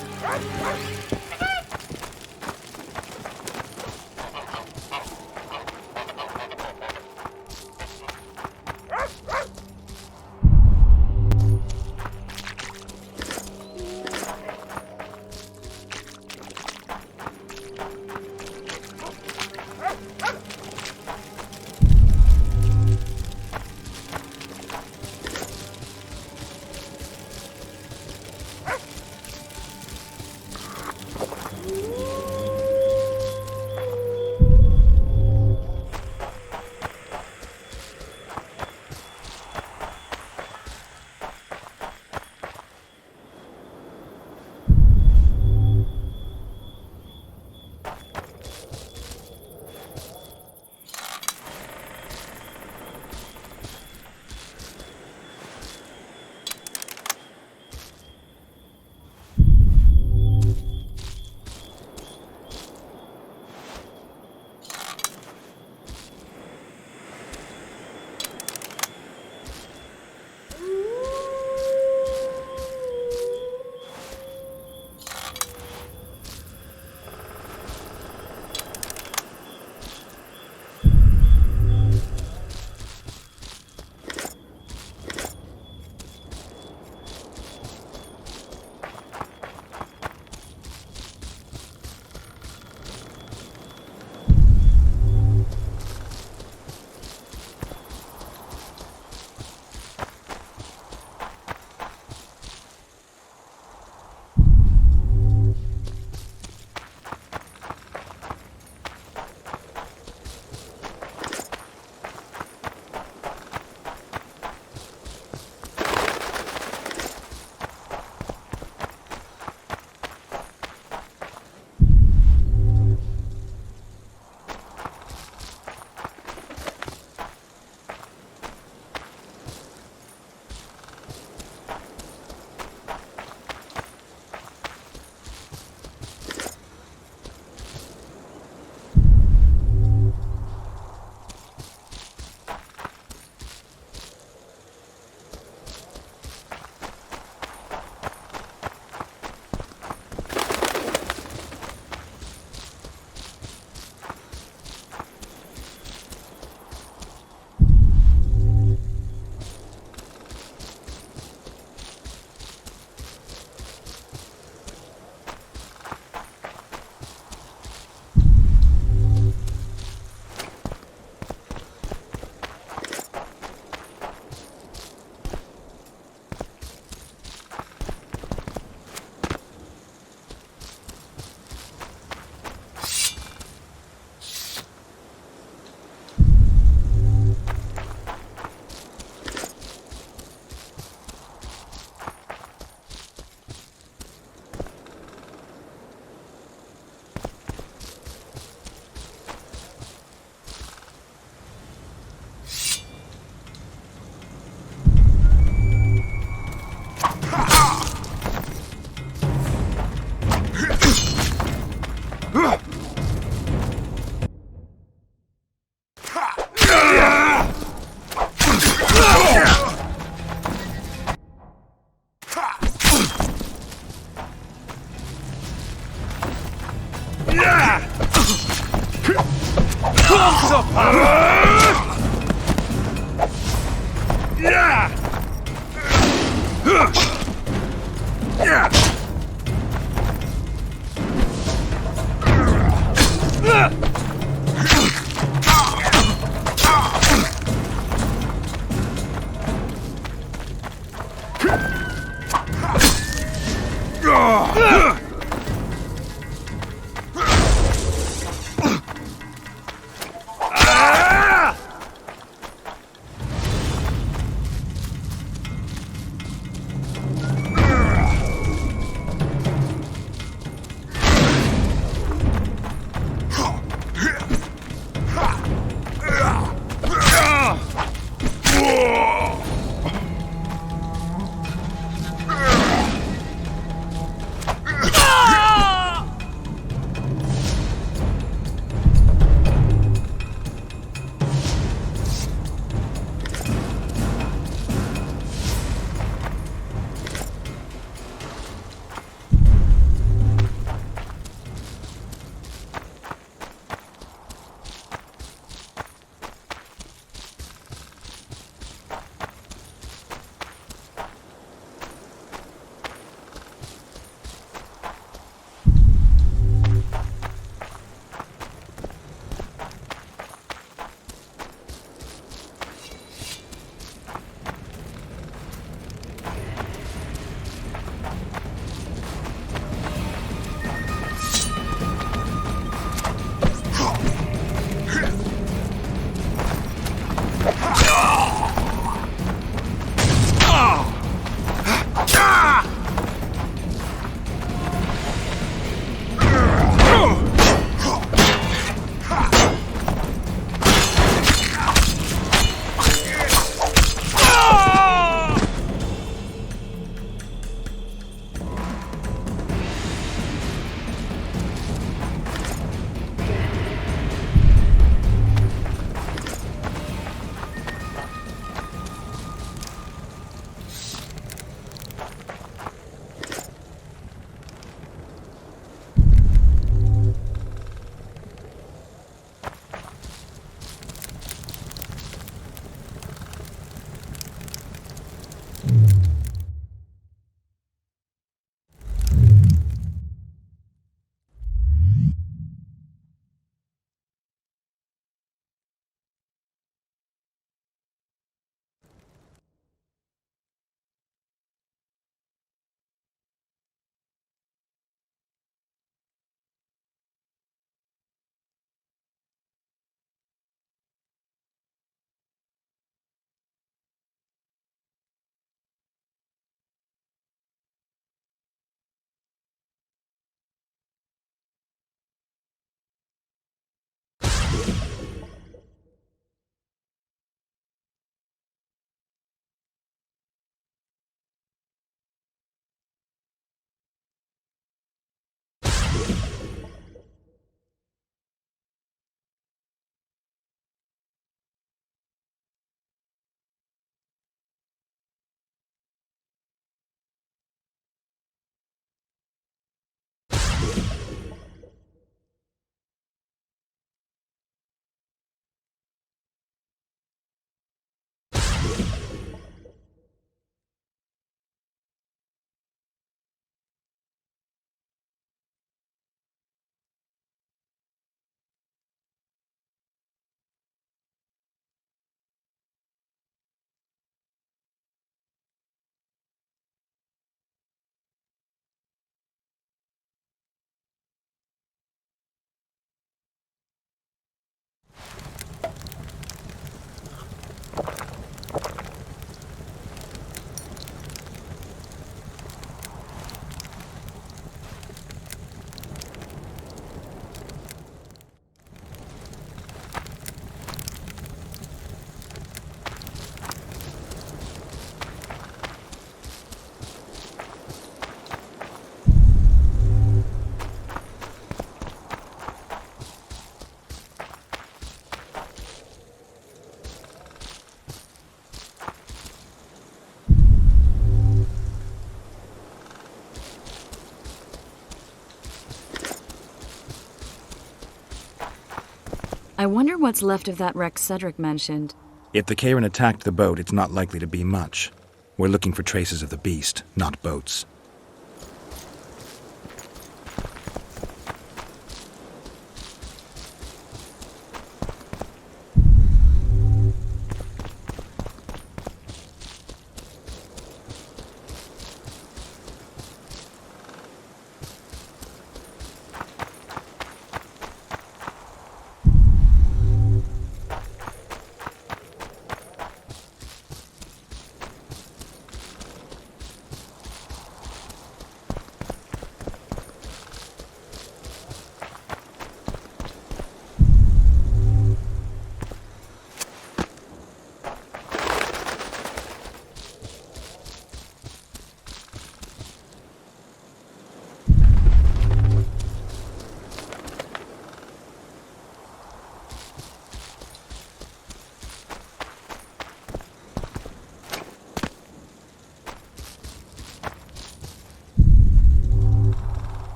I wonder what's left of that wreck Cedric mentioned. If the Karen attacked the boat, it's not likely to be much. We're looking for traces of the beast, not boats.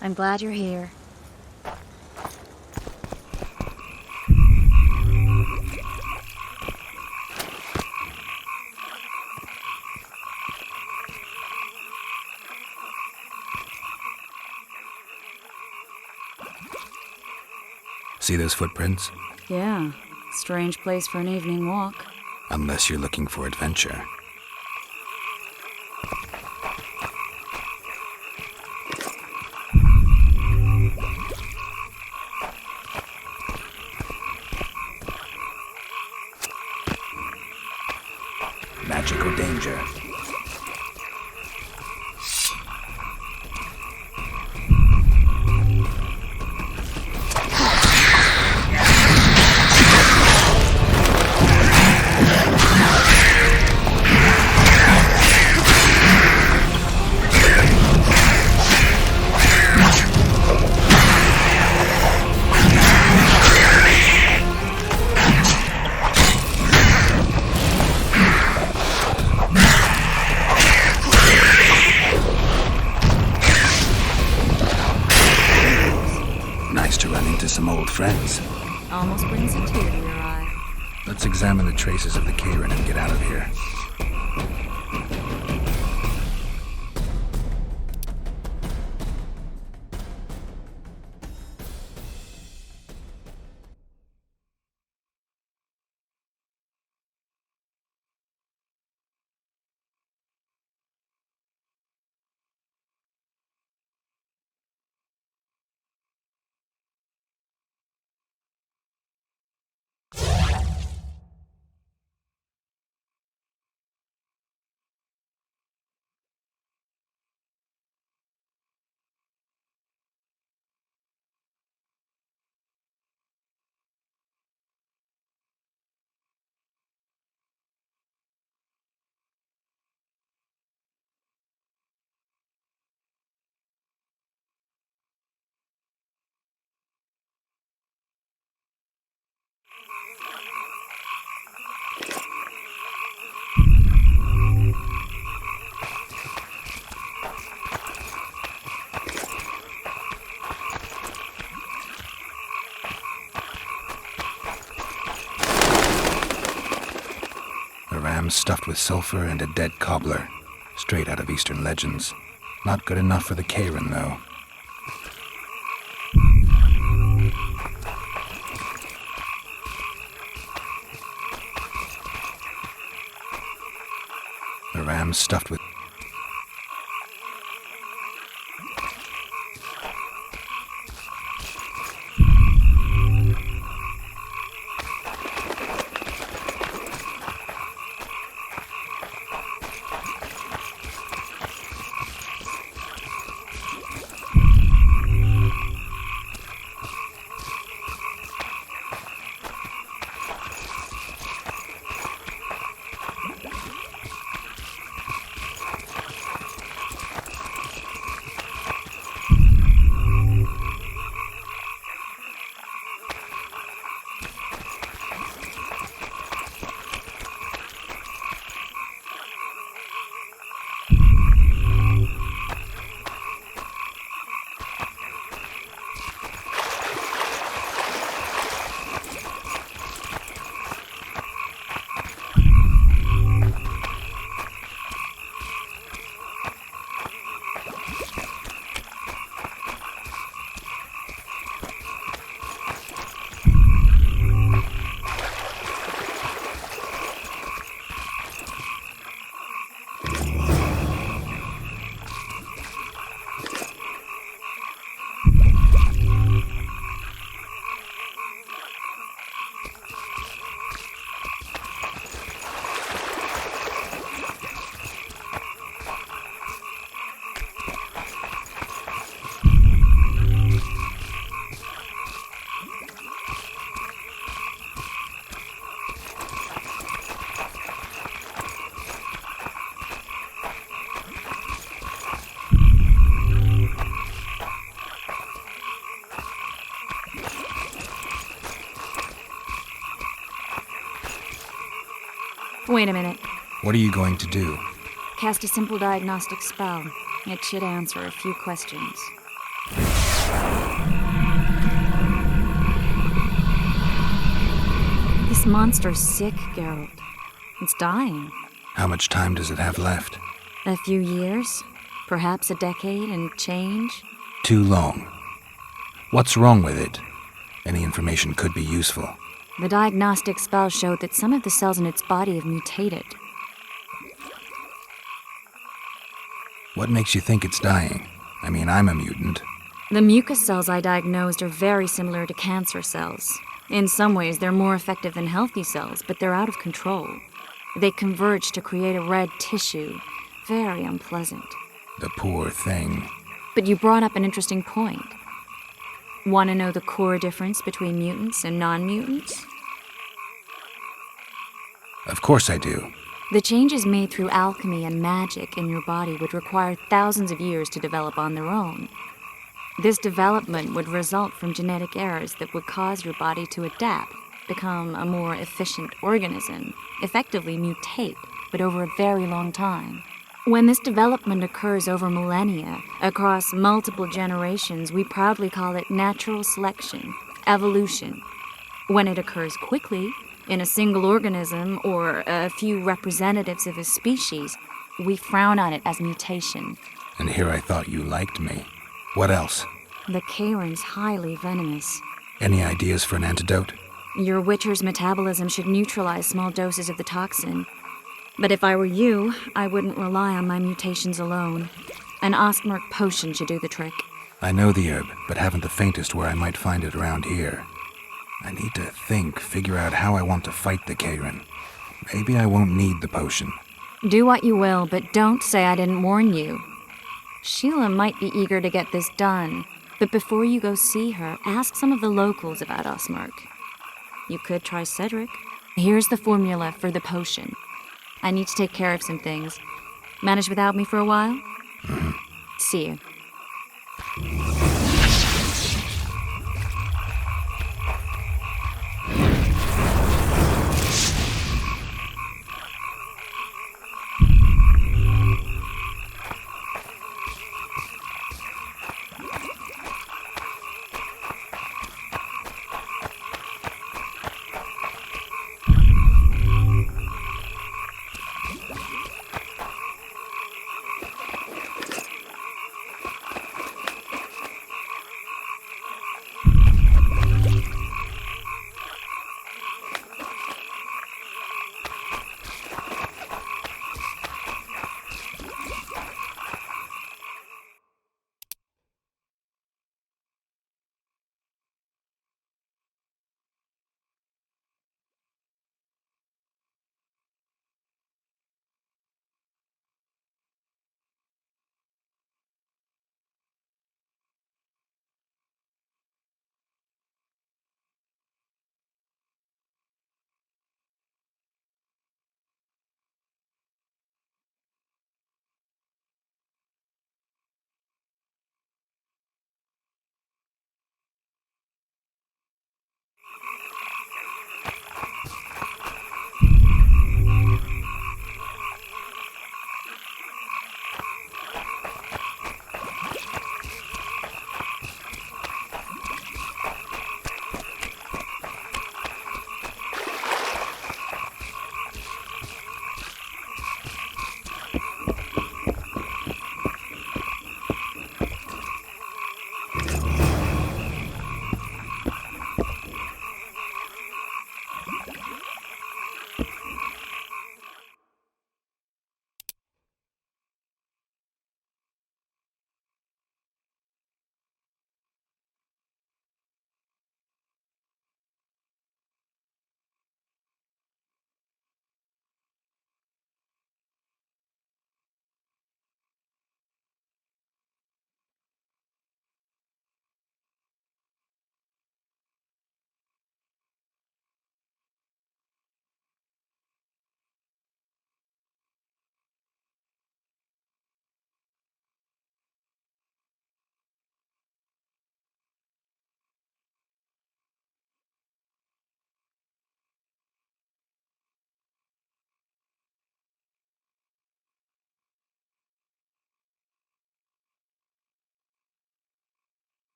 I'm glad you're here. See those footprints? Yeah, strange place for an evening walk. Unless you're looking for adventure. Magic or danger? Some old friends. Almost brings a tear to your eye. Let's examine the traces of the Karen and get out of here. A ram stuffed with sulfur and a dead cobbler. Straight out of Eastern legends. Not good enough for the Karen, though. A ram stuffed with... Wait a minute. What are you going to do? Cast a simple diagnostic spell. It should answer a few questions. This monster's sick, Geralt. It's dying. How much time does it have left? A few years? Perhaps a decade and change? Too long. What's wrong with it? Any information could be useful. The diagnostic spell showed that some of the cells in its body have mutated. What makes you think it's dying? I mean, I'm a mutant. The mucus cells I diagnosed are very similar to cancer cells. In some ways, they're more effective than healthy cells, but they're out of control. They converge to create a red tissue. Very unpleasant. The poor thing. But you brought up an interesting point. Want to know the core difference between mutants and non-mutants? Of course I do. The changes made through alchemy and magic in your body would require thousands of years to develop on their own. This development would result from genetic errors that would cause your body to adapt, become a more efficient organism, effectively mutate, but over a very long time. When this development occurs over millennia, across multiple generations, we proudly call it natural selection, evolution. When it occurs quickly, in a single organism or a few representatives of a species, we frown on it as mutation. And here I thought you liked me. What else? The Kayron's highly venomous. Any ideas for an antidote? Your Witcher's metabolism should neutralize small doses of the toxin. But if I were you, I wouldn't rely on my mutations alone. An Ostmark potion should do the trick. I know the herb, but haven't the faintest where I might find it around here. I need to figure out how I want to fight the Kayron. Maybe I won't need the potion. Do what you will, but don't say I didn't warn you. Sheila might be eager to get this done, but before you go see her, ask some of the locals about Ostmark. You could try Cedric. Here's the formula for the potion. I need to take care of some things. Manage without me for a while? Mm-hmm. See you.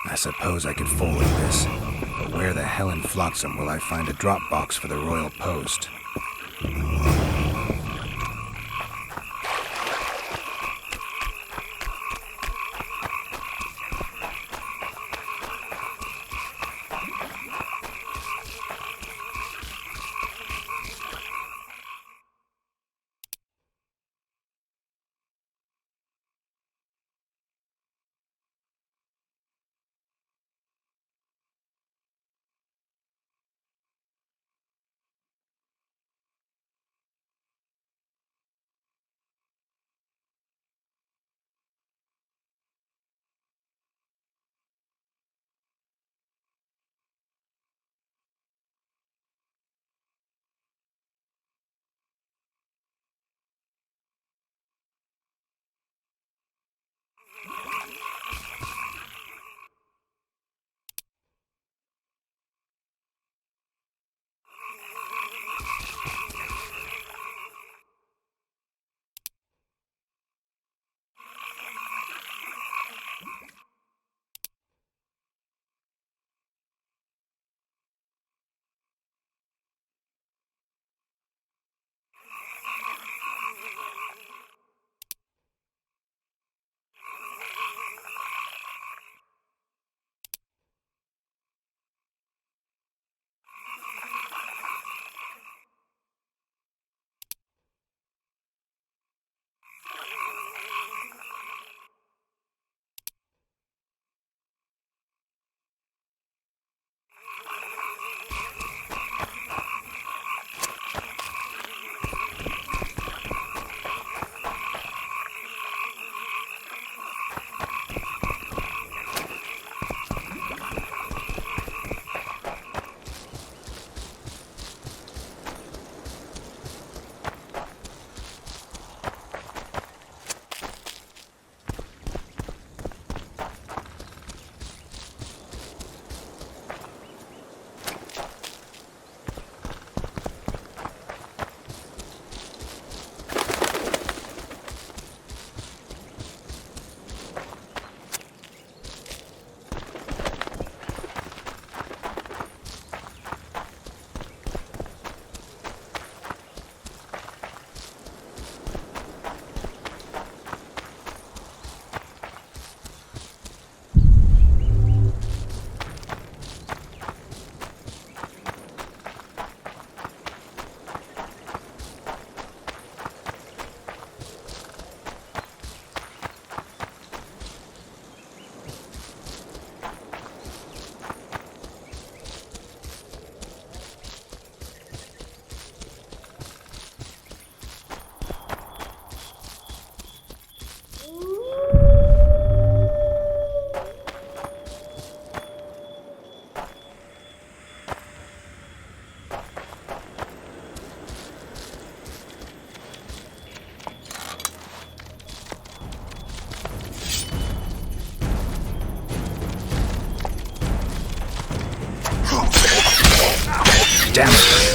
I suppose I could forward this, but where the hell in Flotsam will I find a drop box for the Royal Post? Damn it!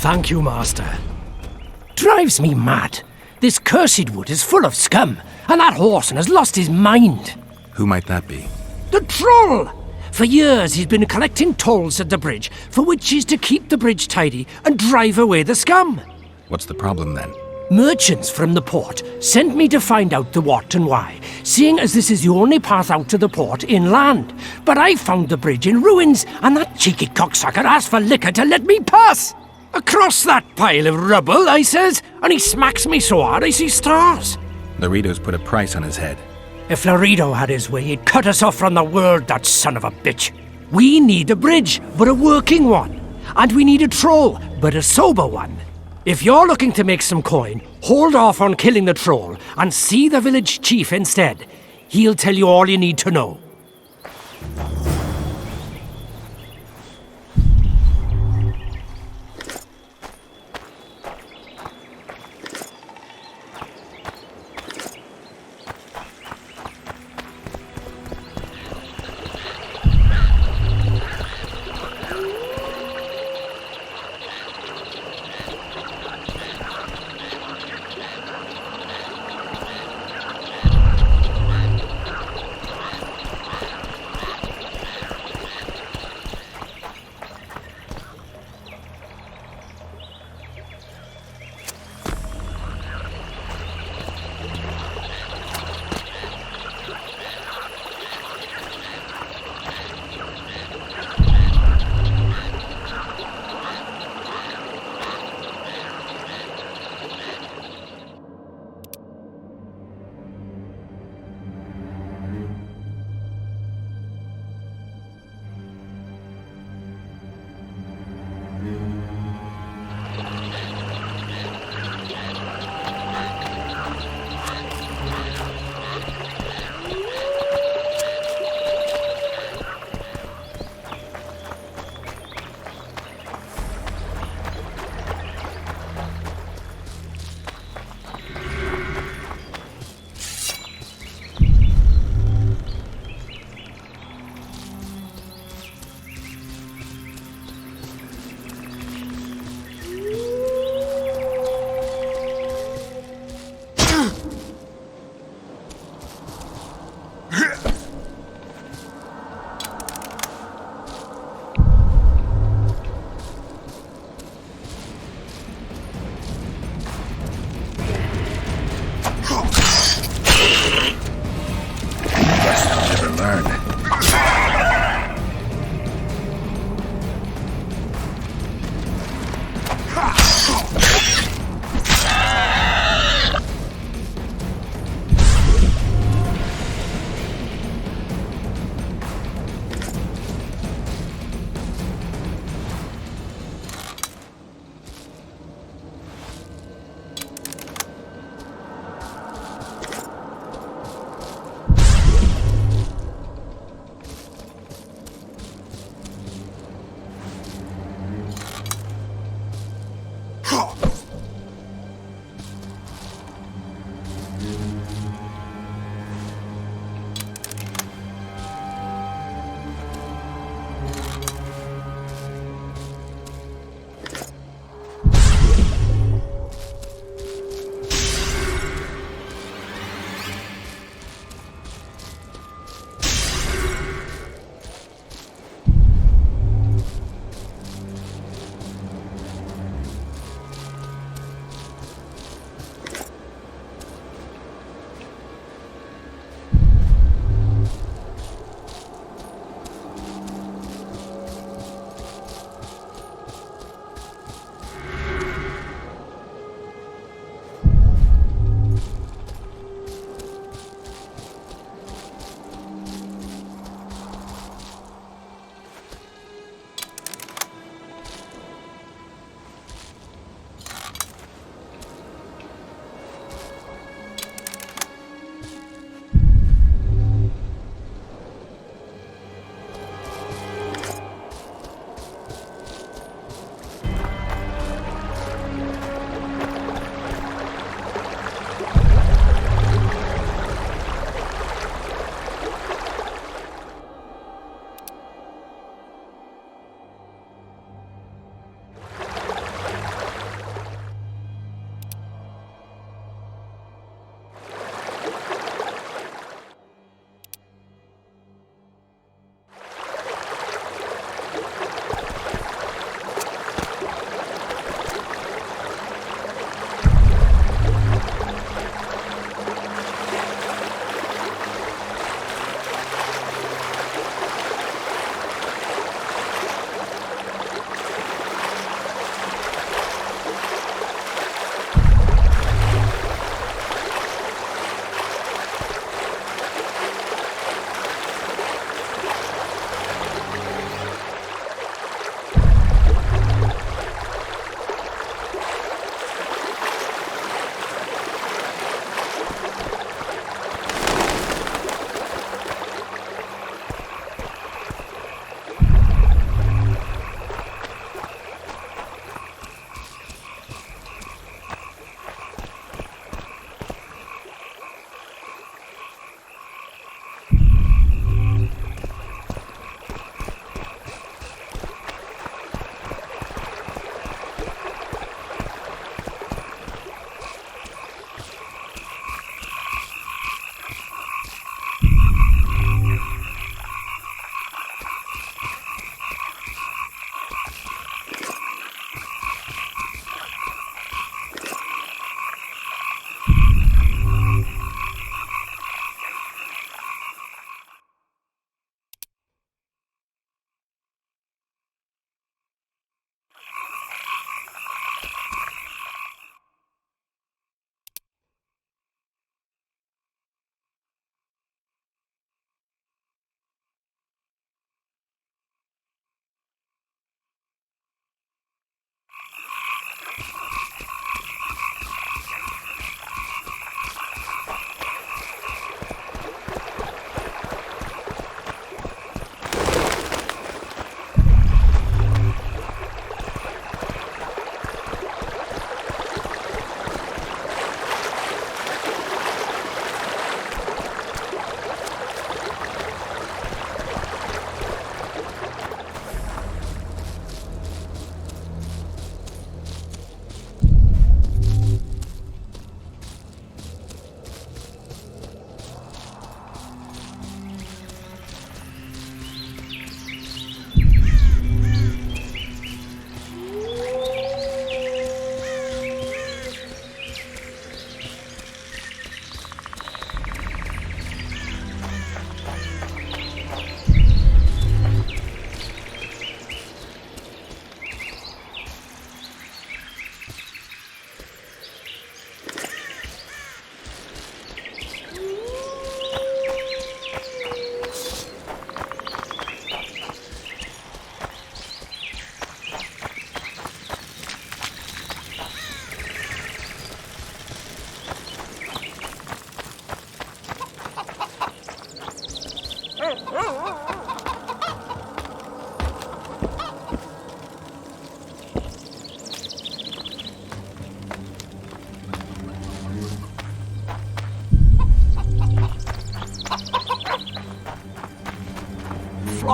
Thank you, Master. Drives me mad. This cursed wood is full of scum, and that horseman has lost his mind. Who might that be? The troll! For years he's been collecting tolls at the bridge, for which is to keep the bridge tidy and drive away the scum. What's the problem then? Merchants from the port sent me to find out the what and why, seeing as this is the only path out to the port inland. But I found the bridge in ruins, and that cheeky cocksucker asked for liquor to let me pass. Across that pile of rubble, I says, and he smacks me so hard I see stars. Laredo's put a price on his head. If Laredo had his way, he'd cut us off from the world, that son of a bitch. We need a bridge, but a working one. And we need a troll, but a sober one. If you're looking to make some coin, hold off on killing the troll and see the village chief instead. He'll tell you all you need to know.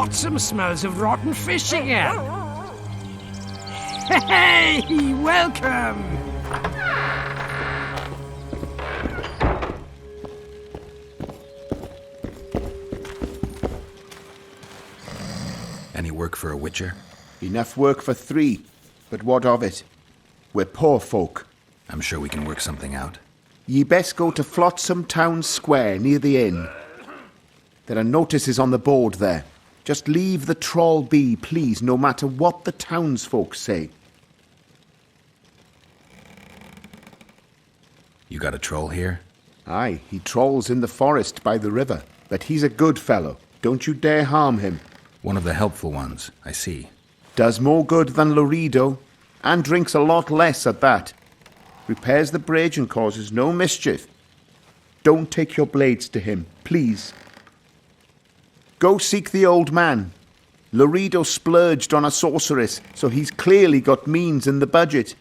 Flotsam smells of rotten fish again. Hey, welcome! Any work for a witcher? Enough work for 3, but what of it? We're poor folk. I'm sure we can work something out. Ye best go to Flotsam Town Square near the inn. There are notices on the board there. Just leave the trawl be, please, no matter what the townsfolk say. You got a troll here? Aye, he trawls in the forest by the river, but he's a good fellow. Don't you dare harm him. One of the helpful ones, I see. Does more good than Laredo, and drinks a lot less at that. Repairs the bridge and causes no mischief. Don't take your blades to him, please. Go seek the old man. Laredo splurged on a sorceress, so he's clearly got means in the budget.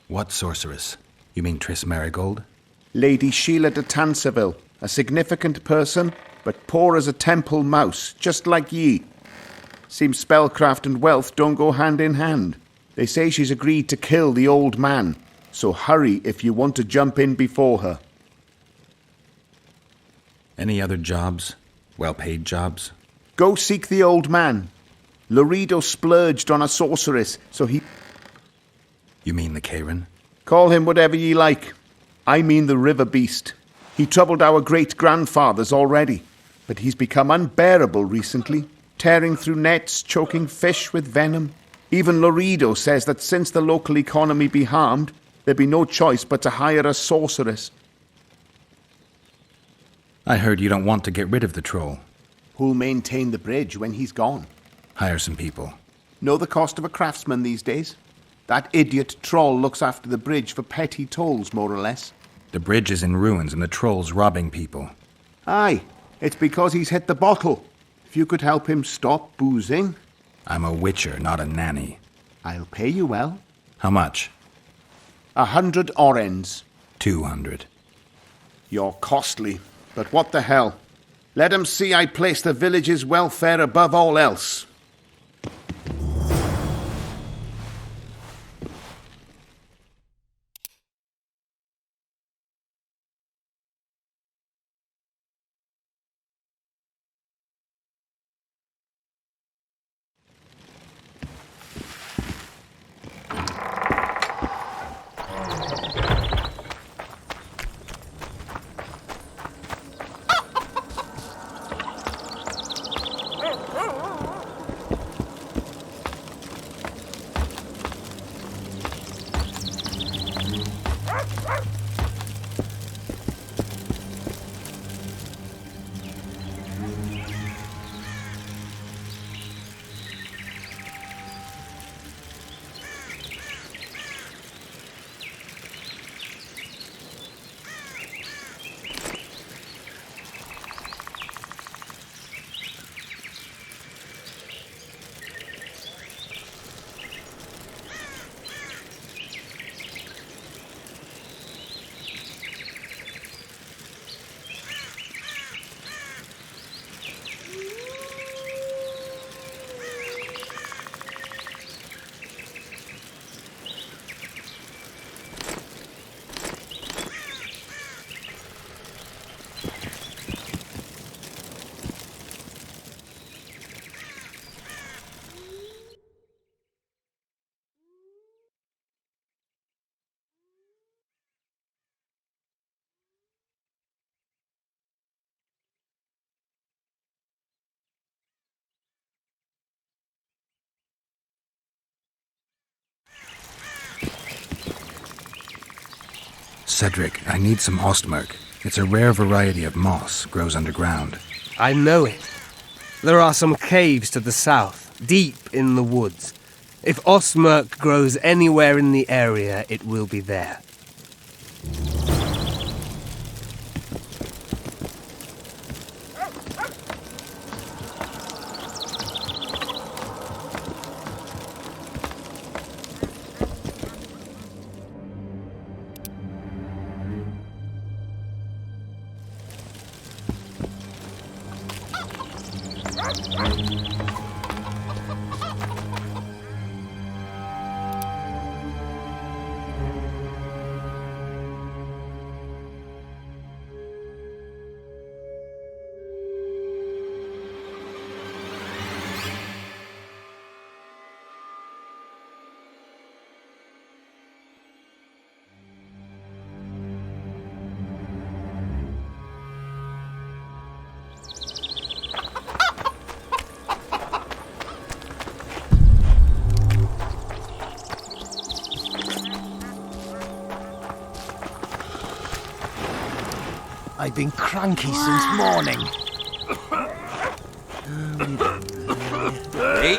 What sorceress? You mean Triss Marigold? Lady Sheila de Tanserville, a significant person, but poor as a temple mouse, just like ye. Seems spellcraft and wealth don't go hand in hand. They say she's agreed to kill the old man, so hurry if you want to jump in before her. Any other jobs? Well-paid jobs? Go seek the old man. Laredo splurged on a sorceress, so he... You mean the Karen? Call him whatever ye like. I mean the river beast. He troubled our great-grandfathers already, but he's become unbearable recently, tearing through nets, choking fish with venom. Even Laredo says that since the local economy be harmed, there'd be no choice but to hire a sorceress. I heard you don't want to get rid of the troll. Who'll maintain the bridge when he's gone? Hire some people. Know the cost of a craftsman these days? That idiot troll looks after the bridge for petty tolls, more or less. The bridge is in ruins and the troll's robbing people. Aye, it's because he's hit the bottle. If you could help him stop boozing... I'm a witcher, not a nanny. I'll pay you well. How much? 100 orens. 200. You're costly, but what the hell? Let 'em see I place the village's welfare above all else. Cedric, I need some ostmerk. It's a rare variety of moss, grows underground. I know it. There are some caves to the south, deep in the woods. If ostmerk grows anywhere in the area, it will be there. I've been cranky since morning. Hey.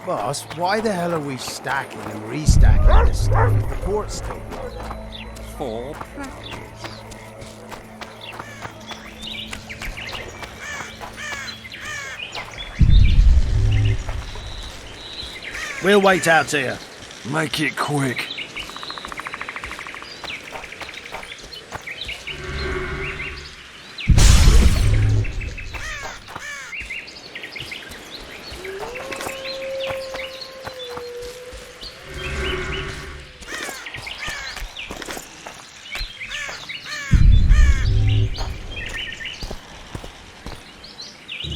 Boss, why the hell are we stacking and restacking this stuff if the port's still good? For practice. We'll wait out here. Make it quick.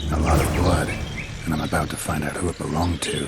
A lot of blood, and I'm about to find out who it belonged to.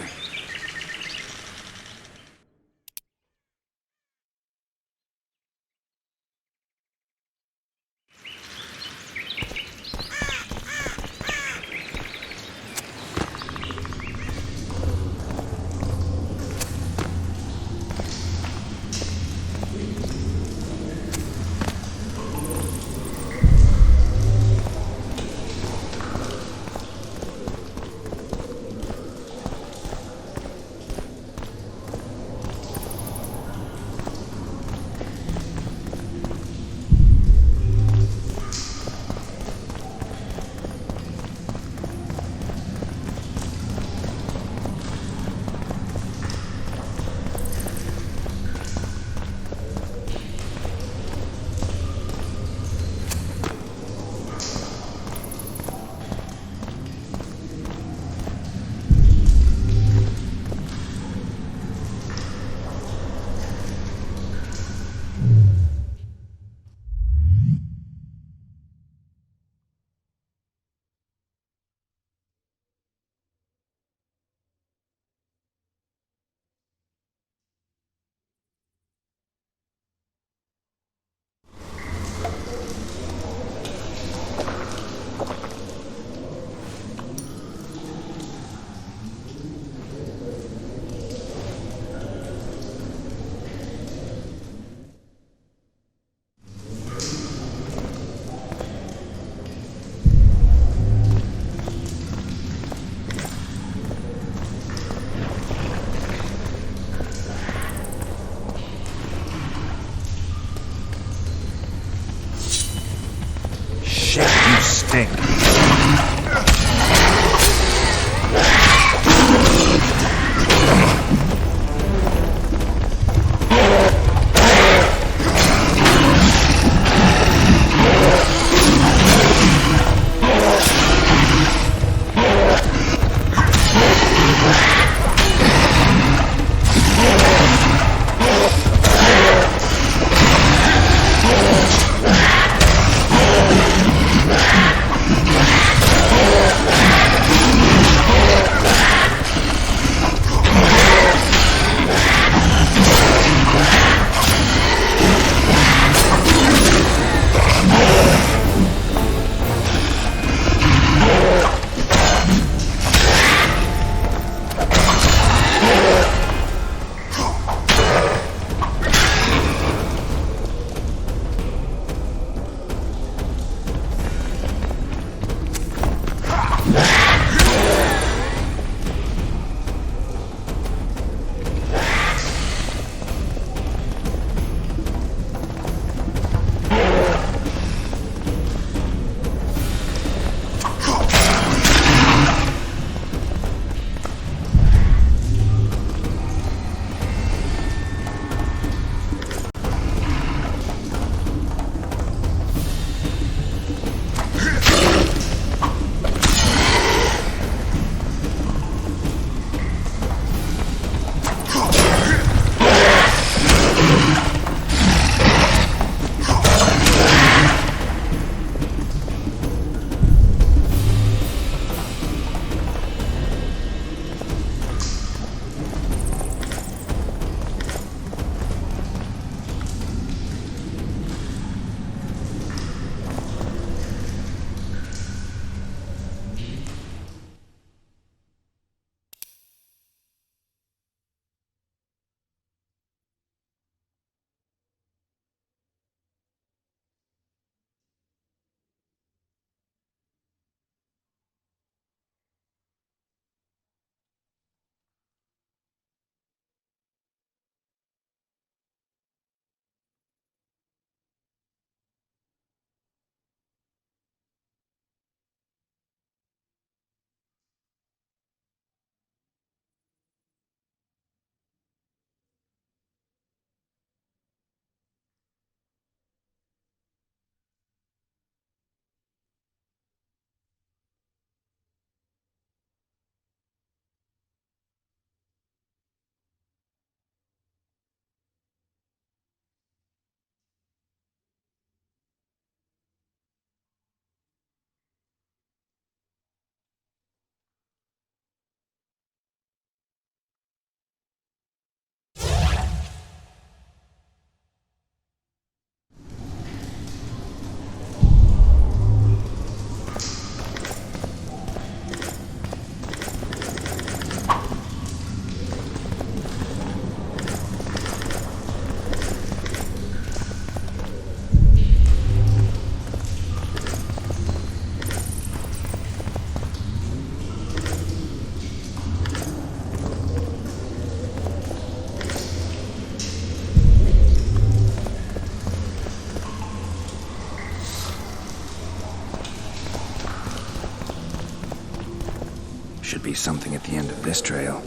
Should be something at the end of this trail.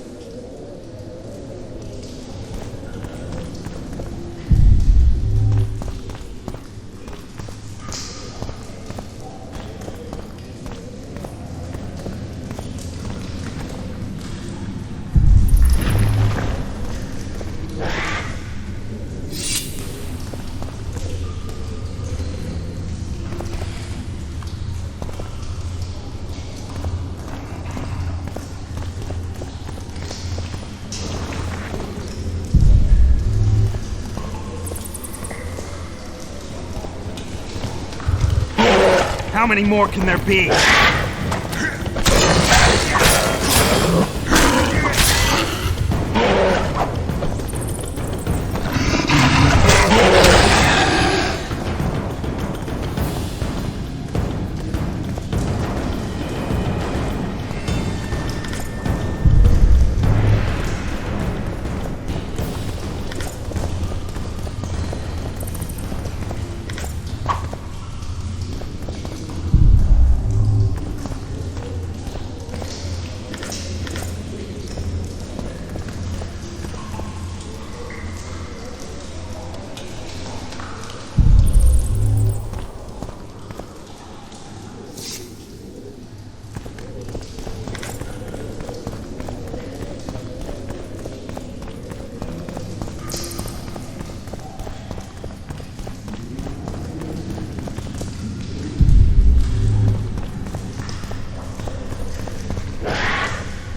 How many more can there be?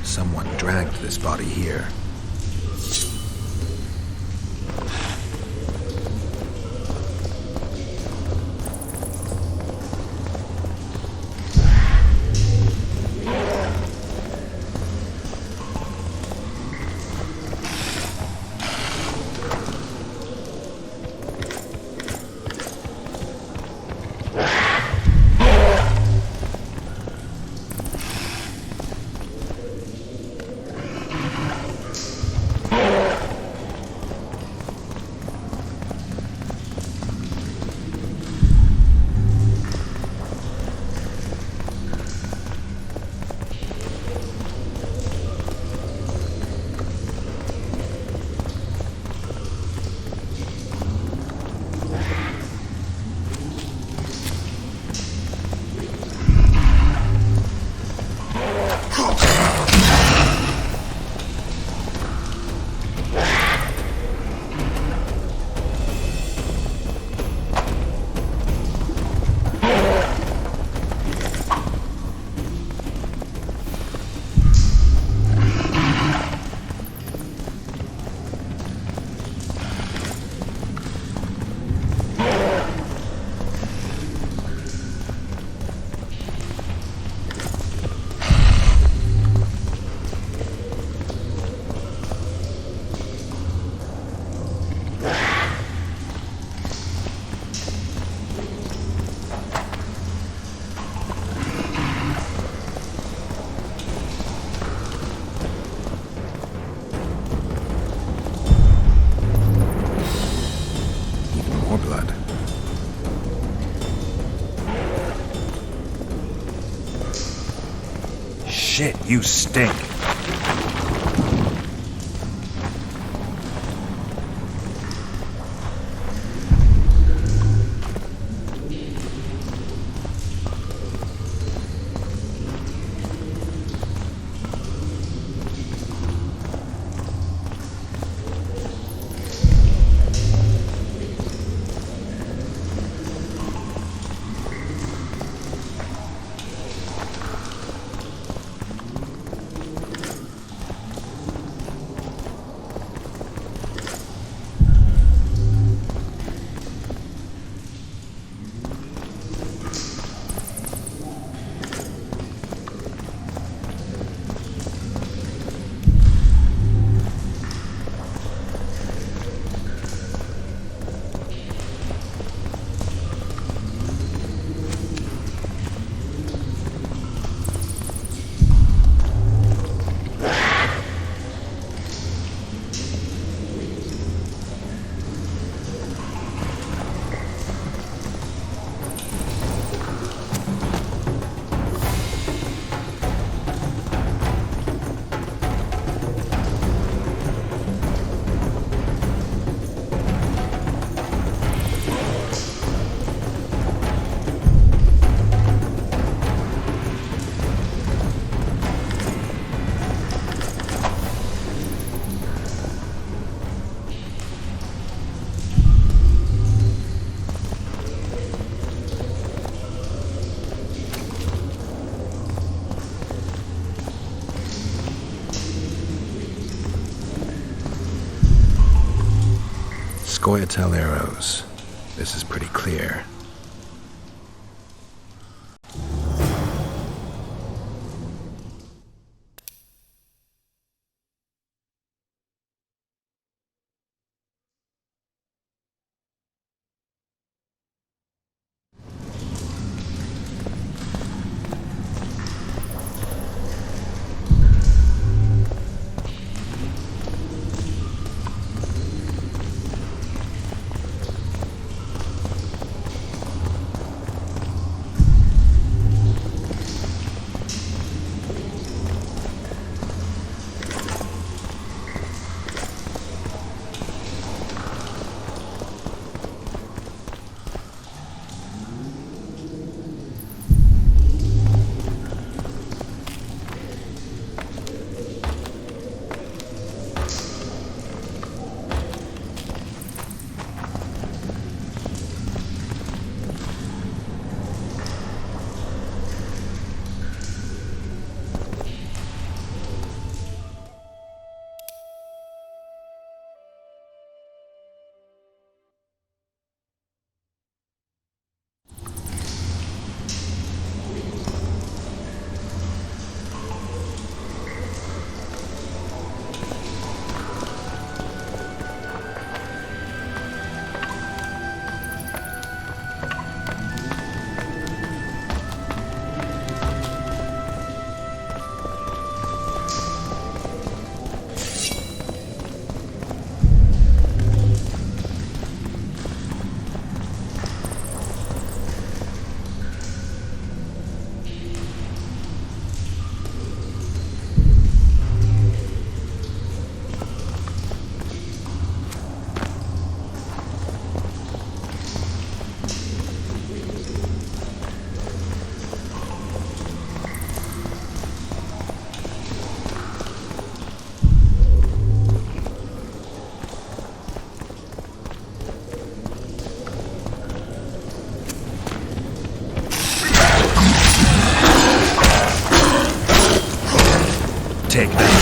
Someone dragged this body here. Shit, you stink. Sqotch arrows. This is pretty clear. Take that.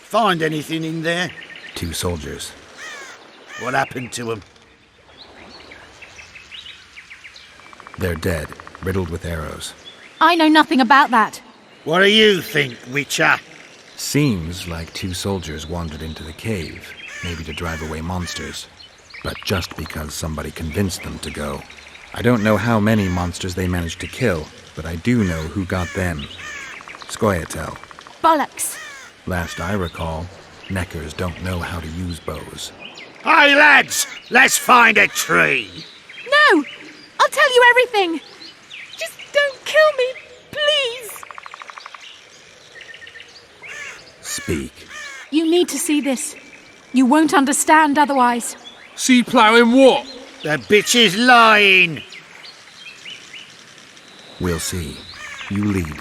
Find anything in there? 2 soldiers. What happened to them? They're dead, riddled with arrows. I know nothing about that. What do you think, Witcher? Seems like 2 soldiers wandered into the cave, maybe to drive away monsters. But just because somebody convinced them to go. I don't know how many monsters they managed to kill, but I do know who got them. Sqotch. Bollocks. Last I recall, Neckers don't know how to use bows. Hey lads, let's find a tree. No! I'll tell you everything. Just don't kill me, please. Speak. You need to see this. You won't understand otherwise. See ploughing what? The bitch is lying. We'll see. You lead.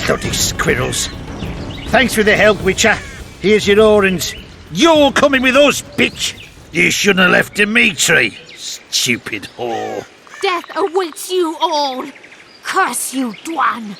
Bloody squirrels. Thanks for the help, Witcher. Here's your orange. You're coming with us, bitch. You shouldn't have left Dimitri. Stupid whore. Death awaits you all. Curse you, Dwan.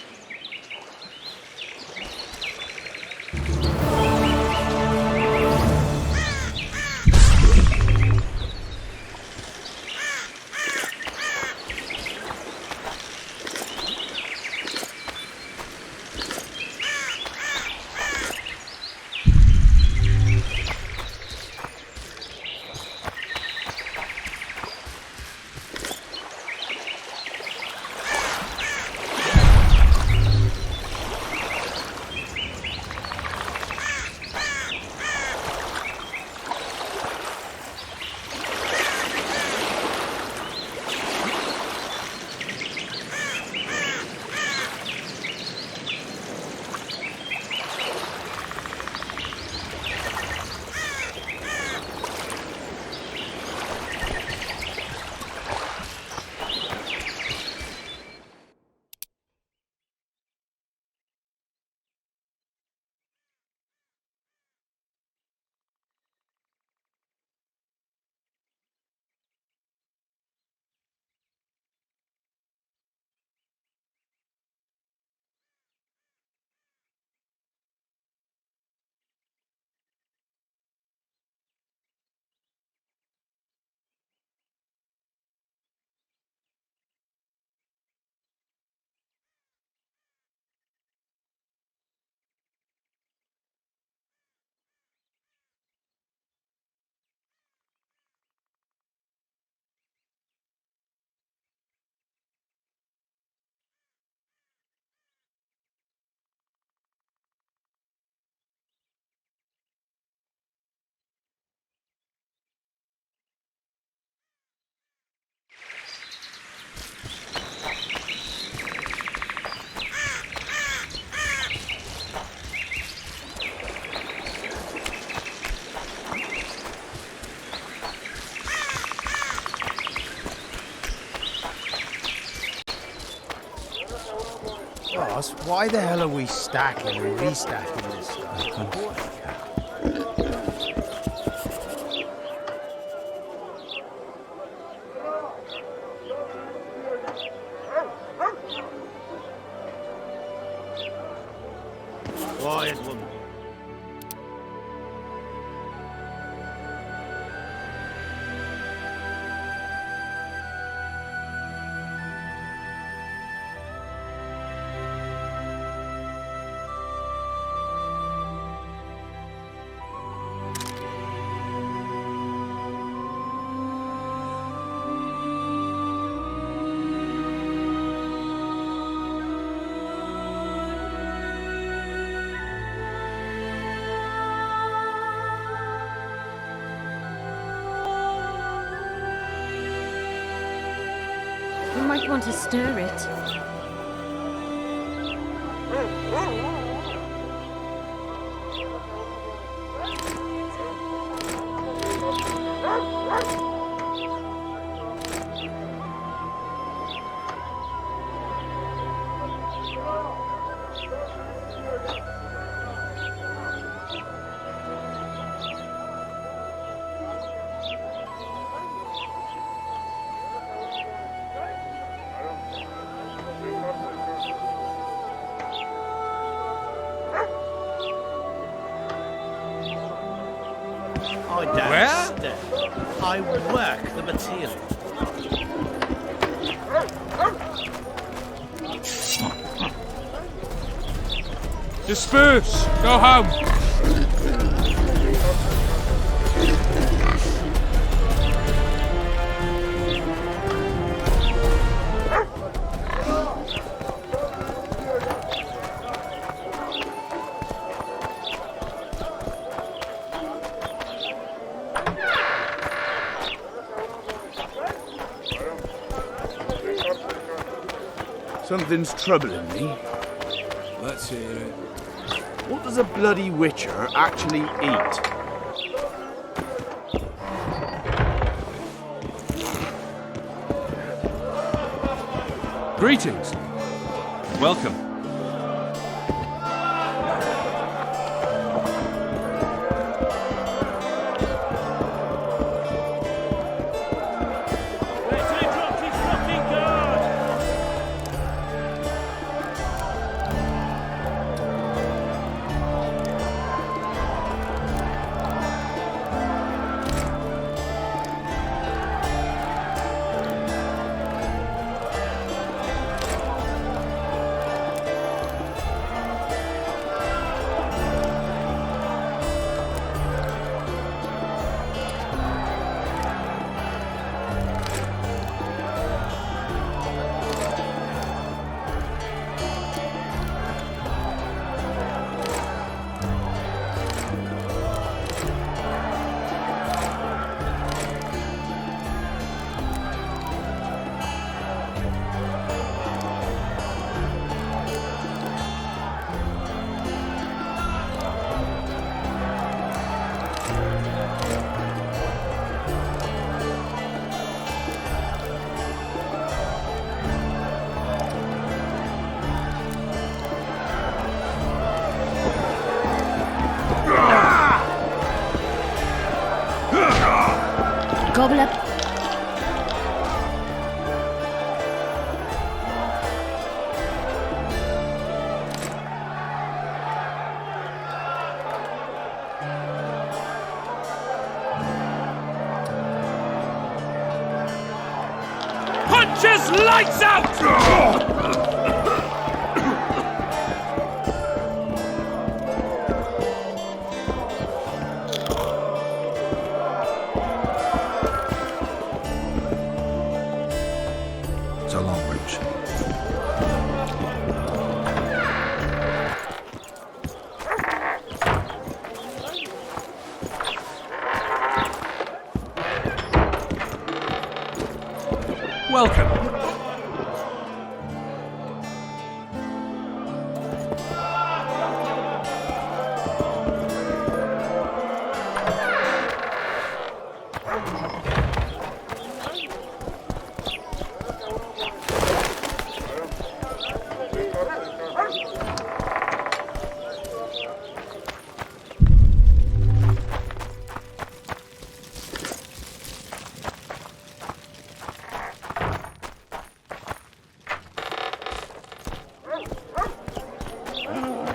Ross, why the hell are we stacking and restacking this stuff? Quiet, woman. You might want to stir it. I don't stir. I work the material. Disperse! Go home! Something's troubling me. Let's hear it. What does a bloody witcher actually eat? Greetings. Welcome. Gobble up. Punch his lights out! So long, Rouge. Welcome.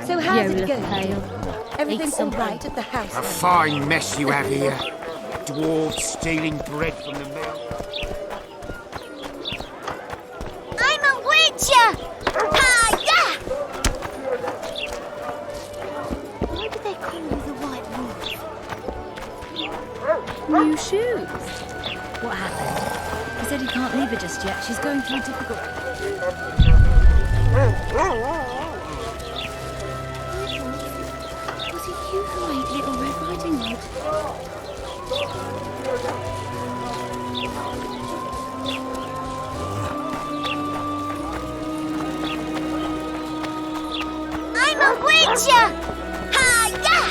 So how did it go? Everything all right at the house? A fine mess you have here. Dwarves stealing bread from the mill. I'm a witcher! Yeah! Why do they call you the White Wolf? New shoes. What happened? He said he can't leave her just yet. She's going through difficult... Was it you who ate Little Red Riding Hood? I'm a witcher! Yeah!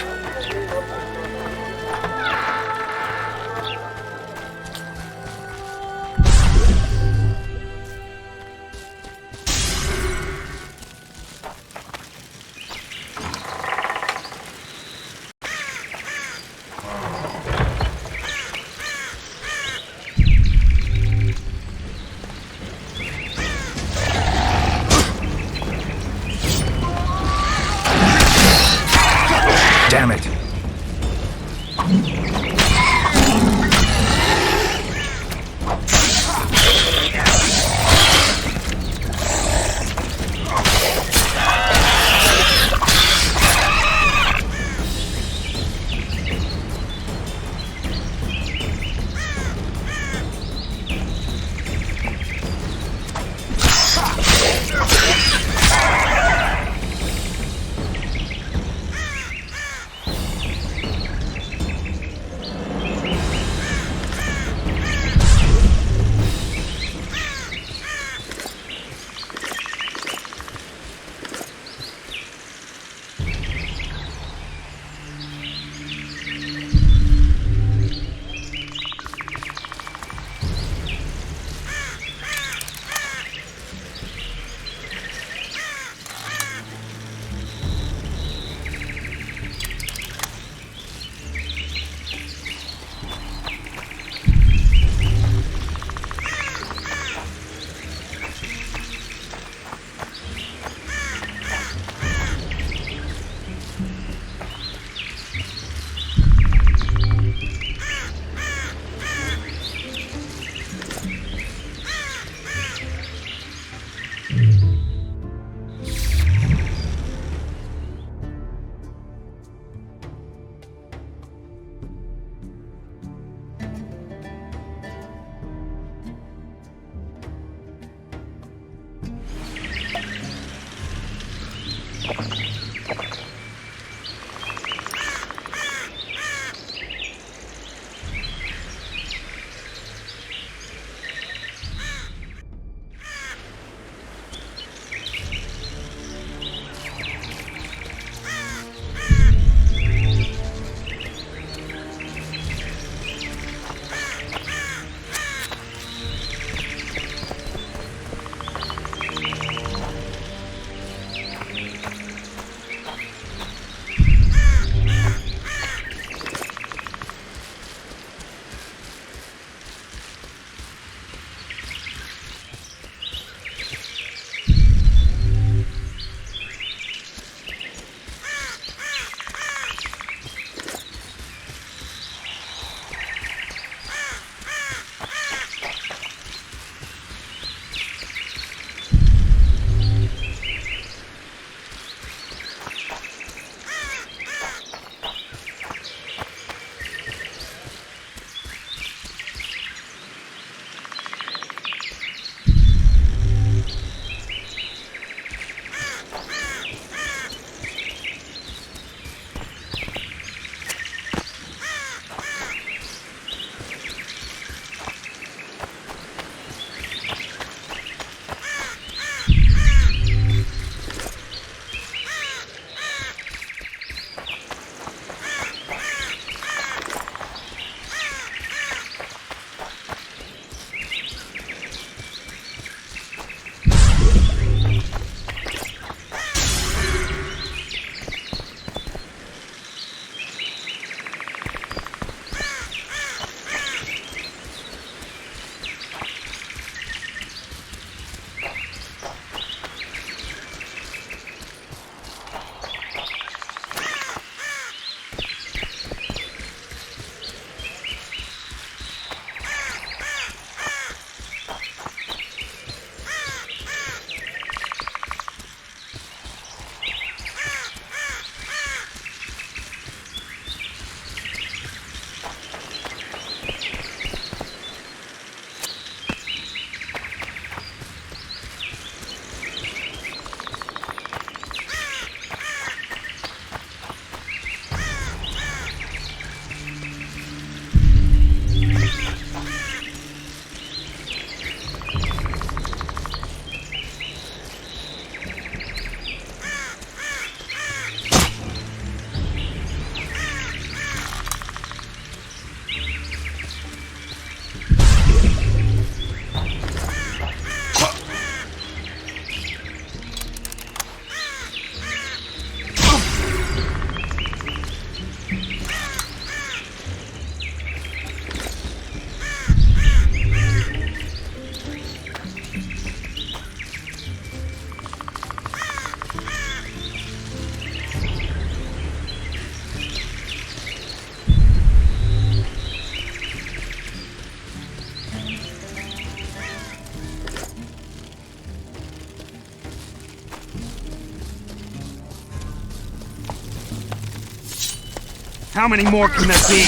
How many more can there be?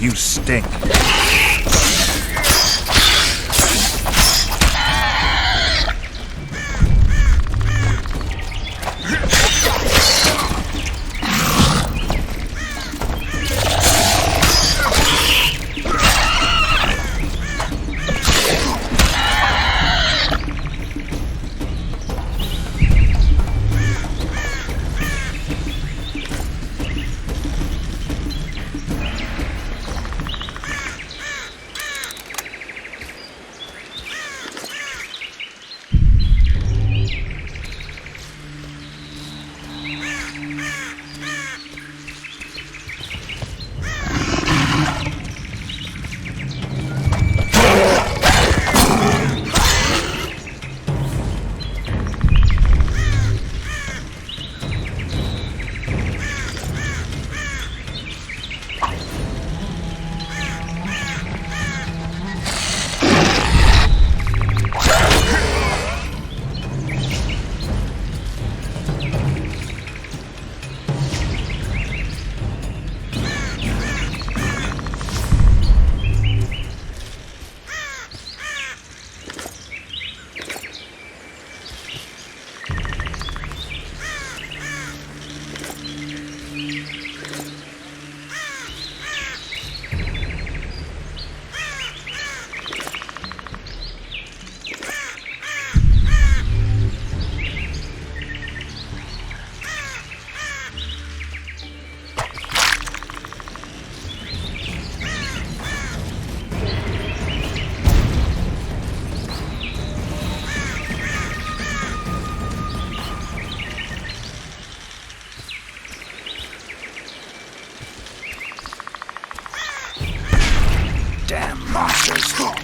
You stink. bastards!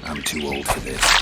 I'm too old for this.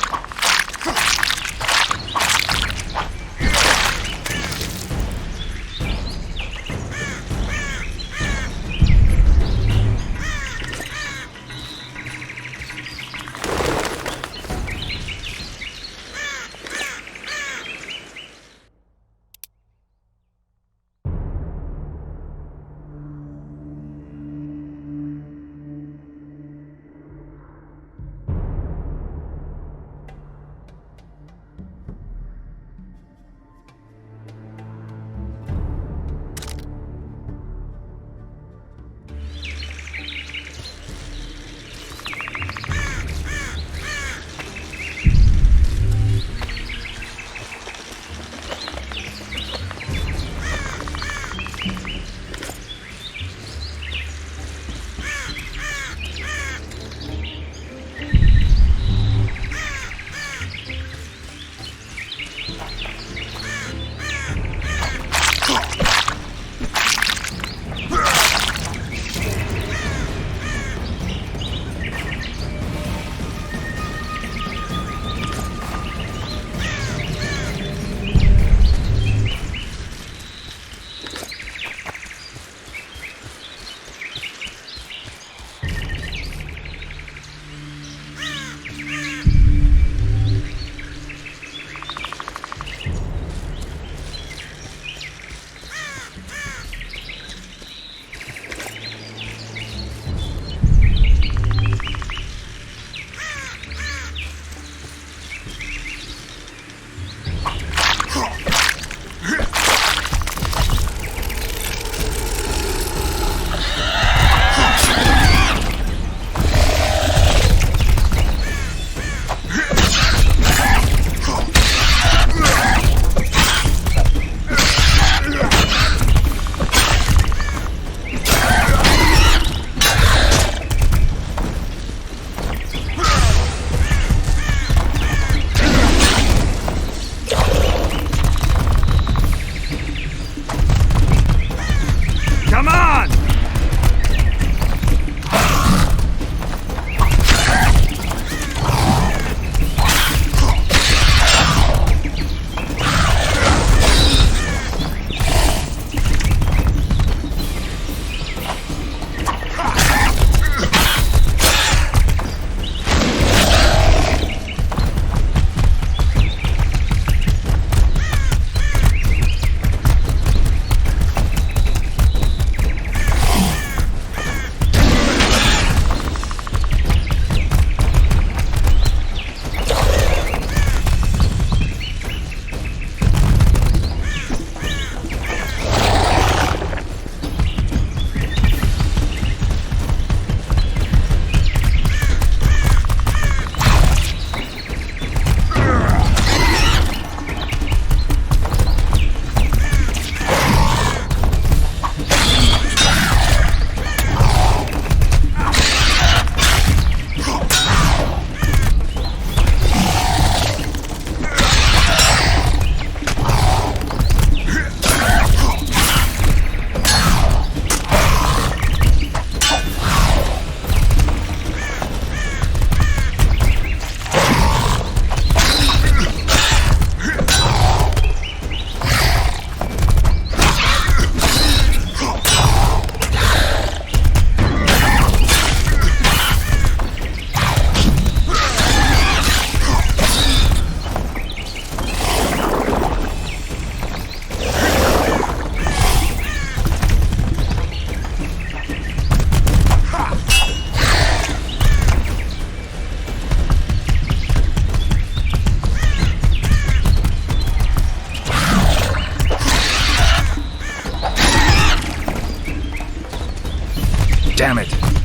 Damn it!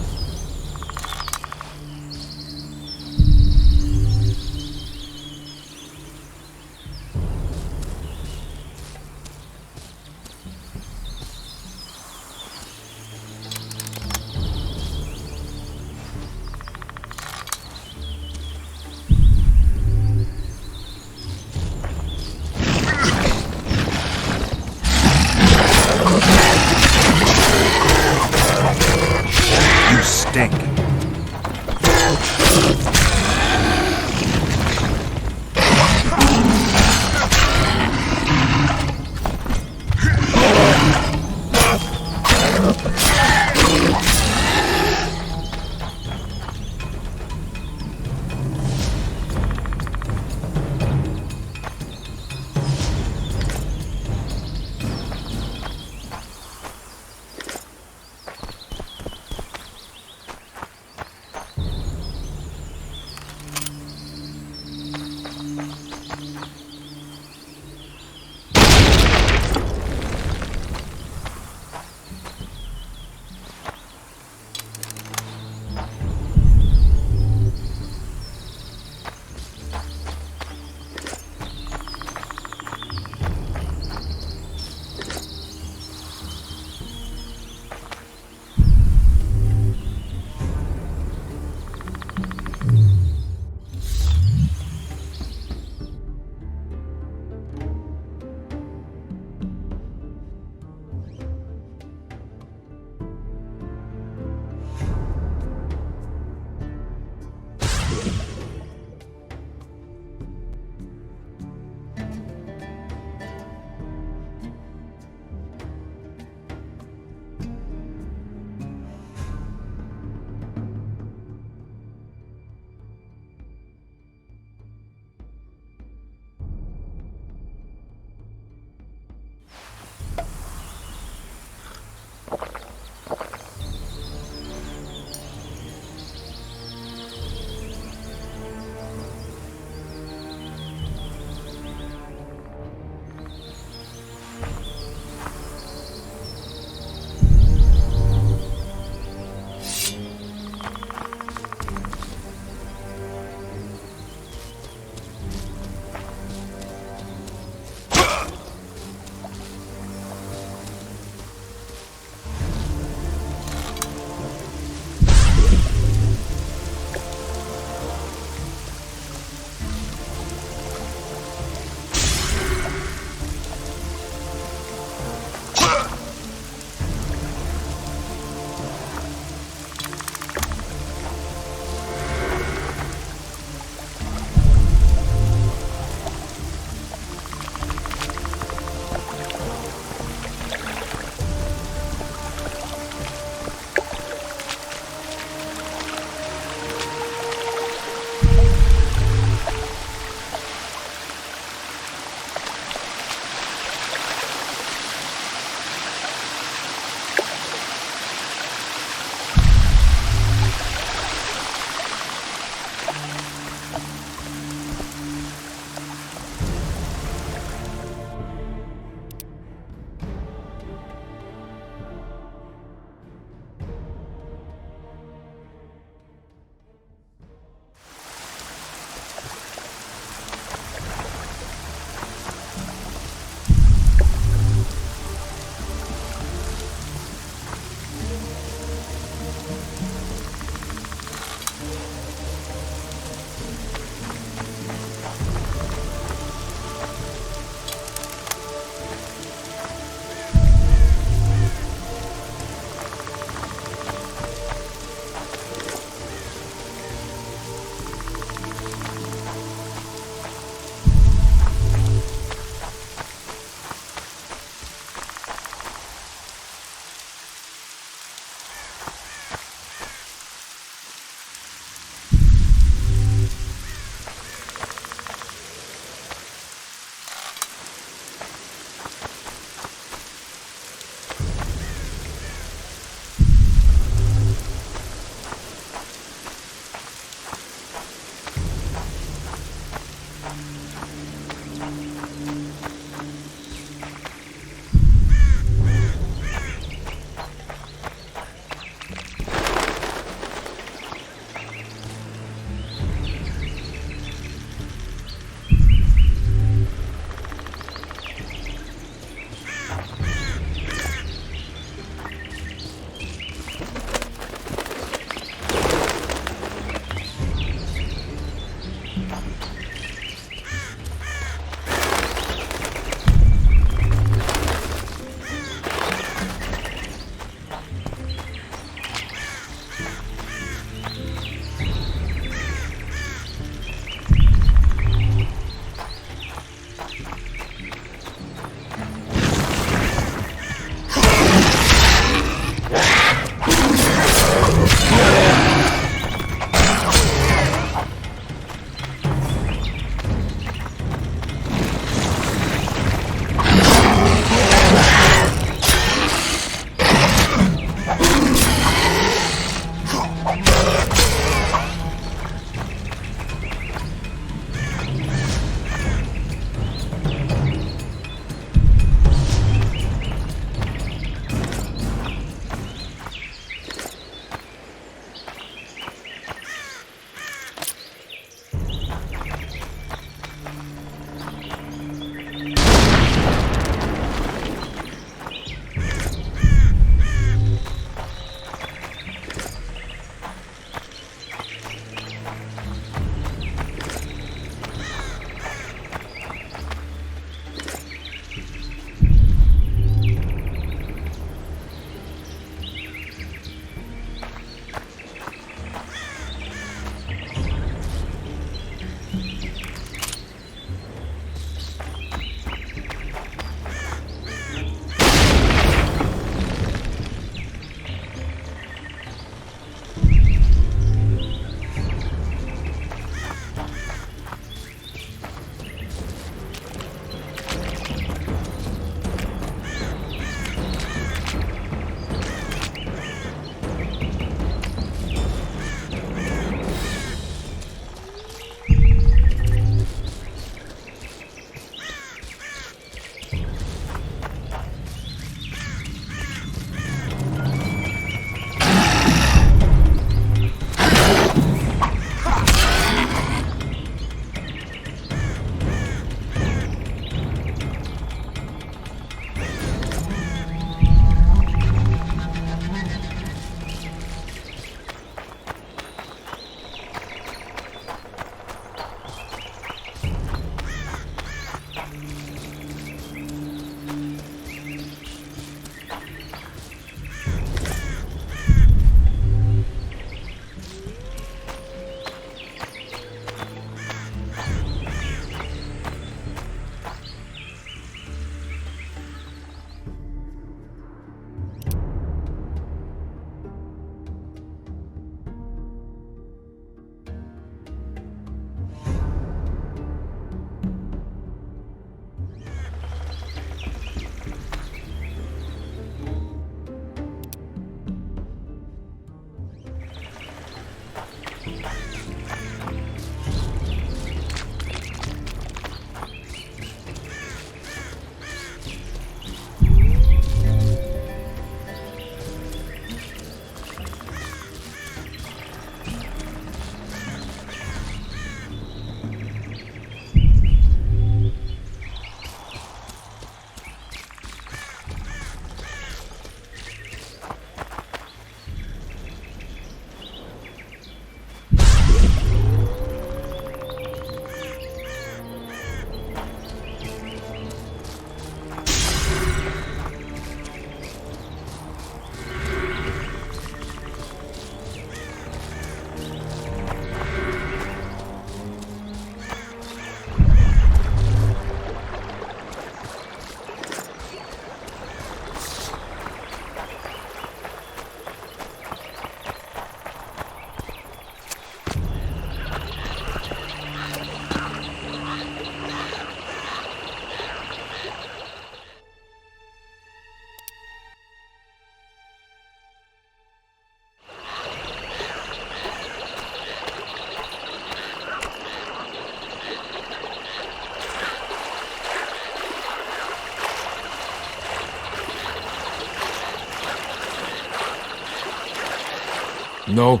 No.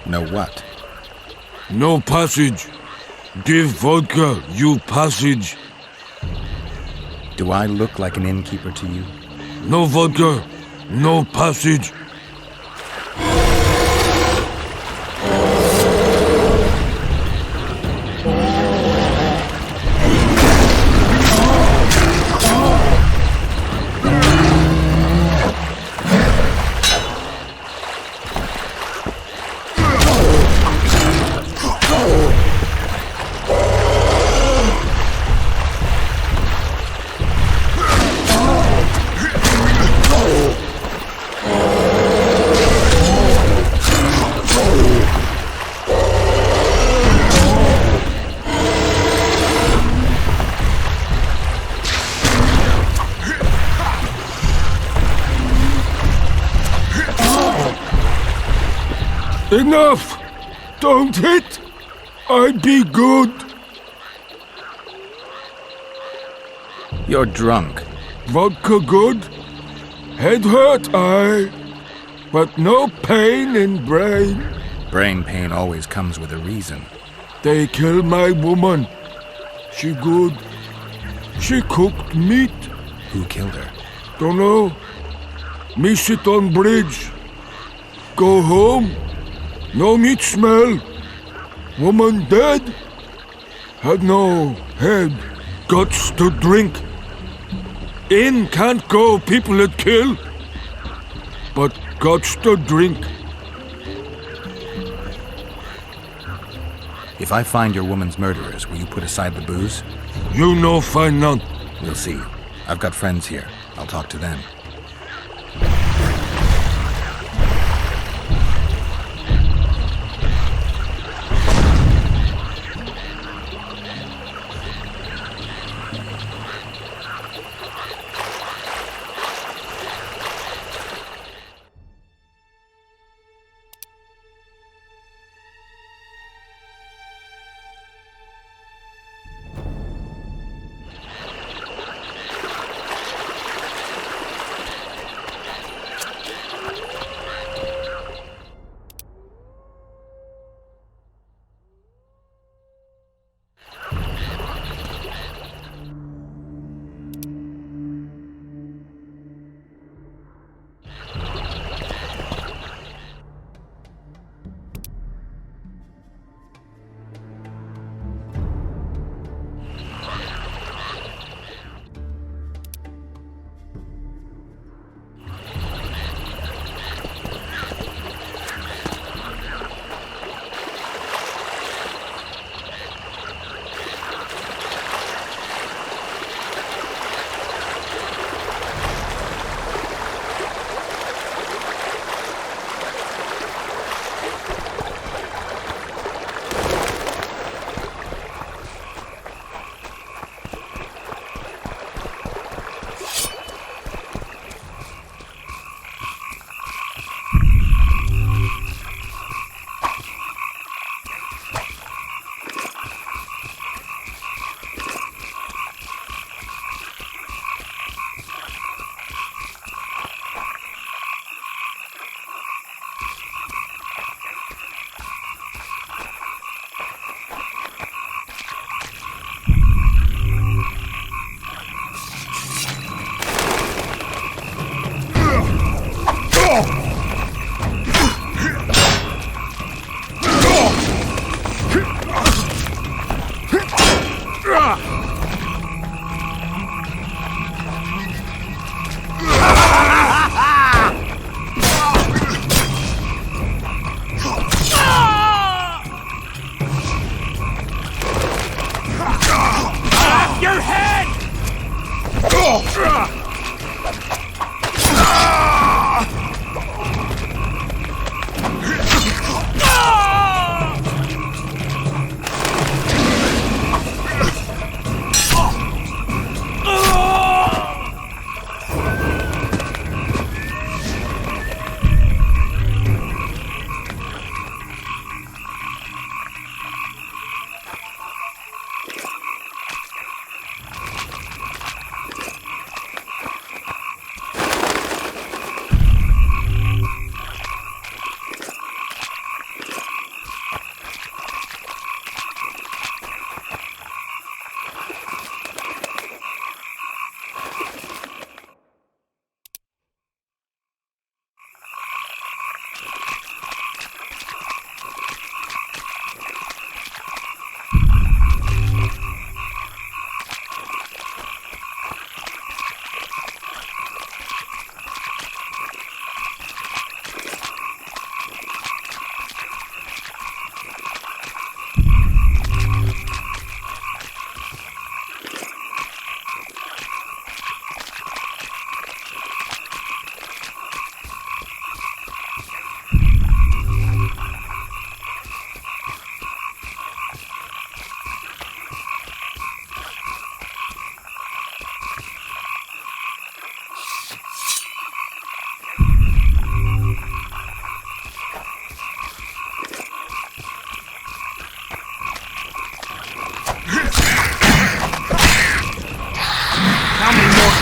No what? No passage. Give vodka, you passage. Do I look like an innkeeper to you? No vodka, no passage. Enough! Don't hit! I'd be good! You're drunk. Vodka good? Head hurt, aye. But no pain in brain. Brain pain always comes with a reason. They kill my woman. She good. She cooked meat. Who killed her? Dunno. Me sit on bridge. Go home. No meat smell. Woman dead. Had no head. Guts to drink. In can't go, people it kill. But guts to drink. If I find your woman's murderers, will you put aside the booze? You no find none. We'll see. I've got friends here. I'll talk to them.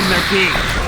can there be?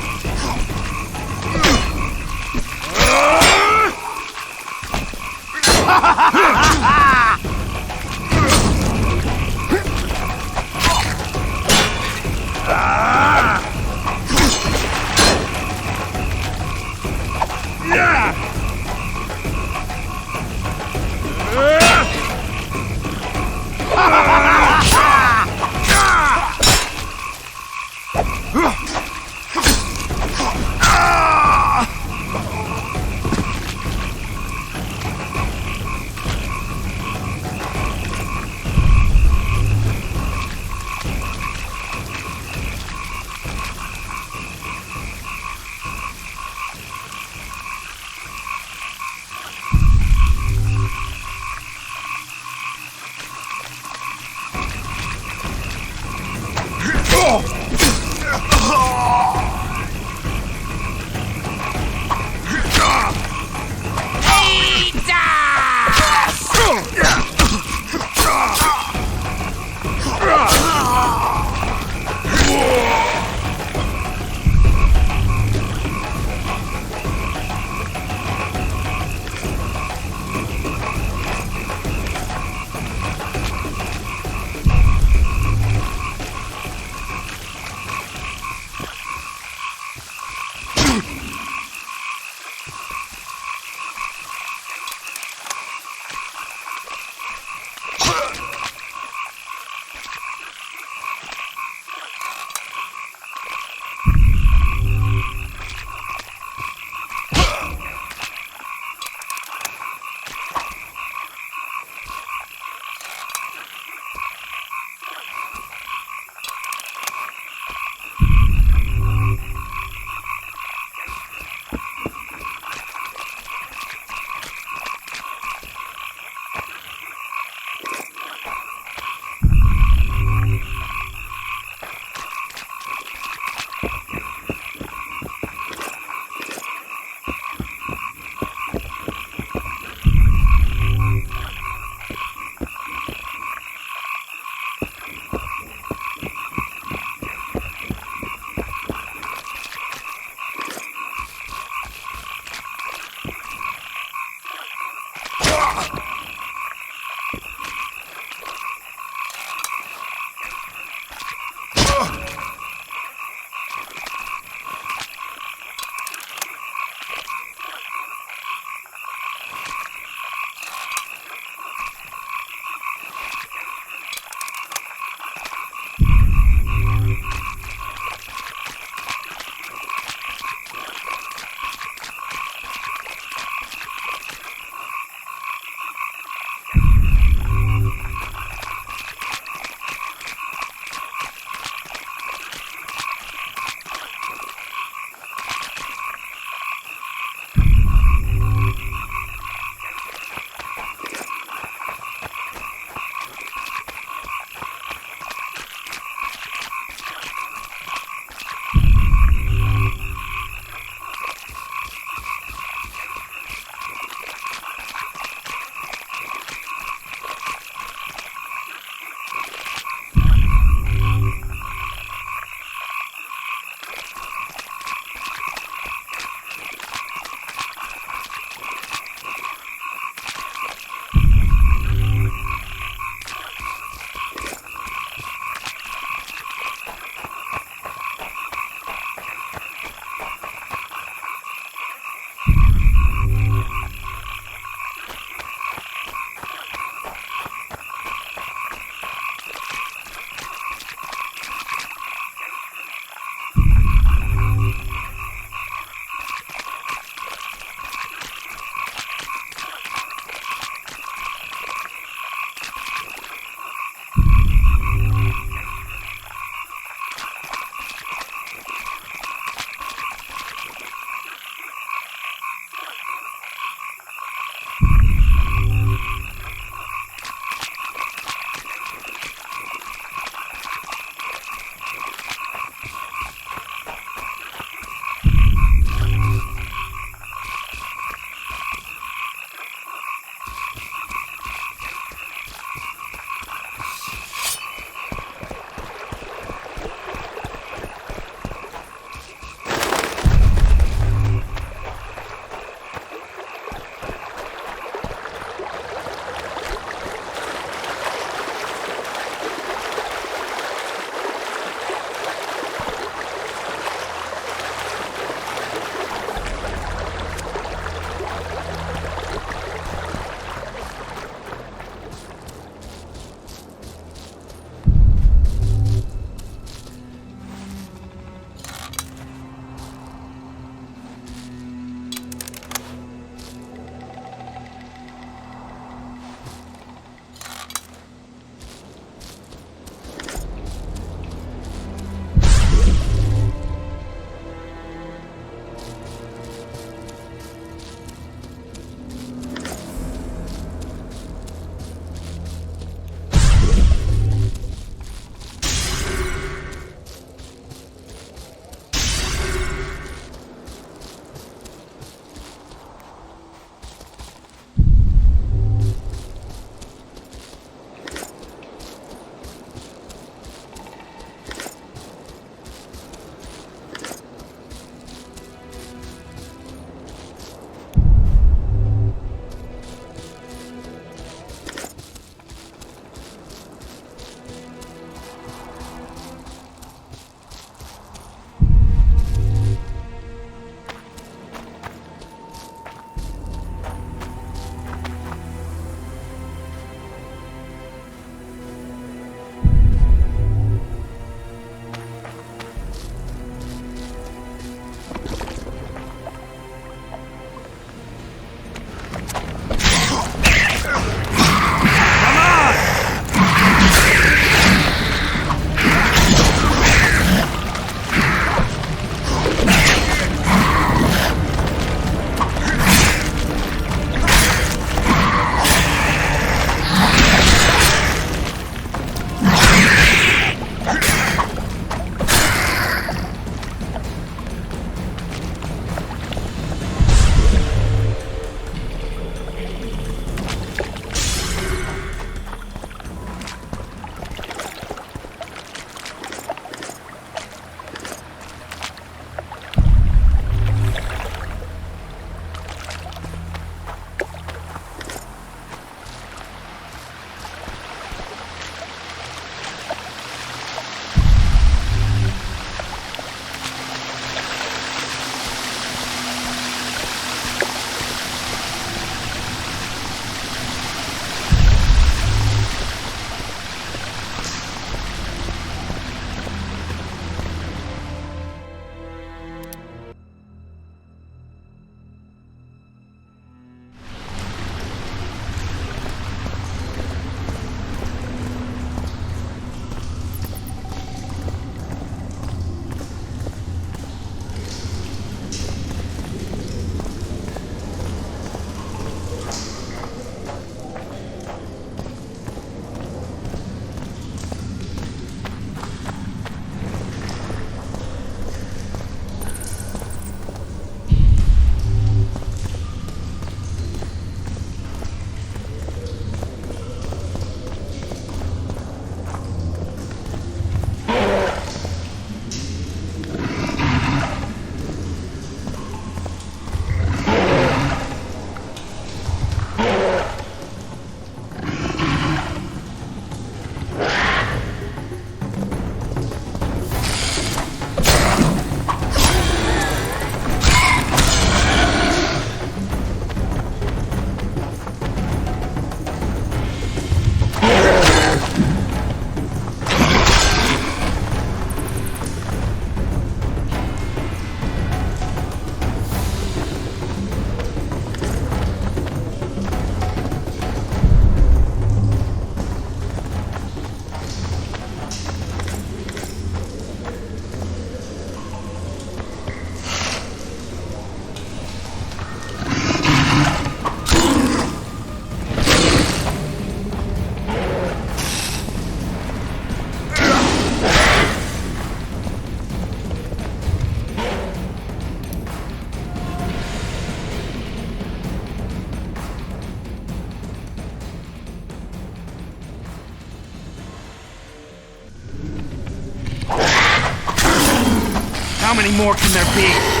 many more can there be?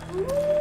Bye.